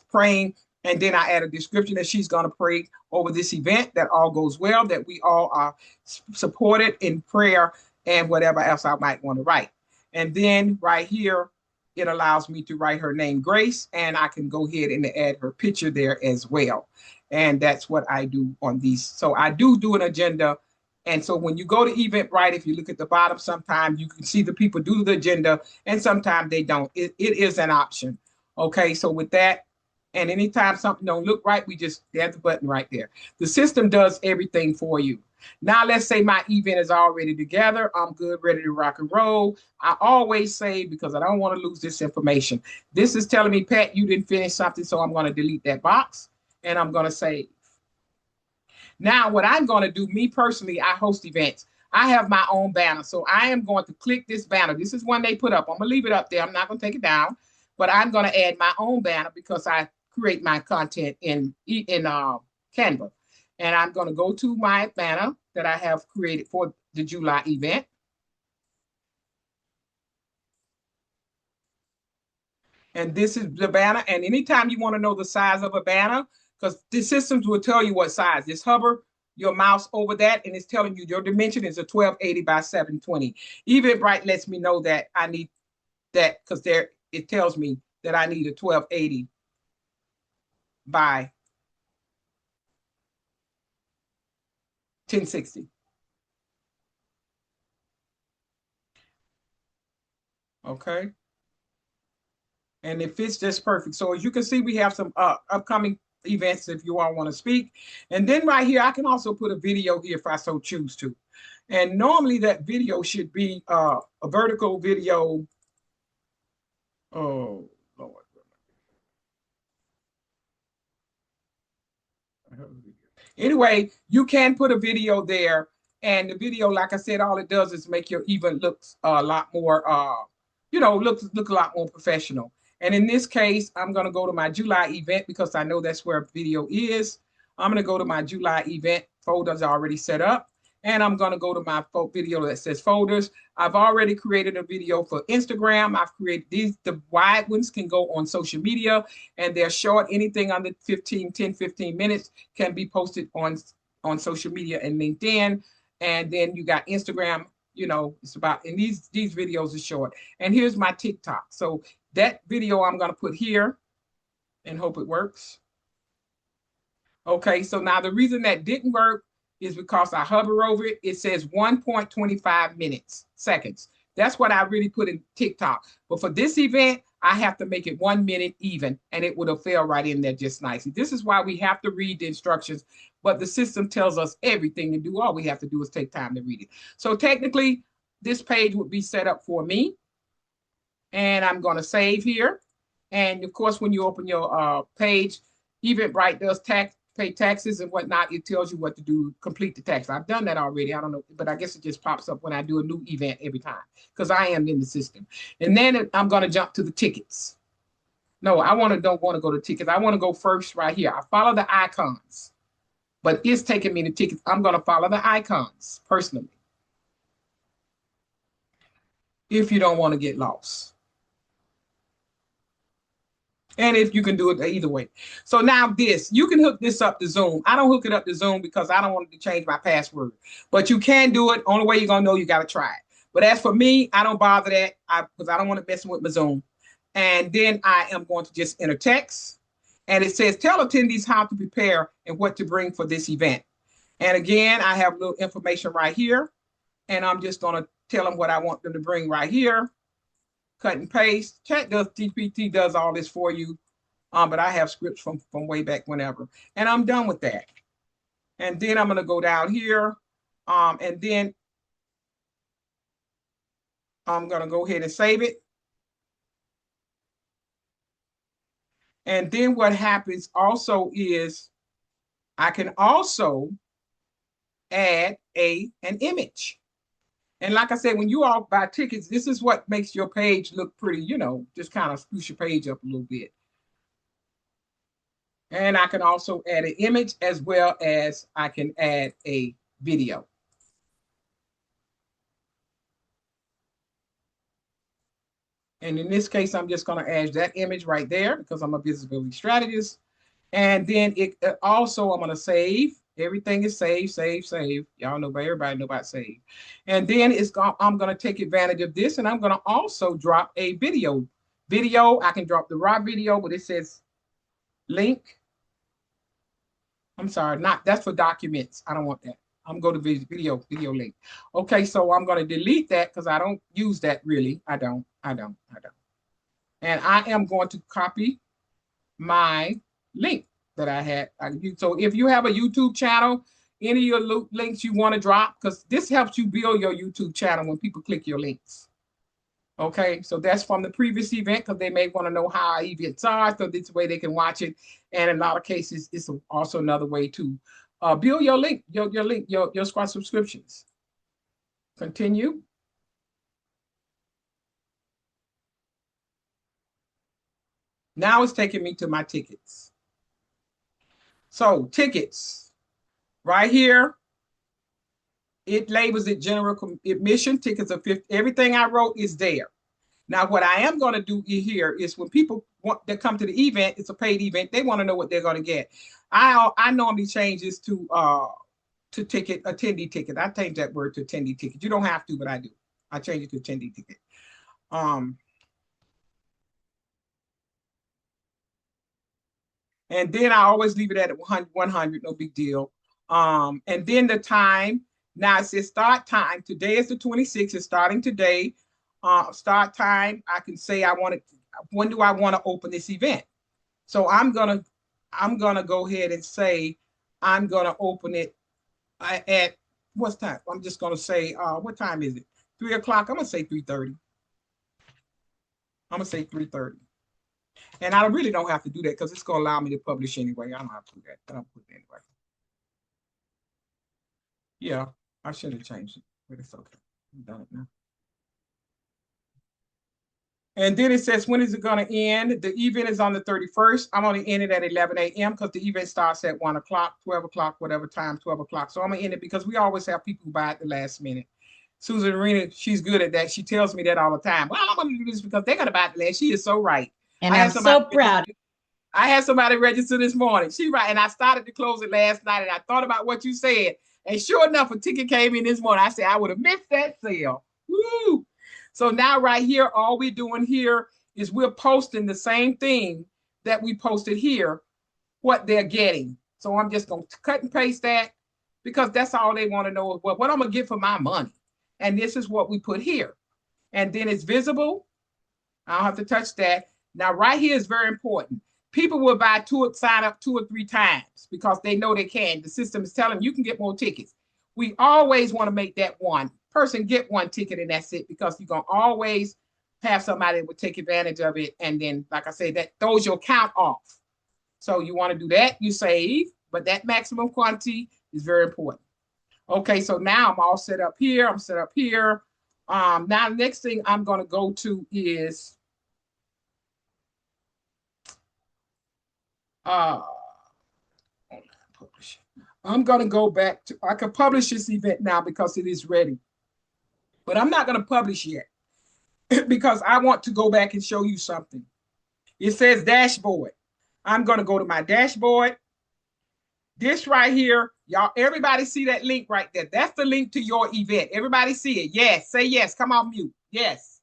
praying. And then I add a description that she's going to pray over this event, that all goes well, that we all are supported in prayer and whatever else I might want to write. And then right here, it allows me to write her name, Grace, and I can go ahead and add her picture there as well. And that's what I do on these. So I do an agenda. And so when you go to Eventbrite, if you look at the bottom, sometimes you can see the people do the agenda and sometimes they don't. It is an option. Okay, so with that, and anytime something don't look right, we just have the button right there. The system does everything for you. Now, let's say my event is all ready together. I'm good, ready to rock and roll. I always say, because I don't want to lose this information, this is telling me, Pat, you didn't finish something, so I'm going to delete that box, and I'm going to save. Now, what I'm going to do, me personally, I host events. I have my own banner, so I am going to click this banner. This is one they put up. I'm going to leave it up there. I'm not going to take it down, but I'm going to add my own banner because I create my content in Canva. And I'm going to go to my banner that I have created for the July event. And this is the banner. And anytime you want to know the size of a banner, because the systems will tell you what size. Just hover your mouse over that, and it's telling you your dimension is a 1280 by 720. Eventbrite lets me know that I need that because it tells me that I need a 1280 by 1060. Okay. And it fits just perfect. So as you can see, we have some upcoming events if you all want to speak. And then right here, I can also put a video here if I so choose to. And normally that video should be a vertical video. Oh, Lord. Anyway, you can put a video there And the video, like I said, all it does is make your event look a lot more, look a lot more professional. And in this case, I'm going to go to my July event because I know that's where video is. I'm going to go to my July event. Folders already set up. And I'm going to go to my video that says folders. I've already created a video for Instagram. I've created these. The wide ones can go on social media, and they're short. Anything under 10-15 minutes can be posted on social media and LinkedIn. And then you got Instagram, it's about, and these videos are short. And here's my TikTok. So that video I'm going to put here and hope it works. Okay, so now the reason that didn't work is because I hover over it. It says 1.25 seconds. That's what I really put in TikTok. But for this event, I have to make it 1 minute even, and it would have fell right in there just nicely. This is why we have to read the instructions, but the system tells us everything to do. All we have to do is take time to read it. So technically, this page would be set up for me, and I'm going to save here. And of course, when you open your page, Eventbrite does pay taxes and whatnot. It tells you what to do, complete the tax. I've done that already. I don't know, but I guess it just pops up when I do a new event every time because I am in the system. And then I'm going to jump to the tickets. No, don't want to go to tickets. I want to go first right here. I follow the icons, but it's taking me to tickets. I'm going to follow the icons personally. If you don't want to get lost. And if you can do it either way. So now you can hook this up to Zoom. I don't hook it up to Zoom because I don't want to change my password. But you can do it. Only way you're going to know, you got to try it. But as for me, I don't bother that because I don't want to mess with my Zoom. And then I am going to just enter text. And it says, tell attendees how to prepare and what to bring for this event. And again, I have a little information right here. And I'm just going to tell them what I want them to bring right here. Cut and paste. ChatGPT does all this for you, but I have scripts from way back whenever, and I'm done with that. And then I'm going to go down here, and then I'm going to go ahead and save it. And then what happens also is I can also add an image. And like I said, when you all buy tickets, this is what makes your page look pretty, just kind of spruce your page up a little bit. And I can also add an image as well as I can add a video. And in this case, I'm just going to add that image right there because I'm a visibility strategist. And then it also, I'm going to save. Everything is save. Y'all know, everybody know about save. And then I'm going to take advantage of this, and I'm going to also drop a video. I can drop the raw video, but it says link. I'm sorry, that's for documents. I don't want that. I'm going to video link. Okay, so I'm going to delete that because I don't use that really. I don't. And I am going to copy my link that I had. So if you have a YouTube channel, any of your links you want to drop, because this helps you build your YouTube channel when people click your links. Okay, so that's from the previous event because they may want to know how our events are, so this way they can watch it. And in a lot of cases, it's also another way to build your link, your Squad subscriptions. Continue. Now it's taking me to my tickets. So tickets, right here, it labels it general admission, tickets of 50. Everything I wrote is there. Now, what I am going to do here is when people that come to the event, it's a paid event, they want to know what they're going to get. I normally change this to attendee ticket. I change that word to attendee ticket. You don't have to, but I do. I change it to attendee ticket. And then I always leave it at 100, no big deal. And then the time, now it says start time. Today is the 26th, it's starting today. Start time, I can say when do I want to open this event? So I'm gonna go ahead and say I'm gonna open it at what time? I'm just gonna say what time is it? 3 o'clock. I'm gonna say 3:30. I'm gonna say 3:30. And I really don't have to do that because it's gonna allow me to publish anyway. I don't have to do that. I don't put it anyway. Yeah. I should have changed it, but it's okay. I'm done it now. And then it says, when is it going to end? The event is on the 31st. I'm going to end it at 11 a.m. because the event starts at 1 o'clock, 12 o'clock, whatever time, 12 o'clock. So I'm going to end it because we always have people who buy at the last minute. Susan Arena, she's good at that. She tells me that all the time. Well, I'm going to do this because they're going to buy it last. She is so right. And I'm so proud. I had somebody register this morning. She right, and I started to close it last night, and I thought about what you said. And sure enough, a ticket came in this morning. I said, I would have missed that sale. Woo! So now right here, all we're doing here is we're posting the same thing that we posted here, what they're getting. So I'm just going to cut and paste that because that's all they want to know is what I'm going to get for my money. And this is what we put here. And then it's visible. I don't have to touch that. Now, right here is very important. People will sign up 2 or 3 times because they know they can. The system is telling them you can get more tickets. We always want to make that one person get 1 ticket and that's it, because you're going to always have somebody that will take advantage of it. And then, like I said, that throws your count off. So you want to do that, you save, but that maximum quantity is very important. Okay, so now I'm all set up here. I'm set up here. Now the next thing I'm going to go to is I'm going to go back to, I can publish this event now because it is ready, but I'm not going to publish yet because I want to go back and show you something. It says dashboard. I'm going to go to my dashboard. This right here, y'all, everybody see that link right there. That's the link to your event. Everybody see it? Yes. Say yes. Come off mute. Yes.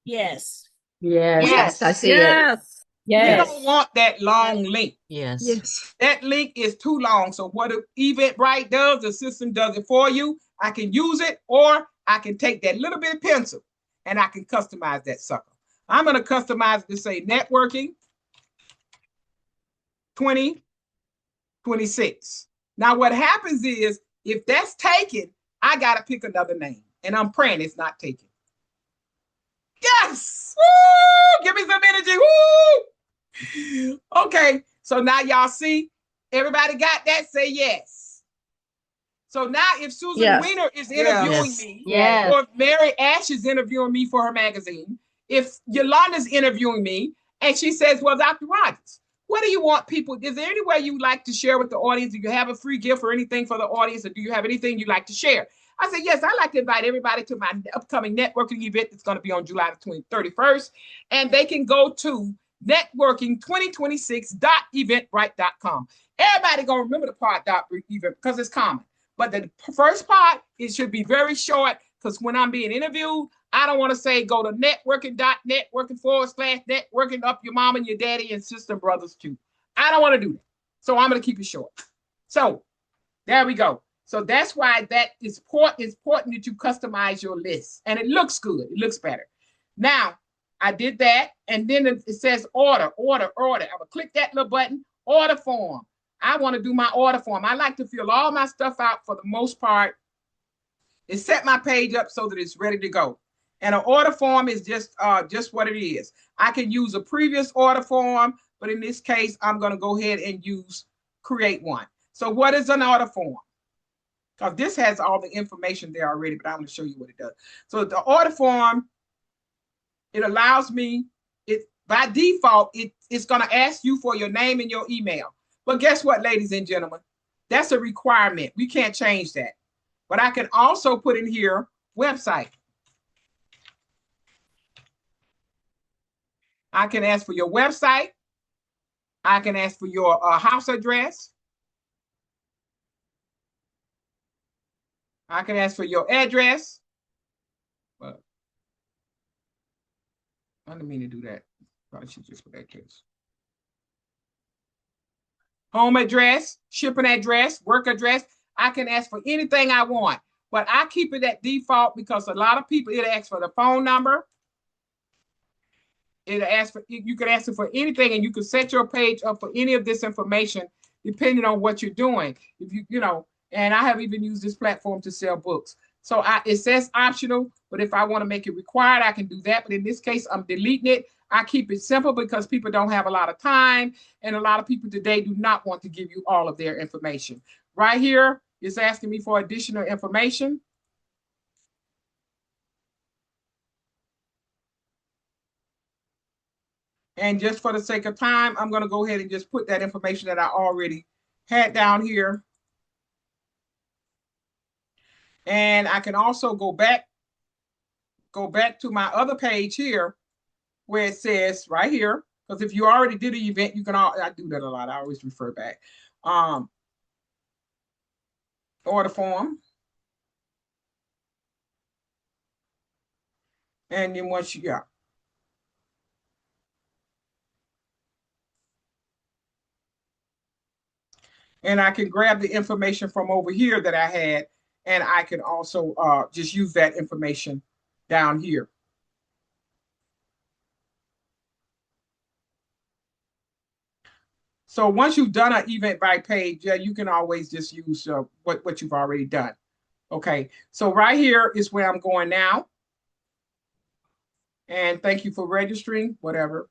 Yes. Yes. Yes. I see it. You don't want that long link. Yes. That link is too long. So what Eventbrite does, the system does it for you. I can use it, or I can take that little bit of pencil and I can customize that sucker. I'm going to customize it to say networking 2026. Now what happens is if that's taken, I got to pick another name, and I'm praying it's not taken. Yes. Woo! Give me some energy. Woo! Okay, so now y'all see, everybody got that? Say yes. So now if Susan Weiner is interviewing me, or if Mary Ash is interviewing me for her magazine, if Yolonda's interviewing me, and she says, well, Dr. Rogers, what do you want people? Is there any way you'd like to share with the audience? Do you have a free gift or anything for the audience? Or do you have anything you'd like to share? I said, yes, I'd like to invite everybody to my upcoming networking event that's going to be on July the 31st. And they can go to networking2026.eventbrite.com. Everybody going to remember the part .event because it's common. But the first part, it should be very short because when I'm being interviewed, I don't want to say go to networking.networking/networking up your mom and your daddy and sister and brothers too. I don't want to do that. So I'm going to keep it short. So there we go. So that's why that is important that you customize your list. And it looks good. It looks better. Now, I did that. And then it says order. I'm going to click that little button, order form. I want to do my order form. I like to fill all my stuff out for the most part. It set my page up so that it's ready to go. And an order form is just what it is. I can use a previous order form, but in this case, I'm going to go ahead and create one. So what is an order form? Because this has all the information there already, but I'm going to show you what it does. So the order form, it allows me, by default, it's going to ask you for your name and your email. But guess what, ladies and gentlemen? That's a requirement. We can't change that. But I can also put in here website. I can ask for your website. I can ask for your house address. I can ask for your address. Well, I didn't mean to do that. Probably should just put that case. Home address, shipping address, work address. I can ask for anything I want, but I keep it at default because a lot of people, it'll ask for the phone number. It'll ask for, you can ask it for anything, and you can set your page up for any of this information depending on what you're doing. If you know, and I have even used this platform to sell books. So it says optional, but if I want to make it required, I can do that. But in this case, I'm deleting it. I keep it simple because people don't have a lot of time, and a lot of people today do not want to give you all of their information. Right here, it's asking me for additional information. And just for the sake of time, I'm going to go ahead and just put that information that I already had down here. And I can also go back to my other page here where it says right here, because if you already did an event, you can I do that a lot. I always refer back. Order form. And then once you got, and I can grab the information from over here that I had, and I can also just use that information down here. So once you've done an Eventbrite page, yeah, you can always just use what you've already done. Okay, so right here is where I'm going now. And thank you for registering, whatever.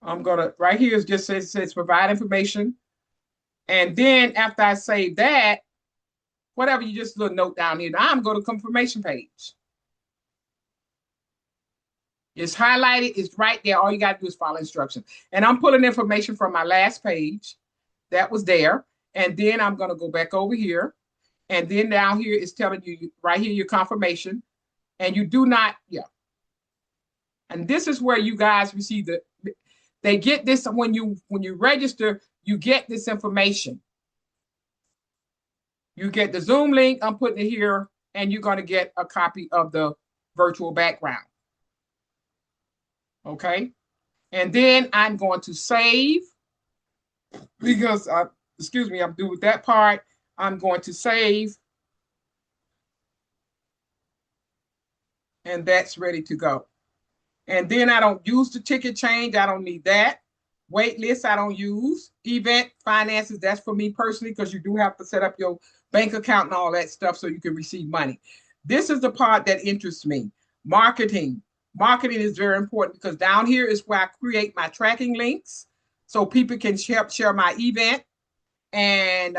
I'm gonna, right here is just says provide information. And then after I save that, whatever, you just little note down here. Now I'm going to confirmation page. It's highlighted, it's right there. All you got to do is follow instructions. And I'm pulling information from my last page that was there. And then I'm going to go back over here. And then down here is telling you right here your confirmation. And you do not, yeah. And this is where you guys receive they get this when you register, you get this information. You get the Zoom link, I'm putting it here, and you're going to get a copy of the virtual background. Okay. And then I'm going to save because, excuse me, I'm due with that part. I'm going to save. And that's ready to go. And then I don't use the ticket change. I don't need that. Wait list, I don't use. Event finances, that's for me personally, because you do have to set up your bank account and all that stuff so you can receive money. This is the part that interests me. Marketing. Marketing is very important because down here is where I create my tracking links so people can share my event, and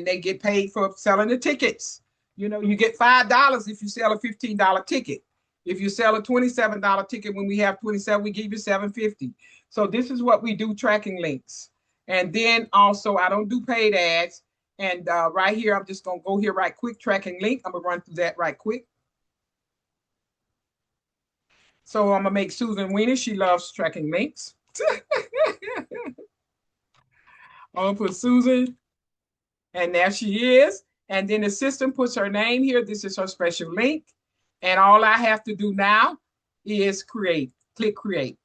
they get paid for selling the tickets. You know, you get $5 if you sell a $15 ticket. If you sell a $27 ticket, when we have 27, we give you $7.50. So this is what we do, tracking links. And then also, I don't do paid ads. And right here, I'm just going to go here right quick, tracking link. I'm going to run through that right quick. So I'm going to make Susan Weiner. She loves tracking links. I'm going to put Susan. And there she is. And then the system puts her name here. This is her special link. And all I have to do now is create, click create.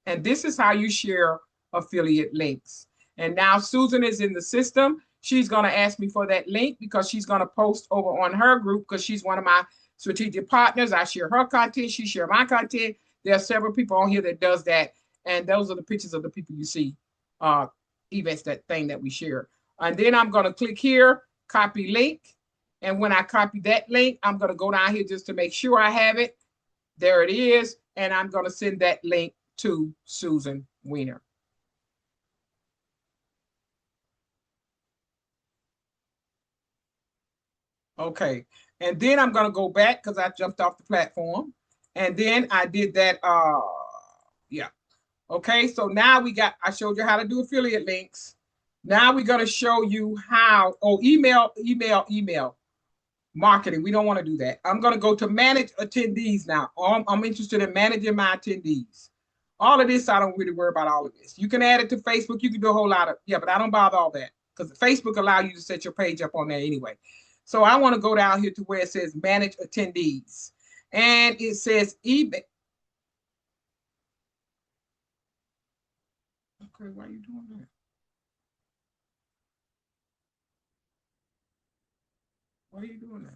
And this is how you share affiliate links. And now Susan is in the system. She's going to ask me for that link because she's going to post over on her group because she's one of my strategic partners. I share her content. She share my content. There are several people on here that does that. And those are the pictures of the people you see, events, that thing that we share. And then I'm going to click here, copy link. And when I copy that link, I'm going to go down here just to make sure I have it. There it is. And I'm going to send that link to Susan Weiner. Okay. And then I'm going to go back because I jumped off the platform. And then I did that. Yeah. Okay. So now I showed you how to do affiliate links. Now we're going to show you how, email marketing. We don't want to do that. I'm going to go to manage attendees now. I'm interested in managing my attendees. All of this, I don't really worry about all of this. You can add it to Facebook. You can do a whole lot of, but I don't bother all that because Facebook allows you to set your page up on there anyway. So I want to go down here to where it says manage attendees. And it says eBay. Okay, why are you doing that? Why are you doing that?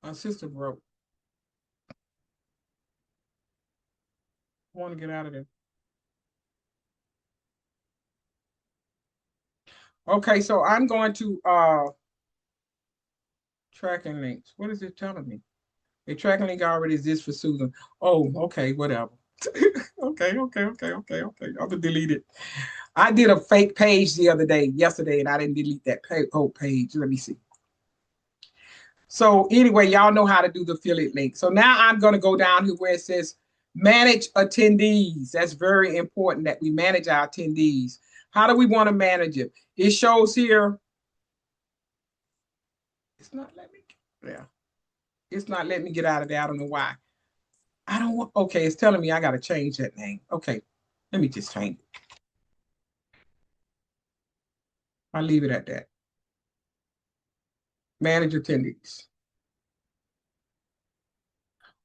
My sister broke. I want to get out of there. Okay, so I'm going to tracking links. What is it telling me? A tracking link already exists for Susan. Oh, okay, whatever. Okay. I'm gonna delete it. I did a fake page yesterday, and I didn't delete that whole page. Let me see. So anyway, y'all know how to do the affiliate link. So now I'm gonna go down here where it says manage attendees. That's very important that we manage our attendees. How do we want to manage it? It shows here. It's not letting me. Yeah. It's not letting me get out of there. I don't know why. I don't want. Okay, it's telling me I got to change that name. Okay, let me just change it. I'll leave it at that. Manage attendees.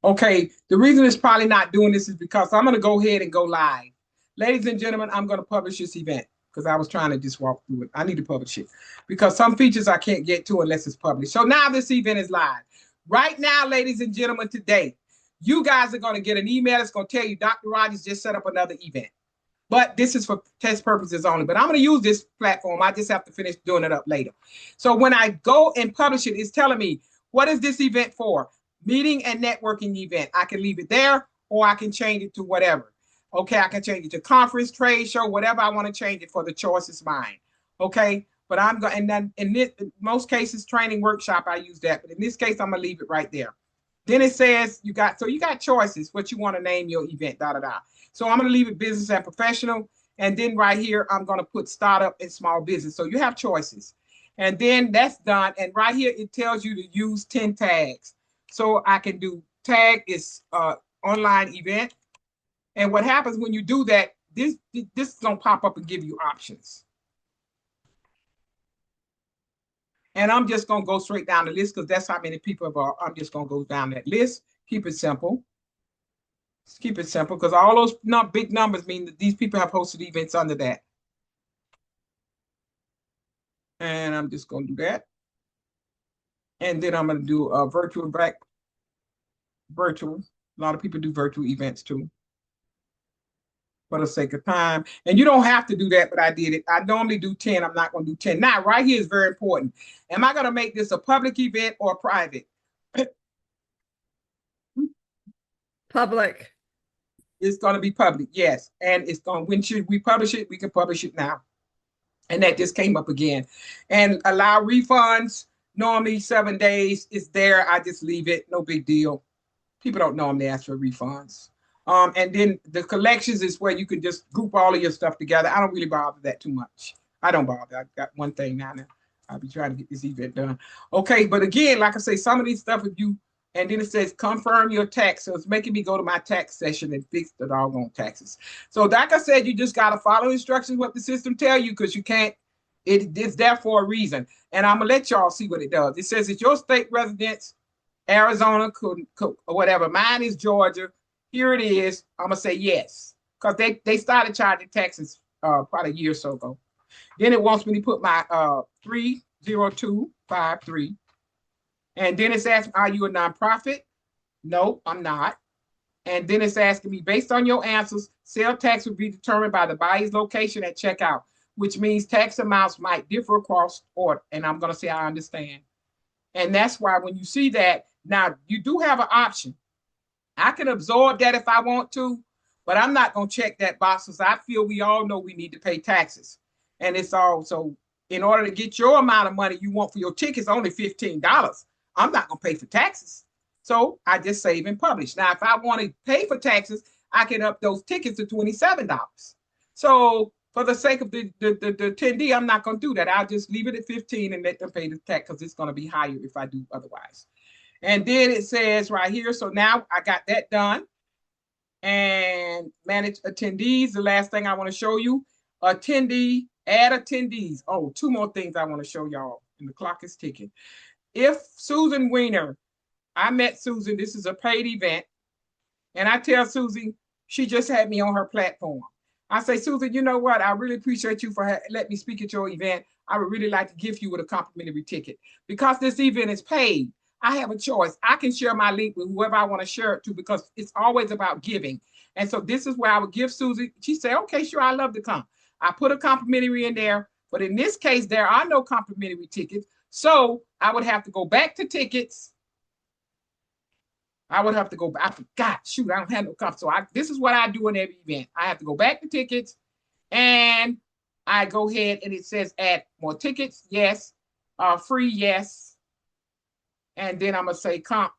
Okay, the reason it's probably not doing this is because I'm going to go ahead and go live. Ladies and gentlemen, I'm going to publish this event because I was trying to just walk through it. I need to publish it because some features I can't get to unless it's published. So now this event is live. Right now, ladies and gentlemen, today, you guys are going to get an email that's going to tell you Dr. Rogers just set up another event. But this is for test purposes only. But I'm going to use this platform. I just have to finish doing it up later. So when I go and publish it, it's telling me, what is this event for? Meeting and networking event. I can leave it there or I can change it to whatever. Okay, I can change it to conference, trade show, whatever I want to change it for. The choice is mine. Okay, but I'm going, and then in most cases, training workshop, I use that. But in this case, I'm going to leave it right there. Then it says you got choices, what you want to name your event, So I'm going to leave it business and professional. And then right here, I'm going to put startup and small business. So you have choices. And then that's done. And right here, it tells you to use 10 tags. So I can do tag is online event. And what happens when you do that, this is going to pop up and give you options. And I'm just going to go straight down the list because that's how many people are. I'm just going to go down that list. Keep it simple. Just keep it simple because all those big numbers mean that these people have hosted events under that. And I'm just going to do that. And then I'm going to do a virtual. A lot of people do virtual events too. For the sake of time. And you don't have to do that, but I did it. I normally do 10. I'm not going to do 10. Now, right here is very important. Am I going to make this a public event or private? Public. It's going to be public, yes. And it's going, when we publish it, we can publish it now. And that just came up again. And allow refunds. Normally 7 days is there. I just leave it. No big deal. People don't normally ask for refunds. And then the collections is where you can just group all of your stuff together. I don't really bother that too much. I don't bother. I've got one thing now. I'll be trying to get this event done. Okay, but again, like I say, some of these stuff, if you, and then it says confirm your tax. So it's making me go to my tax session and fix the doggone taxes. So like I said, you just got to follow instructions, what the system tell you, because you can't, it's there for a reason. And I'm going to let y'all see what it does. It says it's your state residence, Arizona, or whatever. Mine is Georgia. Here it is. I'm going to say yes, because they started charging taxes probably a year or so ago. Then it wants me to put my 30253. And then it's asking, are you a nonprofit? No, I'm not. And then it's asking me, based on your answers, sale tax will be determined by the buyer's location at checkout, which means tax amounts might differ across order. And I'm going to say, I understand. And that's why when you see that, now you do have an option. I can absorb that if I want to, but I'm not going to check that box because I feel we all know we need to pay taxes. And it's also, in order to get your amount of money you want for your tickets, only $15. I'm not going to pay for taxes. So I just save and publish. Now, if I want to pay for taxes, I can up those tickets to $27. So for the sake of the attendee, I'm not going to do that. I'll just leave it at 15 and let them pay the tax because it's going to be higher if I do otherwise. And then it says right here, so now I got that done. And manage attendees. The last thing I want to show you, attendee, add attendees. Oh, 2 more things I want to show y'all, and the clock is ticking. If Susan Weiner, I met Susan, this is a paid event, and I tell Susan, she just had me on her platform. I say, Susan, you know what? I really appreciate you for letting me speak at your event. I would really like to gift you with a complimentary ticket. Because this event is paid, I have a choice. I can share my link with whoever I want to share it to because it's always about giving. And so this is where I would give Susan. She said, okay, sure, I'd love to come. I put a complimentary in there, but in this case, there are no complimentary tickets. So I would have to go back to tickets I would have to go back. I forgot. Shoot, I don't have no cup. So this is what I do in every event. I have to go back to tickets, and I go ahead and it says add more tickets. Yes. Free. Yes. And then I'm going to say comp.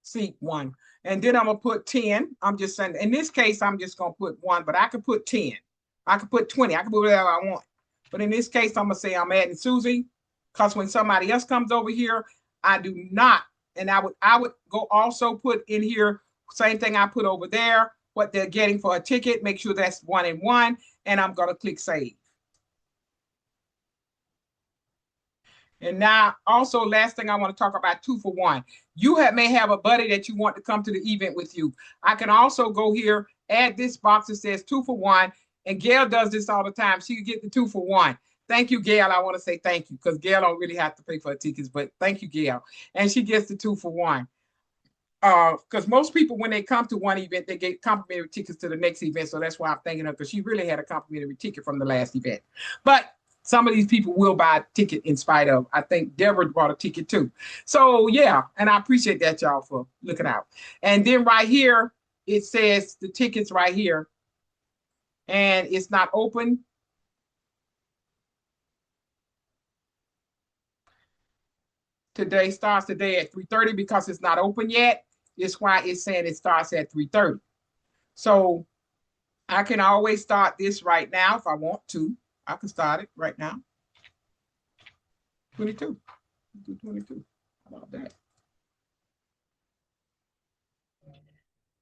Seat 1. And then I'm going to put 10. I'm just saying, in this case, I'm just going to put 1, but I could put 10. I could put 20. I could put whatever I want. But in this case, I'm going to say I'm adding Susie, because when somebody else comes over here, I do not. And I would go also put in here, same thing I put over there, what they're getting for a ticket. Make sure that's 1 and 1. And I'm going to click save. And now, also, last thing I want to talk about, 2 for 1. You may have a buddy that you want to come to the event with you. I can also go here, add this box that says 2 for 1. And Gail does this all the time. She can get the 2 for 1. Thank you, Gail. I want to say thank you, because Gail don't really have to pay for her tickets, but thank you, Gail. And she gets the 2 for 1. Because most people, when they come to one event, they get complimentary tickets to the next event. So that's why I'm thanking her, because she really had a complimentary ticket from the last event. But some of these people will buy a ticket in spite of. I think Deborah bought a ticket too. So yeah, and I appreciate that, y'all, for looking out. And then right here, it says the tickets right here. And it's not open. Today starts today at 3:30 because it's not open yet. It's why it's saying it starts at 3:30. So I can always start this right now if I want to. I can start it right now. 22. 22. How about that?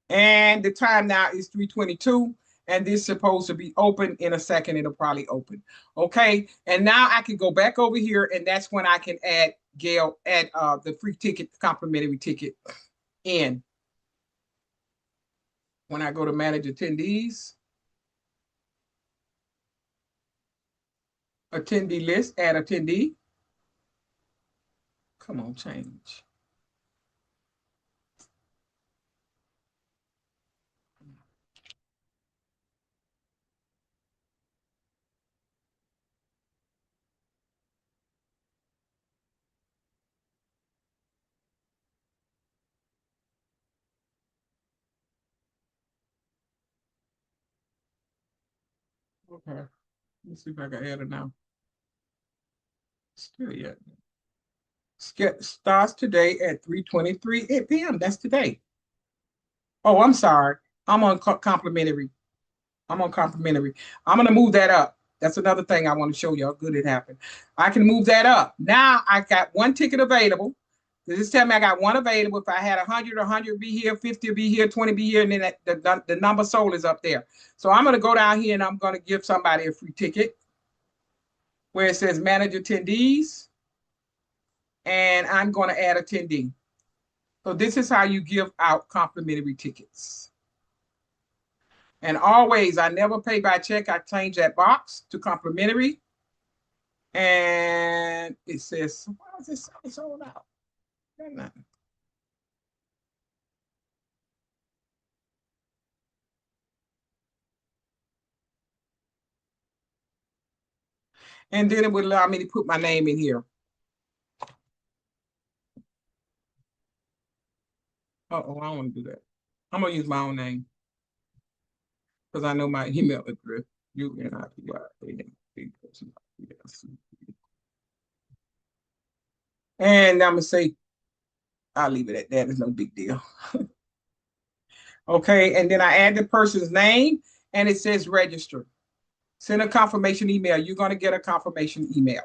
And the time now is 3:22. And this is supposed to be open in a second. It'll probably open. Okay. And now I can go back over here, and that's when I can add Gail, add the free ticket, complimentary ticket in. When I go to manage attendees, attendee list, add attendee. Come on, change. Okay. Let's see if I can add it now. Still yet. Starts today at 3:23 p.m. That's today. Oh, I'm sorry. I'm on complimentary. I'm on complimentary. I'm going to move that up. That's another thing I want to show you how good it happened. I can move that up. Now I got 1 ticket available. This tell me I got 1 available. If I had 100 be here, 50 be here, 20 be here, and then the number sold is up there. So I'm going to go down here and I'm going to give somebody a free ticket where it says manage attendees. And I'm going to add attendee. So this is how you give out complimentary tickets. And always, I never pay by check. I change that box to complimentary. And it says, why is this sold out? Nothing. And then it would allow me to put my name in here. Uh-oh, I don't want to do that. I'm going to use my own name, because I know my email address. And I'm going to say, I'll leave it at that. It's no big deal. Okay, and then I add the person's name, and it says register. Send a confirmation email. You're going to get a confirmation email.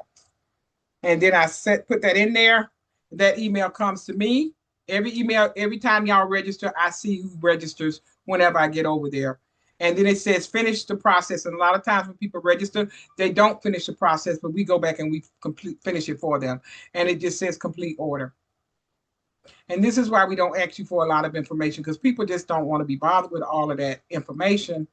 And then I put that in there. That email comes to me. Every email, every time y'all register, I see who registers whenever I get over there. And then it says finish the process. And a lot of times when people register, they don't finish the process, but we go back and we finish it for them. And it just says complete order. And this is why we don't ask you for a lot of information, because people just don't want to be bothered with all of that information.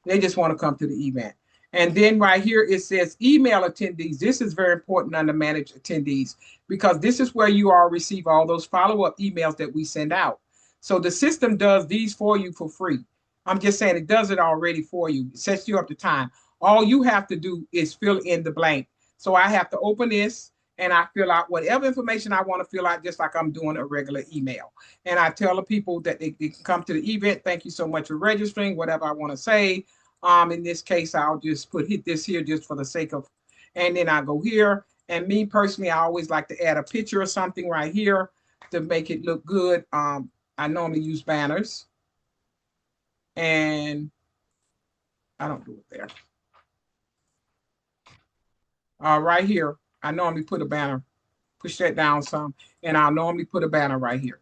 They just want to come to the event. And then right here, it says email attendees. This is very important under manage attendees, because this is where you all receive all those follow-up emails that we send out. So the system does these for you for free. I'm just saying it does it already for you. It sets you up the time. All you have to do is fill in the blank. So I have to open this and I fill out whatever information I want to fill out, just like I'm doing a regular email. And I tell the people that they can come to the event. Thank you so much for registering, whatever I want to say. In this case, I'll just hit this here just for the sake of, and then I go here. And me personally, I always like to add a picture or something right here to make it look good. I normally use banners. And I don't do it there. Right here, I normally put a banner, push that down some, and I'll normally put a banner right here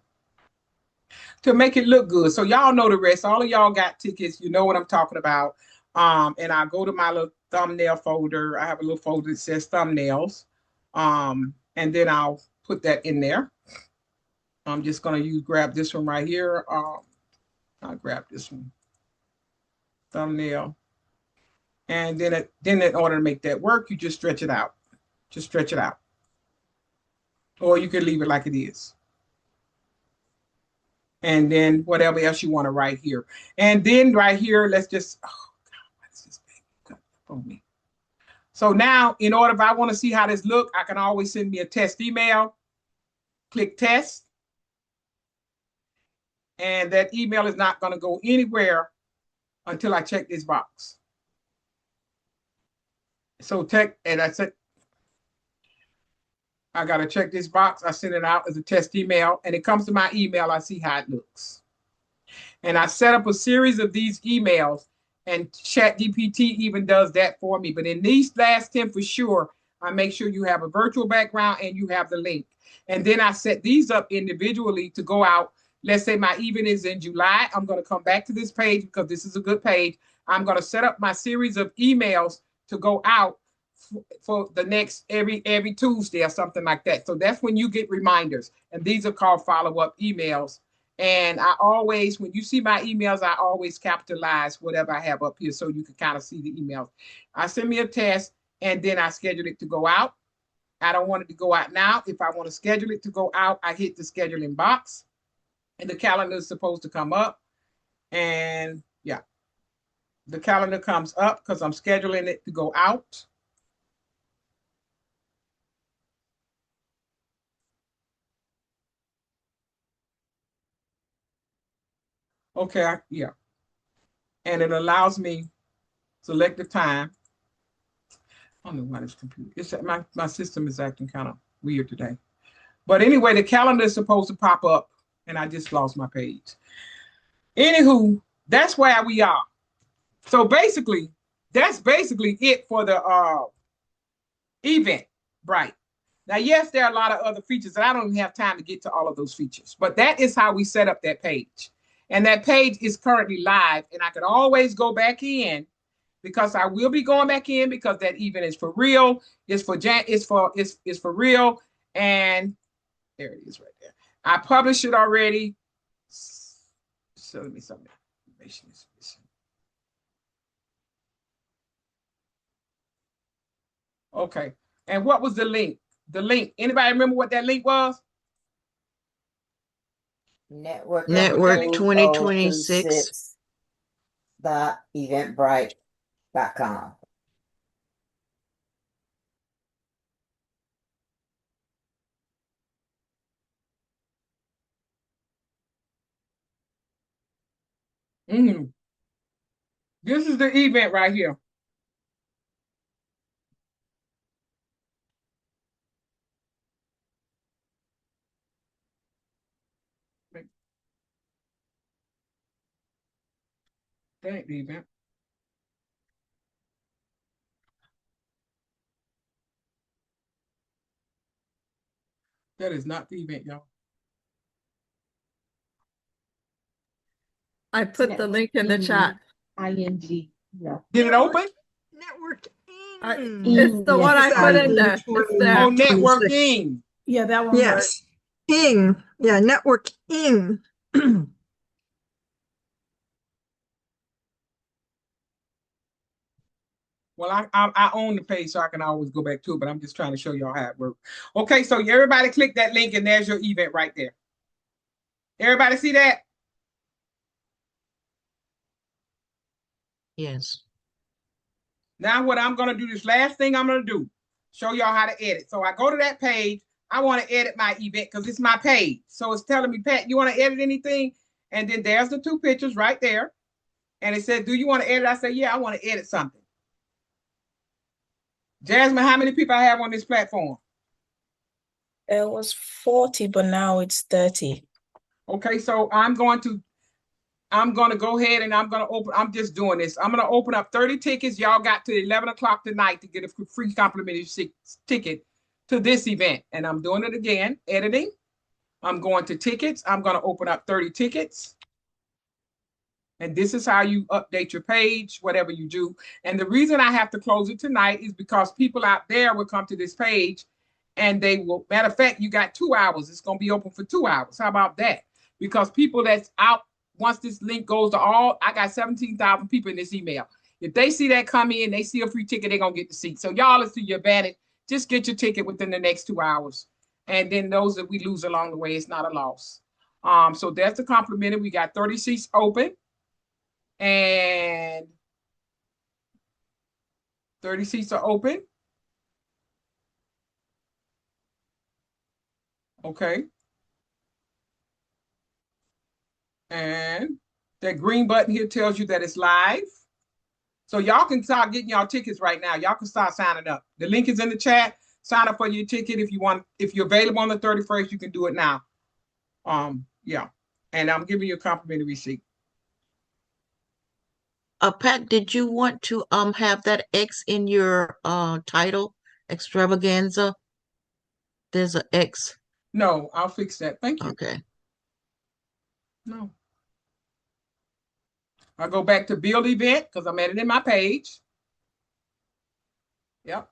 to make it look good. So y'all know the rest. All of y'all got tickets. You know what I'm talking about. And I go to my little thumbnail folder. I have a little folder that says thumbnails. And then I'll put that in there. I'm just going to grab this one right here. I'll grab this one. Thumbnail. And then in order to make that work, you just stretch it out. Just stretch it out. Or you can leave it like it is. And then whatever else you want to write here. And then right here, let's just, oh God, what's this big on me? So now, in order, if I want to see how this look, I can always send me a test email. Click test. And that email is not going to go anywhere until I check this box. So and I said, I got to check this box. I send it out as a test email and it comes to my email. I see how it looks. And I set up a series of these emails and ChatGPT even does that for me. But in these last 10 for sure, I make sure you have a virtual background and you have the link. And then I set these up individually to go out. Let's say my event is in July. I'm going to come back to this page because this is a good page. I'm going to set up my series of emails to go out for the next every Tuesday or something like that. So that's when you get reminders. And these are called follow-up emails. And I always, when you see my emails, I always capitalize whatever I have up here so you can kind of see the emails. I send me a test and then I schedule it to go out. I don't want it to go out now. If I want to schedule it to go out, I hit the scheduling box and the calendar is supposed to come up. And yeah, the calendar comes up because I'm scheduling it to go out. Okay, yeah. And it allows me select the time. I don't know why this computer, it's my system is acting kind of weird today. But anyway, the calendar is supposed to pop up and I just lost my page. Anywho, that's where we are. So basically, that's basically it for the event, Bright. Now, yes, there are a lot of other features and I don't even have time to get to all of those features, but that is how we set up that page. And that page is currently live and I can always go back in because I will be going back in because that event is for real. It's for real. And there it is right there. I published it already. So let me some information is missing. Okay. And what was the link? The link. Anybody remember what that link was? Network 2026. .eventbrite.com. This is the event right here. That ain't the event. That is not the event, y'all. I put the link in the chat. ING. Yeah. Did it open? Network. It's the one I put in there. It's there. Oh, networking. Yeah, that one. Yes. Ing. Yeah, networking. Well, I own the page, so I can always go back to it, but I'm just trying to show y'all how it works. Okay, so everybody click that link, and there's your event right there. Everybody see that? Yes. Now what I'm going to do, this last thing I'm going to do, show y'all how to edit. So I go to that page. I want to edit my event because it's my page. So it's telling me, Pat, you want to edit anything? And then there's the two pictures right there. And it said, do you want to edit? I said, yeah, I want to edit something. Jasmine, how many people I have on this platform? It was 40, but now it's 30. Okay, so I'm going to go ahead and I'm going to open, I'm just doing this. I'm going to open up 30 tickets. Y'all got to 11 o'clock tonight to get a free complimentary ticket to this event. And I'm doing it again, editing. I'm going to tickets. I'm going to open up 30 tickets. And this is how you update your page, whatever you do. And the reason I have to close it tonight is because people out there will come to this page and they will, matter of fact, you got 2 hours. It's going to be open for 2 hours. How about that? Because people that's out, once this link goes to all, I got 17,000 people in this email. If they see that come in, they see a free ticket, they're going to get the seat. So y'all, it's to your advantage. Just get your ticket within the next 2 hours. And then those that we lose along the way, it's not a loss. So that's the complimentary. We got 30 seats open. And 30 seats are open. Okay. And that green button here tells you that it's live. So y'all can start getting y'all tickets right now. Y'all can start signing up. The link is in the chat. Sign up for your ticket if you want. If you're available on the 31st, you can do it now. Yeah. And I'm giving you a complimentary receipt. Pat, did you want to have that X in your title, extravaganza? There's an X. No, I'll fix that. Thank you. Okay. No. I'll go back to build event because I'm editing my page. Yep.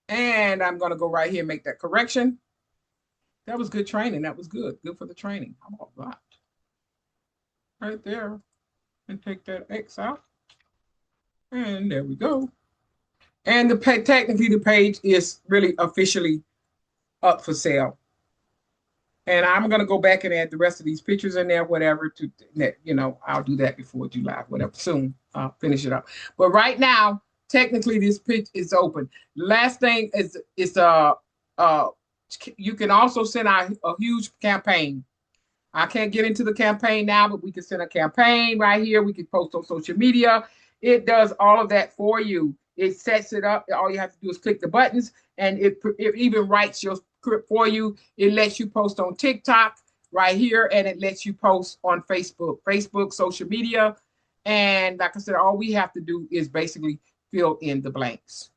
And I'm going to go right here and make that correction. That was good training. That was good. Good for the training. How about that? Right there. And take that X out. And there we go. And technically the page is really officially up for sale. And I'm going to go back and add the rest of these pictures in there, whatever, to, you know, I'll do that before July, whatever, soon. I'll finish it up. But right now, technically this pitch is open. Last thing is you can also send out a huge campaign. I can't get into the campaign now, but we can send a campaign right here. We can post on social media. It does all of that for you. It sets it up. All you have to do is click the buttons, and it even writes your script for you. It lets you post on TikTok right here, and it lets you post on Facebook, social media. And like I said, all we have to do is basically fill in the blanks.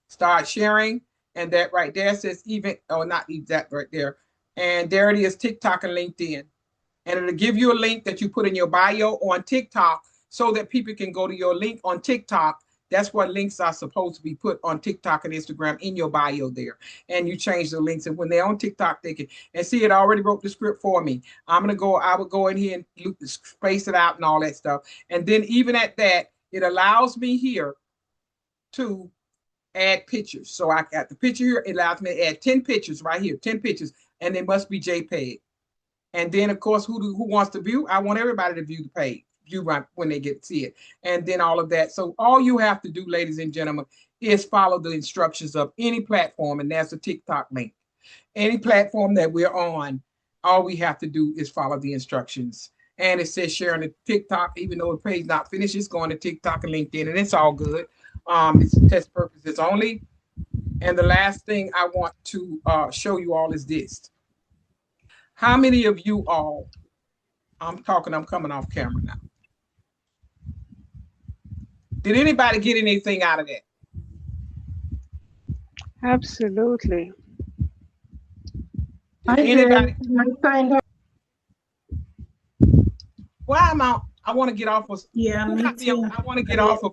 Start sharing, and that right there says even, or not that right there. And there it is, TikTok and LinkedIn. And it'll give you a link that you put in your bio on TikTok so that people can go to your link on TikTok. That's what links are supposed to be put on TikTok and Instagram in your bio there. And you change the links. And when they're on TikTok, they can, and see, it already wrote the script for me. I would go in here and space it out and all that stuff. And then even at that, it allows me here to add pictures. So I got the picture here. It allows me to add 10 pictures right here, 10 pictures. And they must be JPEG. And then, of course, who wants to view? I want everybody to view the page, view right when they get to see it. And then all of that. So all you have to do, ladies and gentlemen, is follow the instructions of any platform. And that's a TikTok link. Any platform that we're on, all we have to do is follow the instructions. And it says sharing the TikTok, even though the page not finished, it's going to TikTok and LinkedIn, and it's all good. It's test purposes only. And the last thing I want to show you all is this. How many of you all, I'm coming off camera now. Did anybody get anything out of that? Absolutely. Anybody? Why am I want to get off of, yeah, me too. I want to get off of.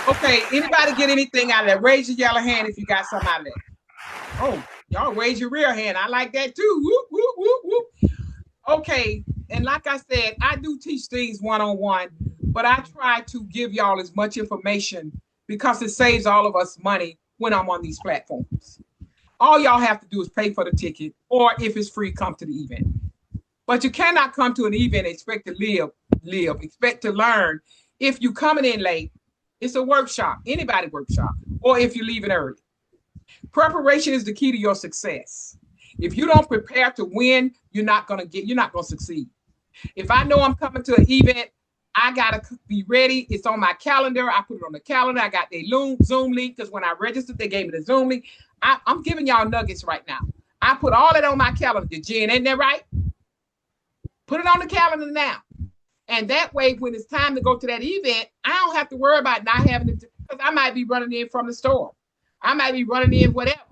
Okay, anybody get anything out of that? Raise your yellow hand if you got something out of that. Oh, y'all raise your rear hand. I like that too. Whoop, whoop, whoop, whoop. Okay, and like I said, I do teach things one-on-one, but I try to give y'all as much information because it saves all of us money when I'm on these platforms. All y'all have to do is pay for the ticket, or if it's free, come to the event. But you cannot come to an event and expect to expect to learn. If you coming in late, it's a workshop, anybody workshop, or if you're leaving early. Preparation is the key to your success. If you don't prepare to win, you're not gonna succeed. If I know I'm coming to an event, I gotta be ready. It's on my calendar. I put it on the calendar. I got the Zoom link because when I registered, they gave me the Zoom link. I'm giving y'all nuggets right now. I put all that on my calendar. Jen, ain't that right? Put it on the calendar now. And that way, when it's time to go to that event, I don't have to worry about not having it, because I might be running in from the store. I might be running in whatever.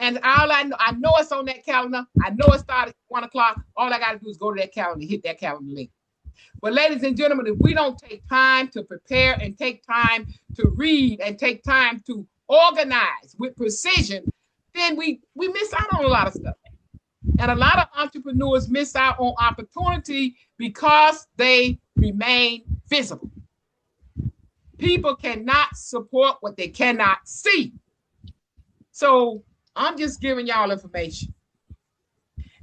And all I know it's on that calendar. I know it started at 1 o'clock. All I got to do is go to that calendar, hit that calendar link. But ladies and gentlemen, if we don't take time to prepare and take time to read and take time to organize with precision, then we miss out on a lot of stuff. And a lot of entrepreneurs miss out on opportunity because they remain visible. People cannot support what they cannot see. So I'm just giving y'all information.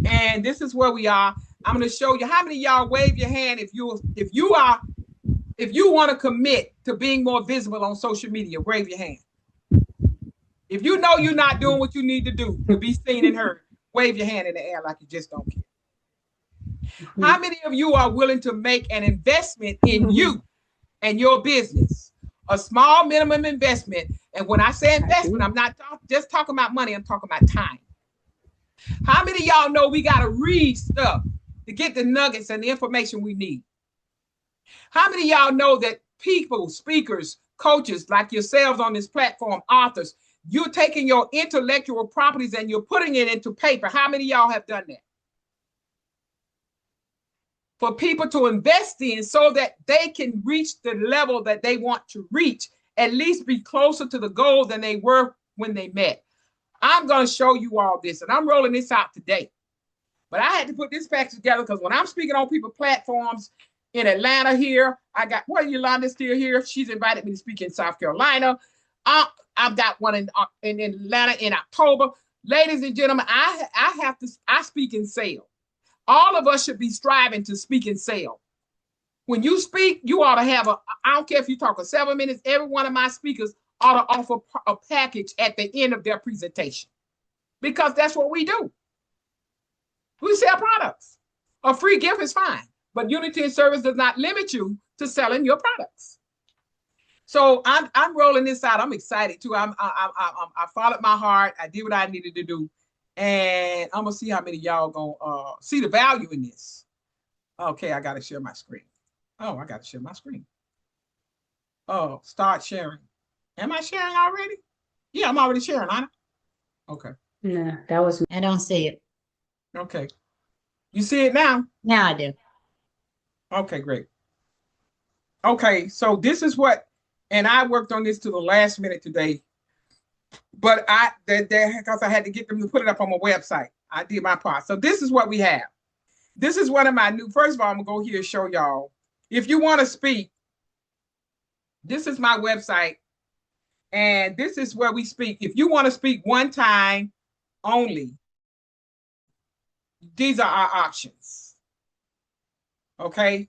And this is where we are. I'm going to show you how many of y'all wave your hand if you want to commit to being more visible on social media. Wave your hand. If you know you're not doing what you need to do to be seen and heard, wave your hand in the air like you just don't care. How many of you are willing to make an investment in you and your business? A small minimum investment. And when I say investment, I'm not just talking about money. I'm talking about time. How many of y'all know we got to read stuff to get the nuggets and the information we need? How many of y'all know that people, speakers, coaches like yourselves on this platform, authors, you're taking your intellectual properties and you're putting it into paper? How many of y'all have done that? For people to invest in so that they can reach the level that they want to reach, at least be closer to the goal than they were when they met. I'm going to show you all this, and I'm rolling this out today. But I had to put this package together because when I'm speaking on people's platforms in Atlanta here, I got, Yolanda still here. She's invited me to speak in South Carolina. I've got one in Atlanta in October. Ladies and gentlemen, I speak in sales. All of us should be striving to speak and sell. When you speak, you ought to have I don't care if you talk for 7 minutes, every one of my speakers ought to offer a package at the end of their presentation. Because that's what we do. We sell products. A free gift is fine, but Unity and Service does not limit you to selling your products. So I'm rolling this out. I'm excited too. I followed my heart. I did what I needed to do. And I'm gonna see how many of y'all gonna see the value in this. Okay, I gotta share my screen. Oh, I gotta share my screen. Oh, start sharing. Am I sharing already? Yeah, I'm already sharing, Anna. Okay. Yeah, that was. I don't see it. Okay. You see it now? Now I do. Okay, great. Okay, so this is what, and I worked on this to the last minute today. But because I had to get them to put it up on my website. I did my part. So this is what we have. This is one of my new, first of all, I'm gonna go here and show y'all. If you want to speak, this is my website. And this is where we speak. If you want to speak one time only, these are our options. Okay.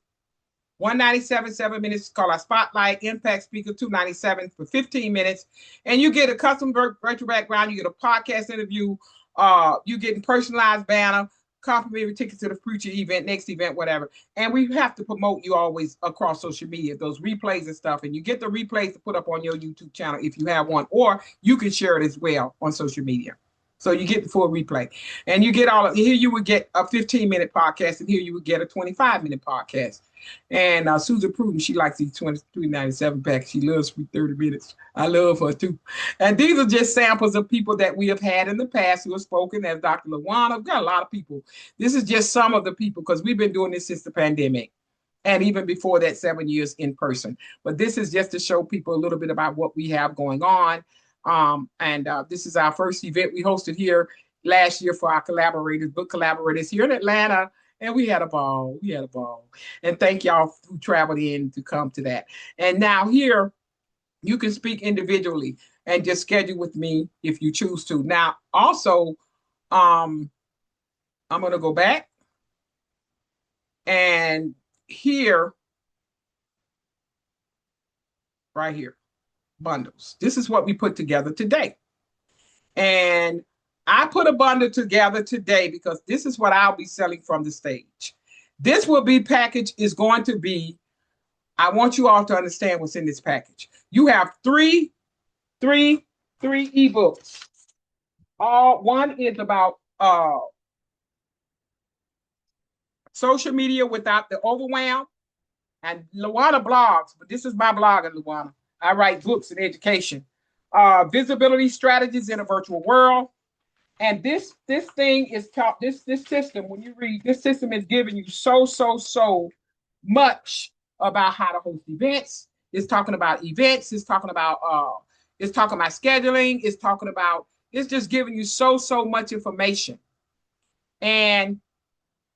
197, 7 minutes, call our Spotlight Impact Speaker, 297 for 15 minutes. And you get a custom virtual background, you get a podcast interview, you get a personalized banner, complimentary tickets to the future event, next event, whatever. And we have to promote you always across social media, those replays and stuff. And you get the replays to put up on your YouTube channel if you have one, or you can share it as well on social media. So you get the full replay. And you get here you would get a 15-minute podcast, and here you would get a 25-minute podcast. And Susan Pruden, she likes these 23.97 packs. She loves 30 minutes. I love her too. And these are just samples of people that we have had in the past who have spoken, as Dr. LaWanda. We've got a lot of people. This is just some of the people, because we've been doing this since the pandemic. And even before that, 7 years in person. But this is just to show people a little bit about what we have going on. This is our first event we hosted here last year for our collaborators, book collaborators here in Atlanta. And we had a ball. We had a ball. And thank y'all who traveled in to come to that. And now here, you can speak individually and just schedule with me if you choose to. Now, also, I'm going to go back. And here, right here, bundles. This is what we put together today. And I put a bundle together today because this is what I'll be selling from the stage. This will be package is going to be, I want you all to understand what's in this package. You have three ebooks. One is about social media without the overwhelm. And Luana blogs, but this is my blog, Luana. I write books in education. Visibility strategies in a virtual world. And this thing is taught, this system, when you read, this system is giving you so much about how to host events. It's talking about events. It's talking about scheduling. It's just giving you so much information. And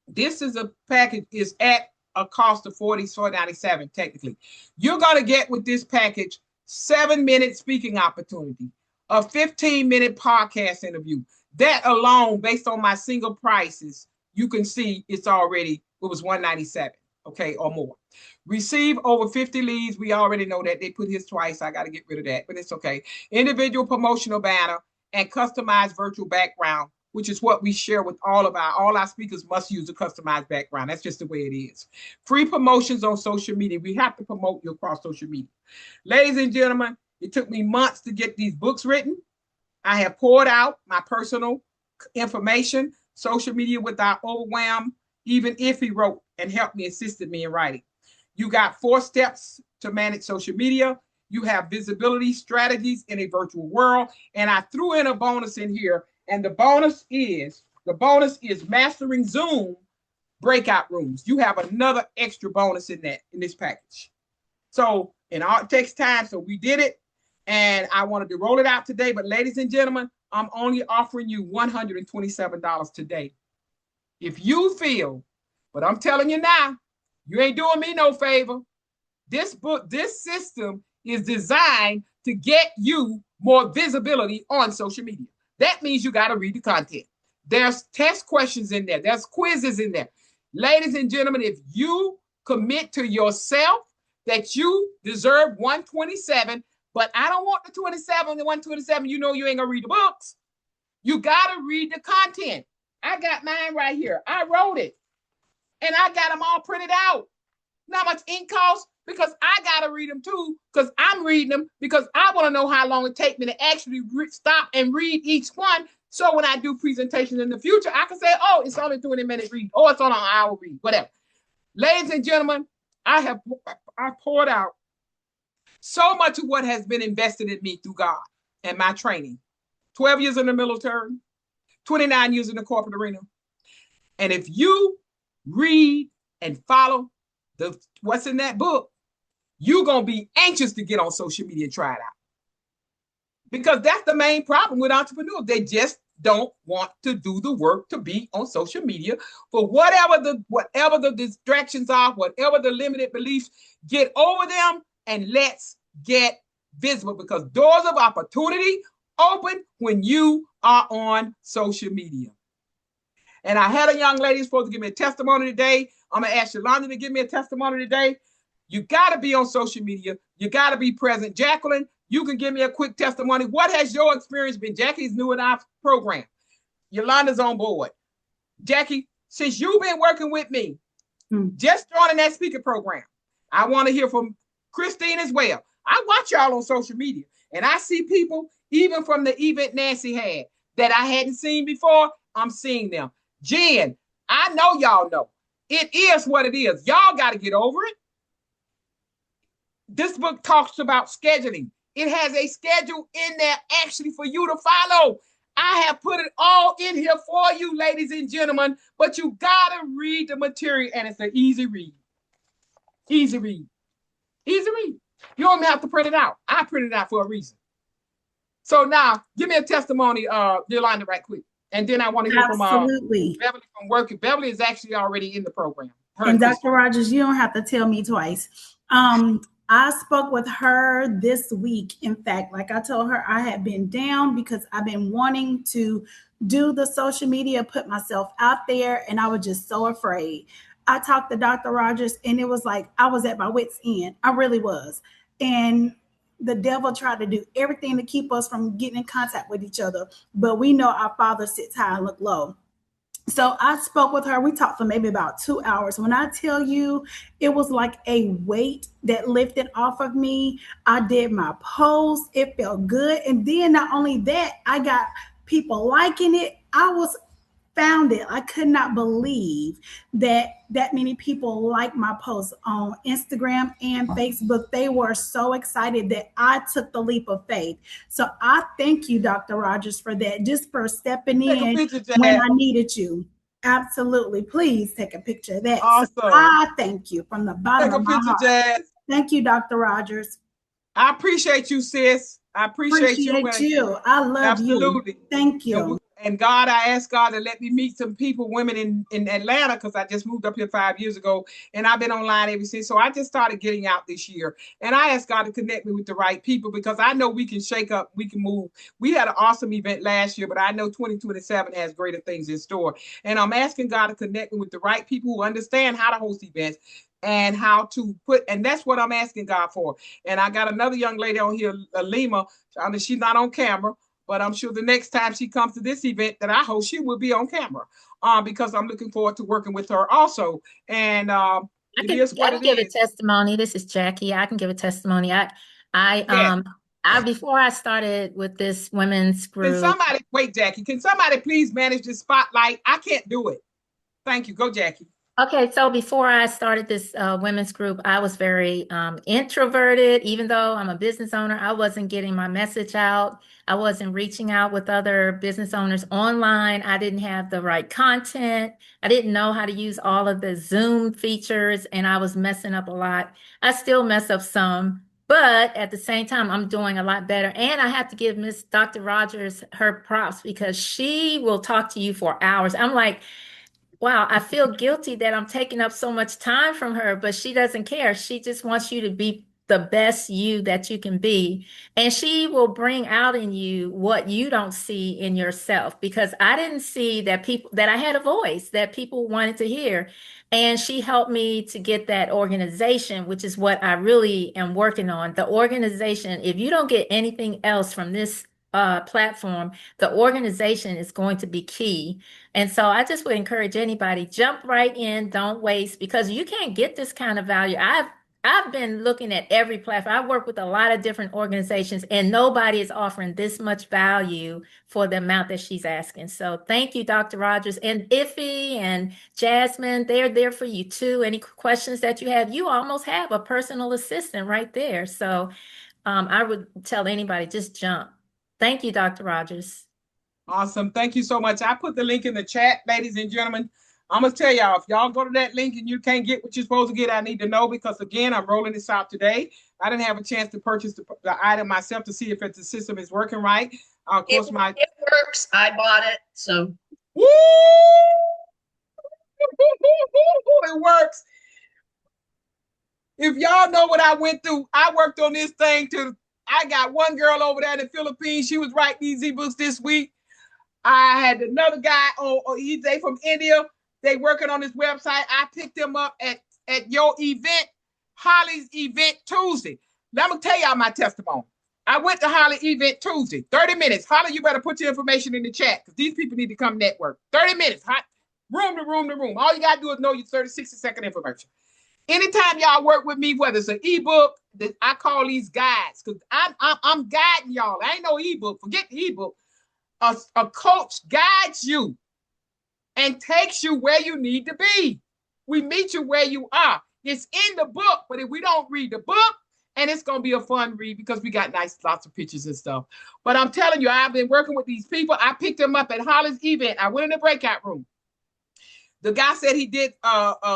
this is a package is at a cost of $44.97 technically. You're going to get with this package 7-minute speaking opportunity, a 15-minute podcast interview. That alone, based on my single prices, you can see it was $197, okay, or more. Receive over 50 leads. We already know that. They put his twice. I got to get rid of that, but it's okay. Individual promotional banner and customized virtual background, which is what we share with all our speakers must use a customized background. That's just the way it is. Free promotions on social media. We have to promote you across social media. Ladies and gentlemen, it took me months to get these books written. I have poured out my personal information, social media without overwhelm. Even if he wrote and helped me, assisted me in writing. You got 4 steps to manage social media. You have visibility strategies in a virtual world. And I threw in a bonus in here. And the bonus is mastering Zoom breakout rooms. You have another extra bonus in this package. So it takes time. So we did it. And I wanted to roll it out today. But ladies and gentlemen, I'm only offering you $127 today. If you feel, but I'm telling you now, you ain't doing me no favor. This system is designed to get you more visibility on social media. That means you got to read the content. There's test questions in there. There's quizzes in there. Ladies and gentlemen, if you commit to yourself that you deserve 127, but I don't want the 27, the 127, you know you ain't going to read the books. You got to read the content. I got mine right here. I wrote it. And I got them all printed out. You know how much ink costs? Because I got to read them too, because I'm reading them, because I want to know how long it takes me to actually stop and read each one. So when I do presentations in the future, I can say, oh, it's only 20-minute read, or it's on an hour read, whatever. Ladies and gentlemen, I poured out so much of what has been invested in me through God and my training. 12 years in the military, 29 years in the corporate arena. And if you read and follow what's in that book, you're going to be anxious to get on social media and try it out. Because that's the main problem with entrepreneurs. They just don't want to do the work to be on social media for whatever the distractions are, whatever the limited beliefs. Get over them and let's get visible, because doors of opportunity open when you are on social media. And I had a young lady supposed to give me a testimony today. I'm going to ask Yulonda to give me a testimony today. You got to be on social media. You got to be present. Jacqueline, you can give me a quick testimony. What has your experience been? Jackie's new in our program. Yolonda's on board. Jackie, since you've been working with me, just joining that speaker program, I want to hear from Christine as well. I watch y'all on social media, and I see people, even from the event Nancy had, that I hadn't seen before. I'm seeing them. Jen, I know y'all know. It is what it is. Y'all got to get over it. This book talks about scheduling. It has a schedule in there actually for you to follow. I have put it all in here for you, ladies and gentlemen, but you got to read the material, and it's an easy read. Easy read. Easy read. You don't even have to print it out. I printed it out for a reason. So now, give me a testimony, Yolonda, right quick. And then I want to hear from Beverly from working. Beverly is actually already in the program. And Dr. Rogers, you don't have to tell me twice. I spoke with her this week. In fact, like I told her, I had been down because I've been wanting to do the social media, put myself out there, and I was just so afraid. I talked to Dr. Rogers, and it was like I was at my wit's end. I really was. And the devil tried to do everything to keep us from getting in contact with each other. But we know our Father sits high and look low. So I spoke with her. We talked for maybe about 2 hours. When I tell you, it was like a weight that lifted off of me. I did my post. It felt good. And then not only that, I got people liking it. I was found it. I could not believe that many people liked my posts on Instagram and Facebook. They were so excited that I took the leap of faith. So I thank you, Dr. Rogers, for that, just for stepping in when I needed you. Absolutely. Please take a picture of that. Awesome. So I thank you from the bottom of my heart. Jazz. Thank you, Dr. Rogers. I appreciate you, sis. I appreciate you. I love you. Absolutely. Thank you. And God, I asked God to let me meet some people, women in Atlanta, because I just moved up here 5 years ago, and I've been online ever since. So I just started getting out this year. And I asked God to connect me with the right people, because I know we can shake up, we can move. We had an awesome event last year, but I know 2027 has greater things in store. And I'm asking God to connect me with the right people who understand how to host events and how to put, and that's what I'm asking God for. And I got another young lady on here, Lima. She's not on camera, but I'm sure the next time she comes to this event that I host, she will be on camera, because I'm looking forward to working with her also. And I can give a testimony. This is Jackie. I can give a testimony. Before I started with this women's group. Wait, Jackie, can somebody please manage the spotlight? I can't do it. Thank you. Go, Jackie. Okay, so before I started this women's group, I was very introverted. Even though I'm a business owner, I wasn't getting my message out. I wasn't reaching out with other business owners online. I didn't have the right content. I didn't know how to use all of the Zoom features, and I was messing up a lot. I still mess up some, but at the same time, I'm doing a lot better. And I have to give Miss Dr. Rogers her props, because she will talk to you for hours. I'm like, wow, I feel guilty that I'm taking up so much time from her, but she doesn't care. She just wants you to be the best you that you can be. And she will bring out in you what you don't see in yourself, because I didn't see that I had a voice that people wanted to hear. And she helped me to get that organization, which is what I really am working on. The organization, if you don't get anything else from this platform, the organization is going to be key. And so I just would encourage anybody, jump right in, don't waste, because you can't get this kind of value. I've been looking at every platform. I work with a lot of different organizations, and nobody is offering this much value for the amount that she's asking. So thank you, Dr. Rogers, and Iffy and Jasmine. They're there for you too. Any questions that you have, you almost have a personal assistant right there. So I would tell anybody, just jump. Thank you, Dr. Rogers. Awesome. Thank you so much. I put the link in the chat, ladies and gentlemen. I'm going to tell y'all, if y'all go to that link and you can't get what you're supposed to get, I need to know, because, again, I'm rolling this out today. I didn't have a chance to purchase the item myself to see if the system is working right. Of course, it works. I bought it, so. Woo! It works. If y'all know what I went through, I worked on this thing I got one girl over there in the Philippines. She was writing these ebooks this week. I had another guy they from India. They working on this website. I picked them up at your event, Holly's event Tuesday. Now I'm gonna tell y'all my testimony. I went to Holly event Tuesday, 30 minutes. Holly, you better put your information in the chat, because these people need to come network. 30 minutes, hot, room to room to room. All you gotta do is know your 30, 60-second information. Anytime y'all work with me, whether it's an ebook, I call these guides, because I'm guiding y'all. I ain't no ebook. Forget the ebook. A coach guides you and takes you where you need to be. We meet you where you are. It's in the book, but if we don't read the book, and it's going to be a fun read, because we got lots of pictures and stuff. But I'm telling you, I've been working with these people. I picked them up at Holly's event. I went in the breakout room. The guy said he did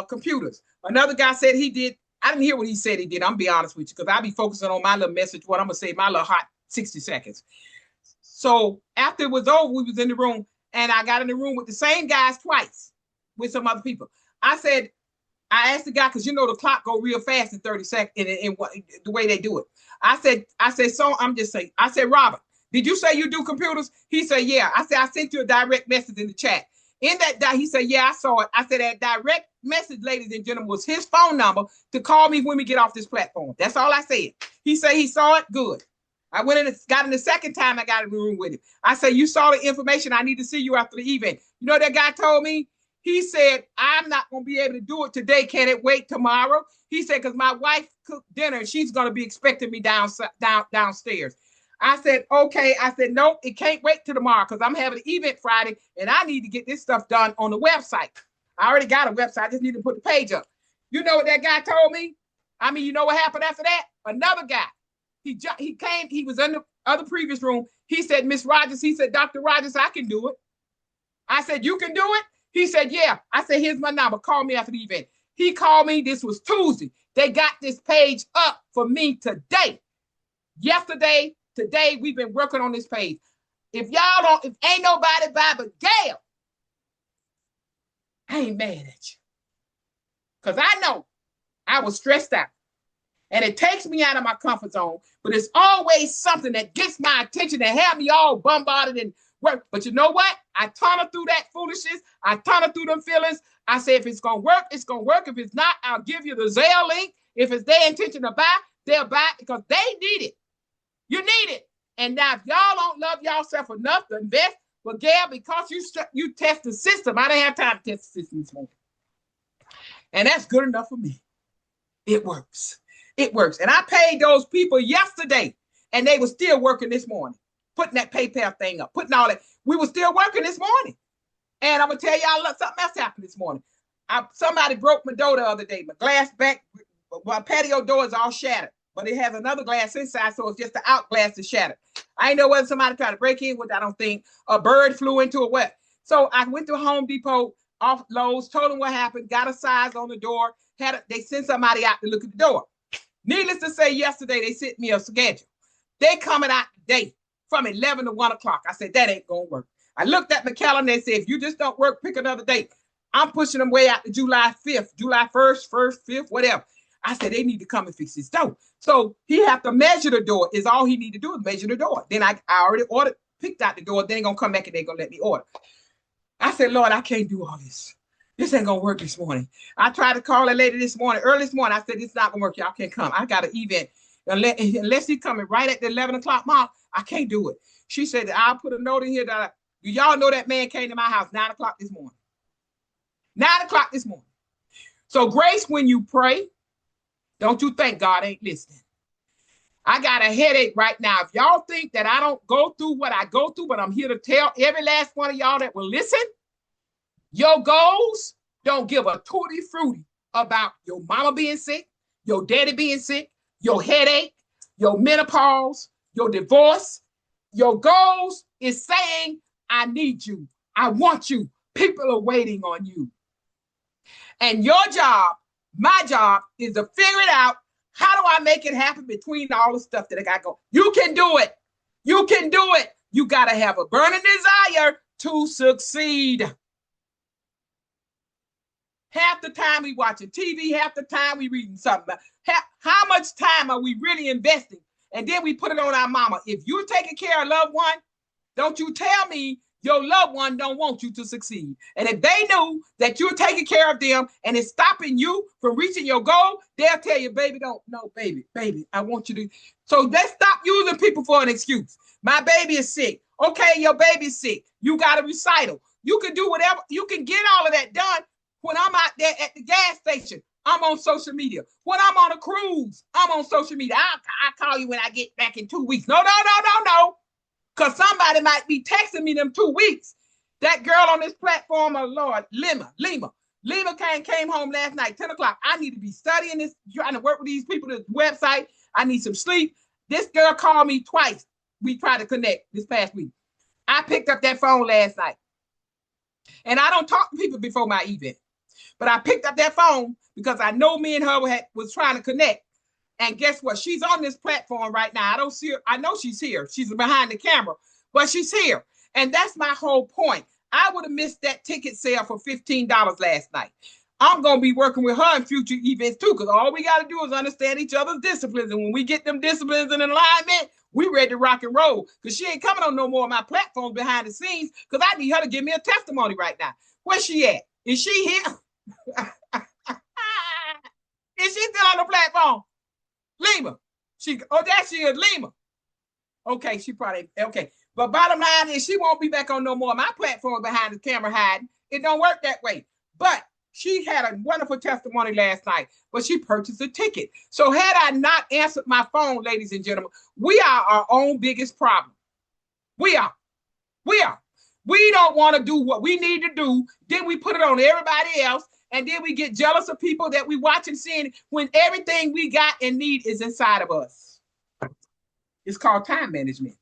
computers. Another guy said he did. I didn't hear what he said he did. I'm be honest with you, because I be focusing on my little message, what I'm going to say, my little hot 60 seconds. So after it was over, we was in the room, and I got in the room with the same guys twice with some other people. I asked the guy, because you know the clock go real fast in 30 seconds in the way they do it. I said, so I'm just saying, I said, Robert, did you say you do computers? He said, yeah. I said, I sent you a direct message in the chat. In that, he said, yeah, I saw it. I said, that direct message, ladies and gentlemen, was his phone number to call me when we get off this platform. That's all I said. He said he saw it. Good. I went in and got in the second time I got in the room with him. I said, you saw the information. I need to see you after the event. You know what that guy told me? He said, I'm not going to be able to do it today. Can it wait tomorrow? He said, because my wife cooked dinner and she's going to be expecting me downstairs. I said, okay. I said, nope, it can't wait till tomorrow because I'm having an event Friday and I need to get this stuff done on the website. I already got a website. I just need to put the page up. You know what that guy told me? I mean, you know what happened after that? Another guy. He came, he was in the other previous room. He said, Miss Rogers, he said, Dr. Rogers, I can do it. I said, you can do it? He said, yeah. I said, here's my number. Call me after the event. He called me. This was Tuesday. They got this page up for me today. Yesterday, today, we've been working on this page. If ain't nobody by but Gail, I ain't mad at you. Because I know I was stressed out. And it takes me out of my comfort zone, but it's always something that gets my attention and have me all bombarded and work. But you know what? I tunnel through that foolishness. I tunnel through them feelings. I say, if it's going to work, it's going to work. If it's not, I'll give you the Zelle link. If it's their intention to buy, they'll buy it because they need it. You need it. And now if y'all don't love yourself enough to invest, well, Gail, because you test the system, I didn't have time to test the system this morning. And that's good enough for me. It works. It works. And I paid those people yesterday and they were still working this morning, putting that PayPal thing up, putting all that. We were still working this morning. And I'm going to tell y'all something else happened this morning. Somebody broke my door the other day. My glass back, my patio door is all shattered, but it has another glass inside, so it's just the out glass is shattered. I didn't know whether somebody tried to break in, which I don't think. A bird flew into a web. So I went to Home Depot, off Lowe's, told them what happened, got a size on the door, they sent somebody out to look at the door. Needless to say, yesterday they sent me a schedule. They coming out today from 11 to 1 o'clock. I said, that ain't going to work. I looked at my calendar and said, if you just don't work, pick another date. I'm pushing them way out to July 5th, July 1st, 1st, 5th, whatever. I said, they need to come and fix this door. So he have to measure the door is all he need to do is measure the door. Then I already picked out the door. Then they're going to come back and they're going to let me order. I said, Lord, I can't do all this. This ain't going to work this morning. I tried to call a lady this morning, early this morning. I said, it's not going to work. Y'all can't come. I got an event. Unless he's coming right at the 11 o'clock mark, I can't do it. She said, I'll put a note in here that y'all know that man came to my house 9 o'clock this morning. 9 o'clock this morning. So Grace, when you pray, don't you think God ain't listening? I got a headache right now. If y'all think that I don't go through what I go through, but I'm here to tell every last one of y'all that will listen, your goals don't give a tutti frutti about your mama being sick, your daddy being sick, your headache, your menopause, your divorce. Your goals is saying, I need you. I want you. People are waiting on you. And your job, my job, is to figure it out. How do I make it happen between all the stuff that I got going? You can do it. You can do it. You got to have a burning desire to succeed. Half the time we watching TV, half the time we reading something. How much time are we really investing? And then we put it on our mama. If you're taking care of a loved one, don't you tell me your loved one don't want you to succeed. And if they knew that you're taking care of them and it's stopping you from reaching your goal, they'll tell you, baby, baby, I want you to. So let's stop using people for an excuse. My baby is sick. Okay, your baby's sick. You got a recital. You can do whatever. You can get all of that done. When I'm out there at the gas station, I'm on social media. When I'm on a cruise, I'm on social media. I'll call you when I get back in 2 weeks. No. Because somebody might be texting me them 2 weeks. That girl on this platform, oh Lord, Lima came home last night, 10 o'clock. I need to be studying this, trying to work with these people, this website. I need some sleep. This girl called me twice. We tried to connect this past week. I picked up that phone last night. And I don't talk to people before my event. But I picked up that phone because I know me and her was trying to connect. And guess what? She's on this platform right now. I don't see her. I know she's here. She's behind the camera, but she's here. And that's my whole point. I would have missed that ticket sale for $15 last night. I'm going to be working with her in future events too, because all we got to do is understand each other's disciplines. And when we get them disciplines in alignment, we ready to rock and roll. Because she ain't coming on no more of my platforms behind the scenes, because I need her to give me a testimony right now. Where's she at? Is she here? Is she still on the platform? Lima. There she is, Lima. Okay, she probably, okay. But bottom line is she won't be back on no more of my platform behind the camera hiding. It don't work that way. But she had a wonderful testimony last night, but she purchased a ticket. So had I not answered my phone, ladies and gentlemen, we are our own biggest problem. We are. We don't want to do what we need to do. Then we put it on everybody else. And then we get jealous of people that we watch and seeing when everything we got and need is inside of us. It's called time management.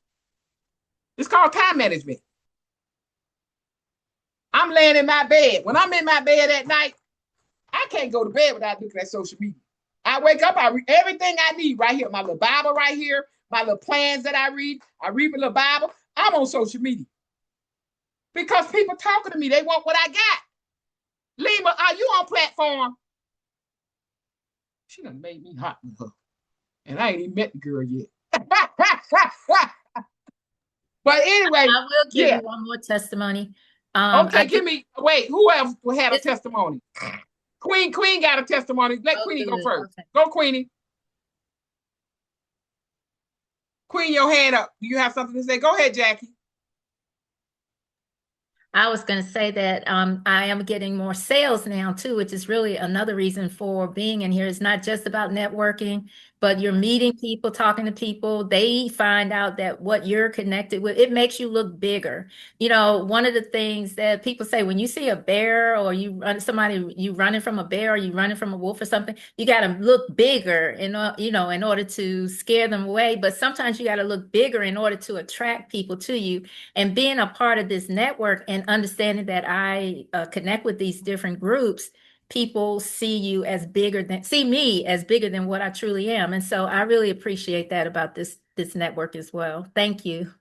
It's called time management. I'm laying in my bed. When I'm in my bed at night, I can't go to bed without looking at social media. I wake up, I read everything I need right here. My little Bible right here, my little plans that I read my little Bible. I'm on social media. Because people talking to me, they want what I got. Lima, are you on platform? She done made me hot with her. And I ain't even met the girl yet. But anyway. I will give you one more testimony. Okay, wait, who else had a testimony? Queen got a testimony. Let Queenie go first. Okay. Go, Queenie. Queen, your hand up. Do you have something to say? Go ahead, Jackie. I was going to say that I am getting more sales now too, which is really another reason for being in here. It's not just about networking, but you're meeting people, talking to people. They find out that what you're connected with, it makes you look bigger. You know, one of the things that people say when you see a bear or you running from a bear or you running from a wolf or something, you got to look bigger in order to scare them away. But sometimes you got to look bigger in order to attract people to you. And being a part of this network and understanding that I connect with these different groups, people see me as bigger than what I truly am. And so I really appreciate that about this network as well. Thank you.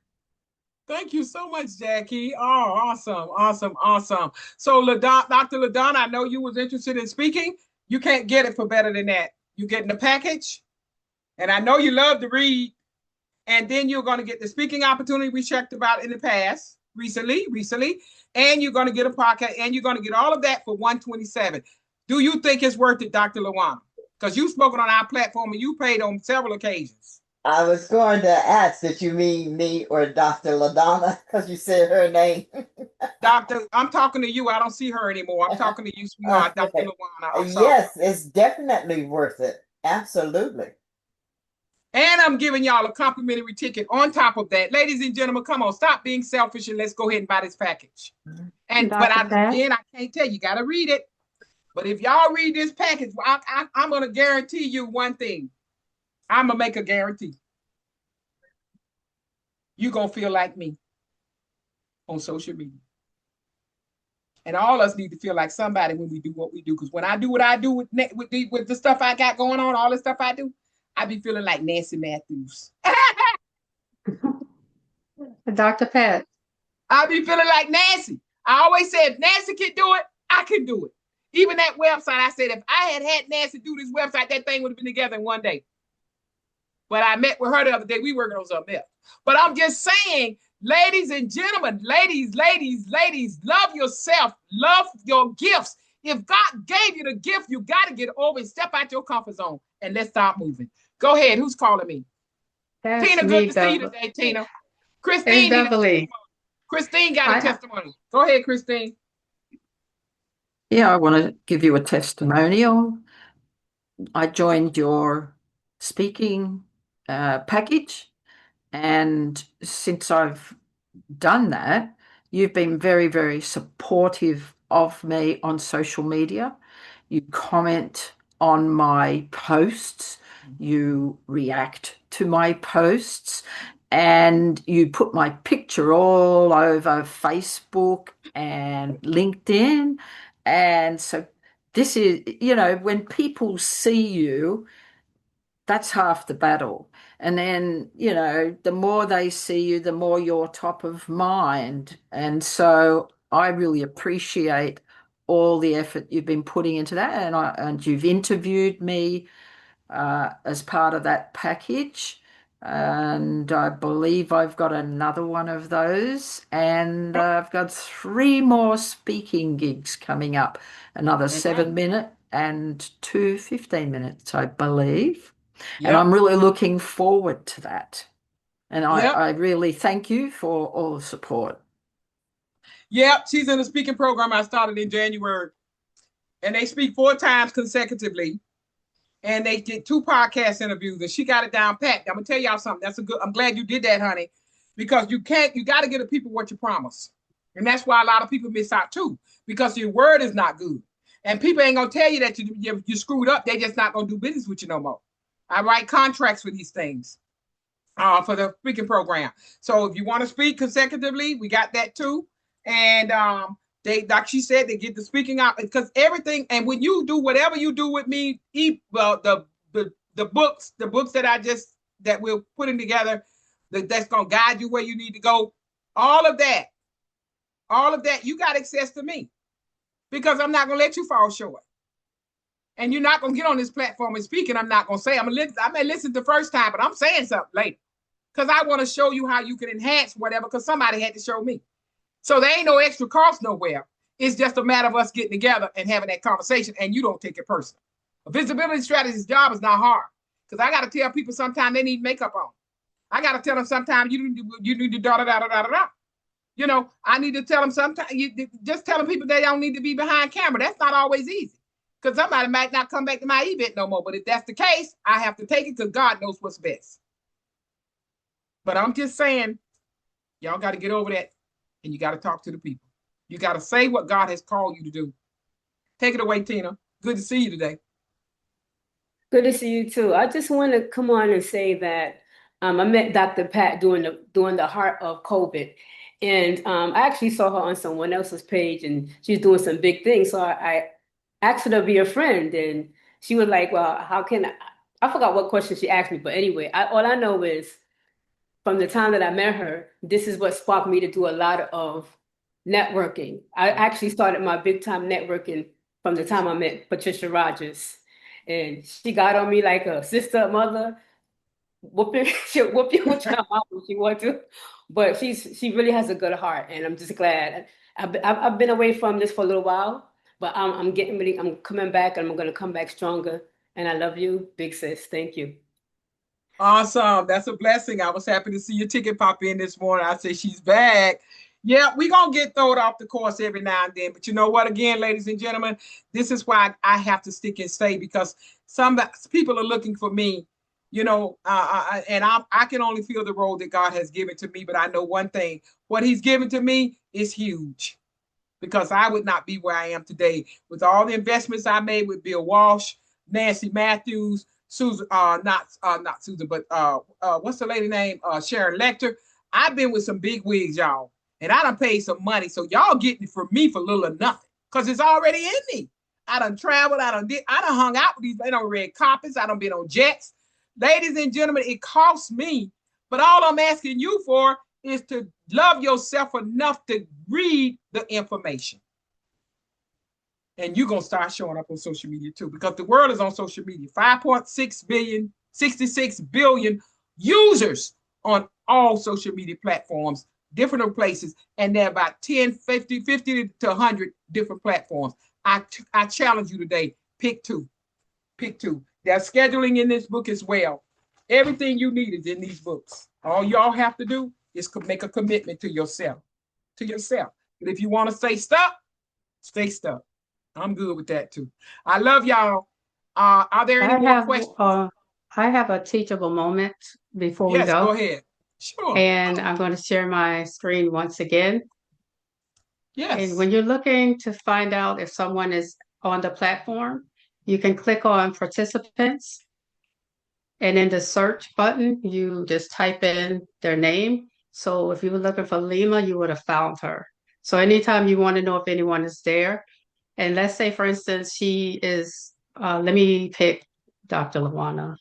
Thank you so much, Jackie. Oh, awesome. So Dr. LaDonna, I know you was interested in speaking. You can't get it for better than that. You getting the package. And I know you love to read. And then you're going to get the speaking opportunity we checked about in the past, recently. And you're going to get a podcast, and you're going to get all of that for $127. Do you think it's worth it, Dr. LaWanda? Because you've spoken on our platform and you paid on several occasions. I was going to ask, did you mean me or Dr. LaDonna? Because you said her name. I'm talking to you. I don't see her anymore. I'm talking to you, sweetheart, okay. Dr. LaWanda. Yes, it's definitely worth it. Absolutely. And I'm giving y'all a complimentary ticket on top of that. Ladies and gentlemen, come on, stop being selfish and let's go ahead and buy this package. And I can't tell you, got to read it. But if y'all read this package, I'm going to guarantee you one thing. I'm going to make a guarantee. You're going to feel like me on social media. And all of us need to feel like somebody when we do what we do. Because when I do what I do with the stuff I got going on, all the stuff I do, I be feeling like Nancy Matthews. Dr. Pat. I be feeling like Nancy. I always said, if Nancy can do it, I can do it. Even that website, I said, if I had Nancy do this website, that thing would have been together in one day. But I met with her the other day. We working on something else. But I'm just saying, ladies and gentlemen, ladies, love yourself. Love your gifts. If God gave you the gift, you got to get over and step out your comfort zone. And let's start moving. Go ahead. Who's calling me? That's Tina, good to see you today, Tina. Christine got a testimony. Go ahead, Christine. Yeah, I want to give you a testimonial. I joined your speaking package, and since I've done that, you've been very, very supportive of me on social media. You comment on my posts, you react to my posts, and you put my picture all over Facebook and LinkedIn. And so this is, when people see you, that's half the battle. And then, the more they see you, the more you're top of mind. And so I really appreciate all the effort you've been putting into that, and you've interviewed me as part of that package. And I believe I've got another one of those, and I've got 3 more speaking gigs coming up, another 7-minute and 2 15 minutes, I believe. And I'm really looking forward to that. And I really thank you for all the support. Yep, she's in a speaking program I started in January. And they speak 4 times consecutively. And they did 2 podcast interviews, and she got it down pat. I'm gonna tell y'all something. I'm glad you did that, honey, because you got to give the people what you promise. And that's why a lot of people miss out too, because your word is not good. And people ain't gonna tell you that you screwed up. They just not gonna do business with you no more. I write contracts for these things for the speaking program. So if you want to speak consecutively, we got that too. And they, like she said, they get the speaking out, because everything. And when you do whatever you do with me, the books that we're putting together, that's gonna guide you where you need to go. All of that, you got access to me, because I'm not gonna let you fall short. And you're not gonna get on this platform and speak, and I'm not gonna say I may listen the first time, but I'm saying something later, because I want to show you how you can enhance whatever. Because somebody had to show me. So there ain't no extra cost nowhere. It's just a matter of us getting together and having that conversation, and you don't take it personal. A visibility strategist's job is not hard, because I got to tell people sometimes they need makeup on. I got to tell them sometimes you need to da-da-da-da-da-da. You know, I need to tell them sometimes, just telling people they don't need to be behind camera. That's not always easy, because somebody might not come back to my event no more. But if that's the case, I have to take it, because God knows what's best. But I'm just saying, y'all got to get over that. And you got to talk to the people. You got to say what God has called you to do. Take it away, Tina. Good to see you today. Good to see you too. I just want to come on and say that I met Dr. Pat during the heart of COVID. And I actually saw her on someone else's page, and she's doing some big things. So I asked her to be a friend, and she was like, well, how can I forgot what question she asked me. But anyway, all I know is, from the time that I met her, this is what sparked me to do a lot of networking. I actually started my big time networking from the time I met Patricia Rogers. And she got on me like a sister, mother, whooping, she'll whoop you with your mouth if she want to. But she really has a good heart, and I'm just glad. I've been away from this for a little while, but I'm getting ready. I'm coming back, and I'm gonna come back stronger. And I love you, big sis. Thank you. Awesome. That's a blessing. I was happy to see your ticket pop in this morning. I said she's back. Yeah, we're going to get thrown off the course every now and then. But you know what? Again, ladies and gentlemen, this is why I have to stick and stay, because some people are looking for me, and I can only feel the role that God has given to me. But I know one thing, what he's given to me is huge, because I would not be where I am today with all the investments I made with Bill Walsh, Nancy Matthews, Susan, not Susan, but what's the lady name? Sharon Lecter. I've been with some big wigs, y'all, and I done paid some money. So y'all getting it from me for little or nothing, because it's already in me. I done traveled. I done hung out with these. I done read copies. I done been on jets. Ladies and gentlemen, it costs me, but all I'm asking you for is to love yourself enough to read the information. And you're going to start showing up on social media too, because the world is on social media. 5.6 billion, 66 billion users on all social media platforms, different places. And there are about 10, 50 to 100 different platforms. I challenge you today, pick 2. Pick 2. There's scheduling in this book as well. Everything you need is in these books. All y'all have to do is make a commitment to yourself. But if you want to stay stuck, stay stuck. I'm good with that too. I love y'all. Are there any more questions? I have a teachable moment before we go. Yes, go ahead. Sure. And I'm going to share my screen once again. Yes. And when you're looking to find out if someone is on the platform, you can click on participants. And in the search button, you just type in their name. So if you were looking for Lima, you would have found her. So anytime you want to know if anyone is there, and let's say, for instance, she is, let me pick Dr. Lawana.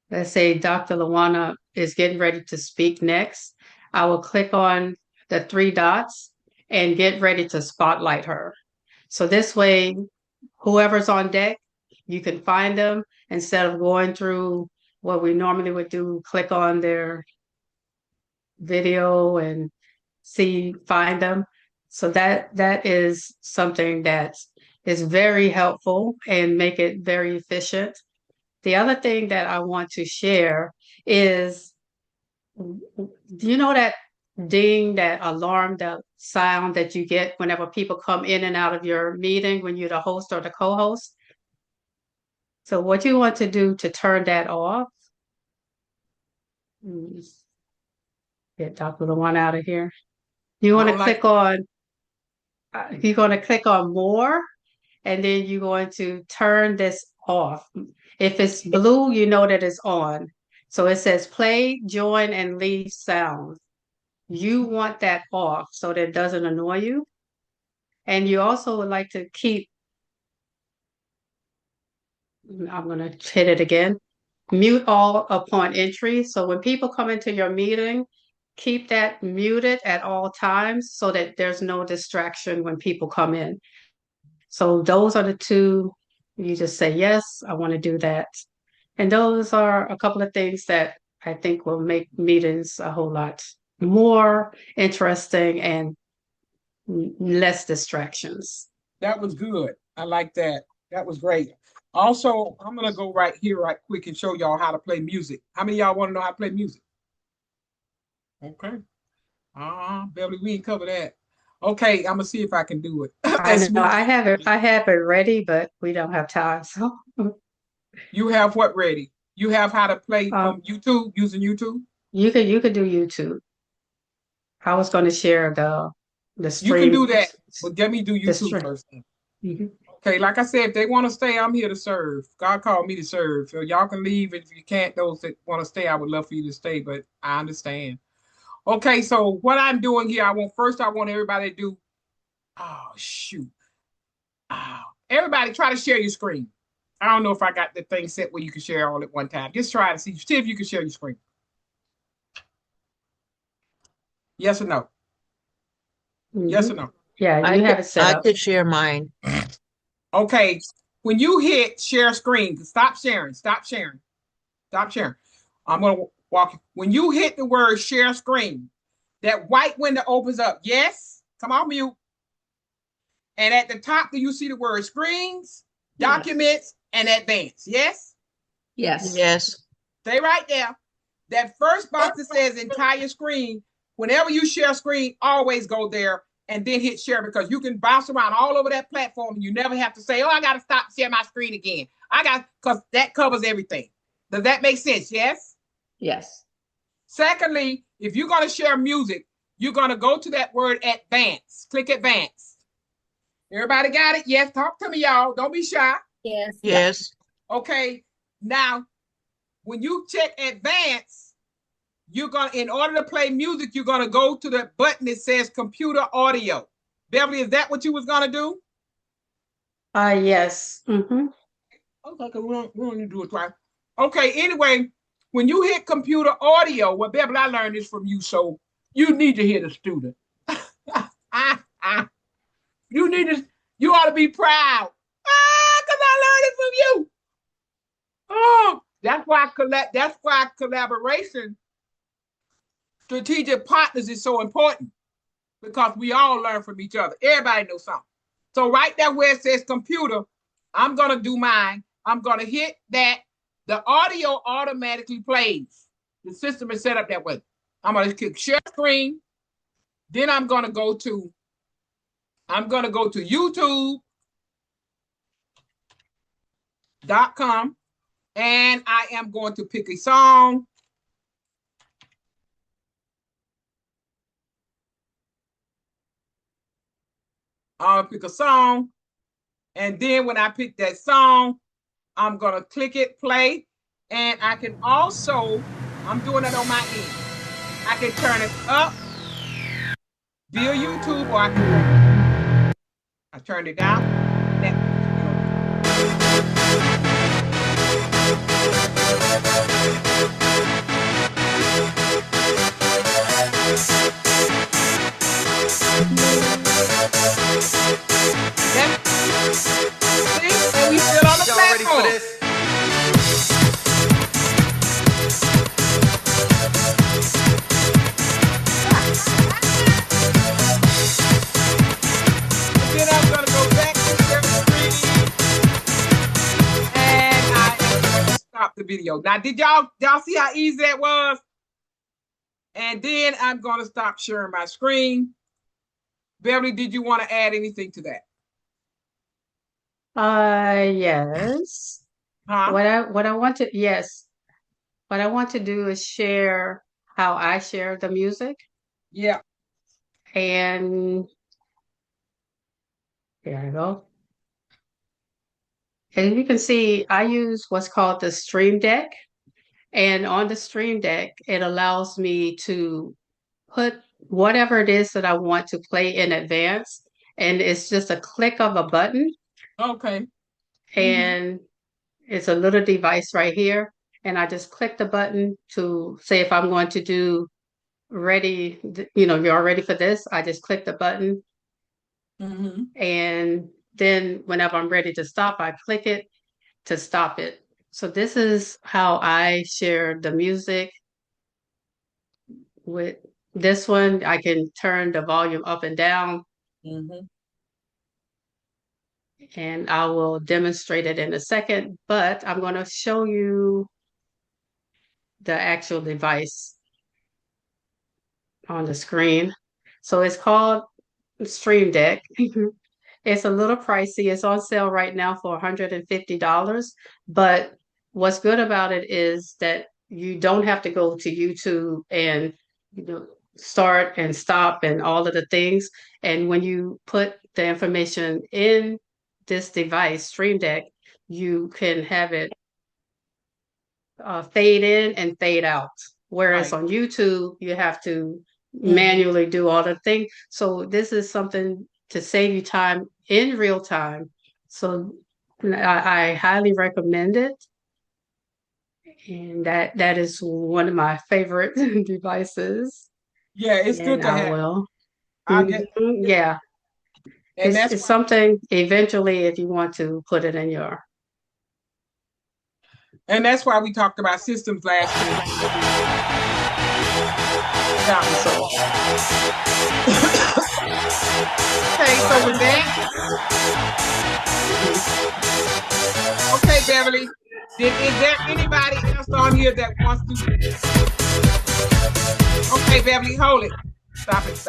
Let's say Dr. Lawana is getting ready to speak next. I will click on the 3 dots, and get ready to spotlight her. So this way, whoever's on deck, you can find them instead of going through what we normally would do, click on their video and find them. So that is something that is very helpful and make it very efficient. The other thing that I want to share is, do you know that ding, that alarm, that sound that you get whenever people come in and out of your meeting when you're the host or the co-host? So what you want to do to turn that off, get Dr. LaWanda out of here. You want to click on, you're going to click on more, and then you're going to turn this off. If it's blue, you know that it's on. So it says play, join, and leave sound. You want that off so that it doesn't annoy you. And you also would like to keep, I'm going to hit it again, mute all upon entry. So when people come into your meeting, keep that muted at all times so that there's no distraction when people come in. So those are the two. You just say, yes, I want to do that. And those are a couple of things that I think will make meetings a whole lot more interesting and less distractions. That was good. I like that. That was great. Also, I'm going to go right here right quick and show y'all how to play music. How many of y'all want to know how to play music? Okay. Beverly, we ain't cover that. Okay, I'm gonna see if I can do it. I have it ready, but we don't have time. So you have what ready? You have how to play from YouTube, using YouTube? You could do YouTube. I was going to share the stream. You can do that, but let me do YouTube first. Mm-hmm. Okay, like I said, if they want to stay, I'm here to serve. God called me to serve. So y'all can leave if you can't. Those that want to stay, I would love for you to stay, but I understand. Okay, so what I'm doing here, I want everybody to do, everybody try to share your screen. I don't know if I got the thing set where you can share all at one time. Just try to see if you can share your screen. Yes or no? Mm-hmm. Yes or no? Yeah, you have it set up. I could share mine. Okay, when you hit share screen, stop sharing. I'm going to walk. When you hit the word share screen, that white window opens up. Yes? Come on, mute. And at the top, do you see the word screens, documents, and advanced? Yes? Yes. Yes. Stay right there. That first box that says entire screen, whenever you share screen, always go there and then hit share, because you can bounce around all over that platform and you never have to say, oh, I got to stop share my screen again. Because that covers everything. Does that make sense? Yes? Yes. Secondly, if you're going to share music, you're going to go to that word advanced. Click advanced. Everybody got it? Yes. Talk to me, y'all. Don't be shy. Yes. Yes. Okay. Now, when you check advanced, in order to play music, you're going to go to the button that says computer audio. Beverly, is that what you was going to do? Yes. Mm-hmm. Okay, we don't need to do it twice. Okay, anyway, when you hit computer audio, well, Beverly, I learned this from you, so you need to hear the student. You ought to be proud. Because I learned it from you. Oh, that's why collaboration, strategic partners is so important, because we all learn from each other. Everybody knows something. So right there where it says computer, I'm going to do mine. I'm going to hit that. The audio automatically plays. The system is set up that way. I'm going to click share screen. Then I'm going to go to YouTube.com, and I am going to pick a song. I'll pick a song, and then when I pick that song, I'm going to click it, play, and I can also, I'm doing it on my end. I can turn it up via YouTube, or I turned it down. the video. Now, did y'all see how easy that was? And then I'm going to stop sharing my screen. Beverly, did you want to add anything to that? Yes. Huh? What I want to do is share how I share the music. Yeah. And there I go. And you can see I use what's called the Stream Deck. And on the Stream Deck, it allows me to put whatever it is that I want to play in advance. And it's just a click of a button. Okay. And it's a little device right here. And I just click the button to say if I'm going to do ready, you're ready for this. I just click the button. And then whenever I'm ready to stop, I click it to stop it. So this is how I share the music. With this one, I can turn the volume up and down. And I will demonstrate it in a second, but I'm going to show you the actual device on the screen. So it's called Stream Deck. It's a little pricey. It's on sale right now for $150. But what's good about it is that you don't have to go to YouTube and start and stop and all of the things. And when you put the information in this device, Stream Deck, you can have it fade in and fade out. Whereas on YouTube, you have to manually do all the things. So this is something to save you time in real time. So I highly recommend it. And that is one of my favorite devices. Yeah, it's good to have. Yeah. And It's something eventually if you want to put it in your. And that's why we talked about systems last week. Okay, so with that. Okay, Beverly. Is there anybody else on here that wants to? Okay, Beverly, hold it. Stop it.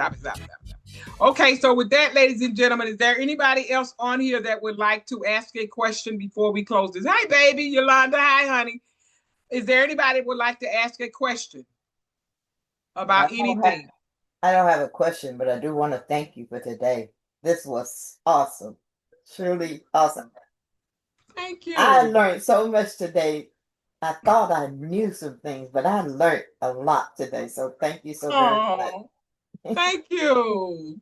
Okay, so with that, ladies and gentlemen, is there anybody else on here that would like to ask a question before we close this? Hi, baby, Yulonda. Hi, honey. Is there anybody that would like to ask a question about anything? I don't have a question, but I do want to thank you for today. This was awesome. Truly awesome. Thank you. I learned so much today. I thought I knew some things, but I learned a lot today. So thank you so very much. Thank you.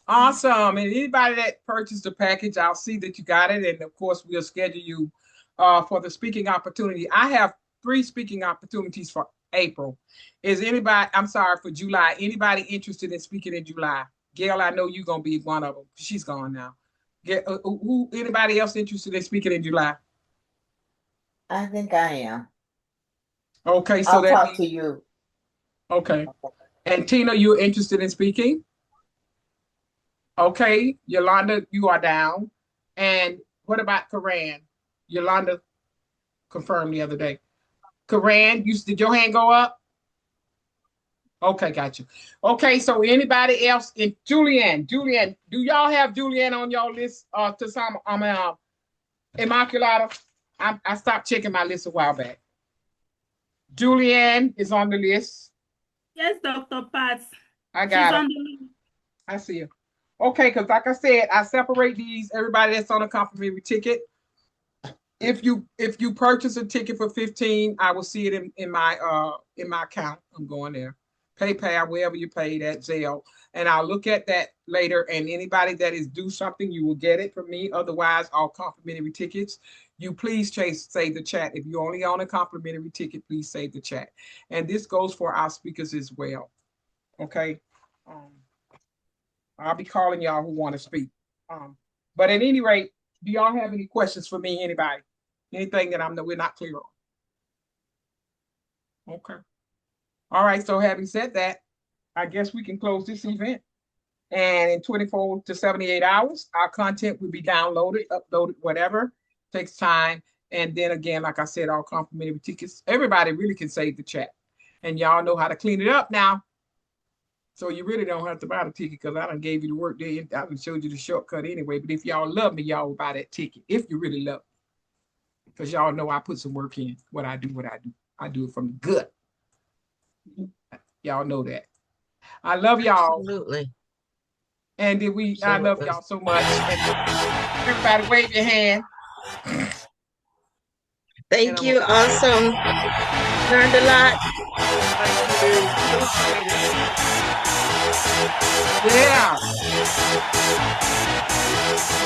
Awesome. And anybody that purchased the package, I'll see that you got it. And of course, we'll schedule you for the speaking opportunity. I have 3 speaking opportunities for April. For July. Anybody interested in speaking in July? Gail, I know you're going to be one of them. She's gone now. Anybody else interested in speaking in July? I think I am. Okay, so I'll talk to you. Okay. And Tina, you're interested in speaking? Okay, Yulonda, you are down. And what about Karan? Yulonda confirmed the other day. Karan, did your hand go up? Okay, got you. Okay, so anybody else? In Julianne, do y'all have Julianne on your list? To some, Immaculata. I stopped checking my list a while back. Julianne is on the list. Yes, Dr. Pat. I got She's it. I see her. Okay, because like I said, I separate these. Everybody that's on a complimentary ticket. If you purchase a ticket for $15, I will see it in my account. I'm going there. PayPal, wherever you pay that, Zelle. And I'll look at that later. And anybody that is due something, you will get it from me. Otherwise, all complimentary tickets. You please save the chat. If you only own a complimentary ticket, please save the chat. And this goes for our speakers as well. Okay. I'll be calling y'all who want to speak. But at any rate, do y'all have any questions for me? Anybody? Anything that we're not clear on? Okay. All right. So having said that, I guess we can close this event. And in 24 to 78 hours, our content will be downloaded, uploaded, whatever. Takes time. And then again, like I said, all complimentary tickets. Everybody really can save the chat. And y'all know how to clean it up now. So you really don't have to buy the ticket because I done gave you the work there. I done showed you the shortcut anyway. But if y'all love me, y'all will buy that ticket. If you really love me. Because y'all know I put some work in what I do. I do it from the gut. Y'all know that. I love y'all. Absolutely. And I love y'all so much. And everybody wave your hand. Thank you. Awesome. Learned a lot. Yeah.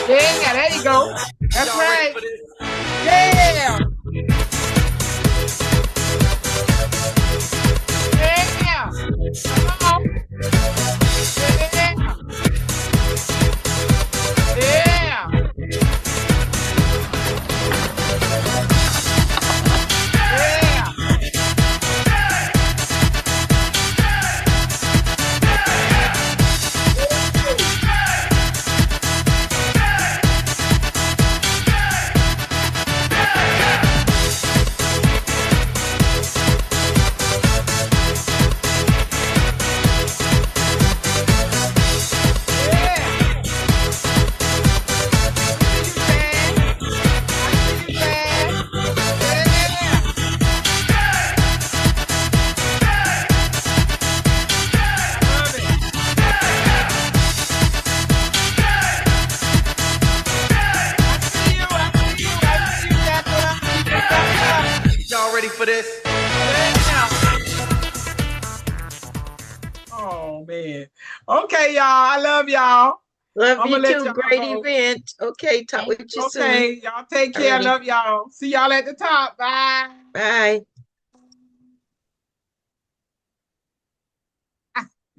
Yeah, there you go. That's right. Yeah. Yeah. Come on. Yeah. Yeah. Ready for this? Oh man. Okay, y'all. I love y'all. Love you too. Great event. Okay, talk with you soon. Okay, y'all take care. Alrighty. Love y'all. See y'all at the top. Bye. Bye.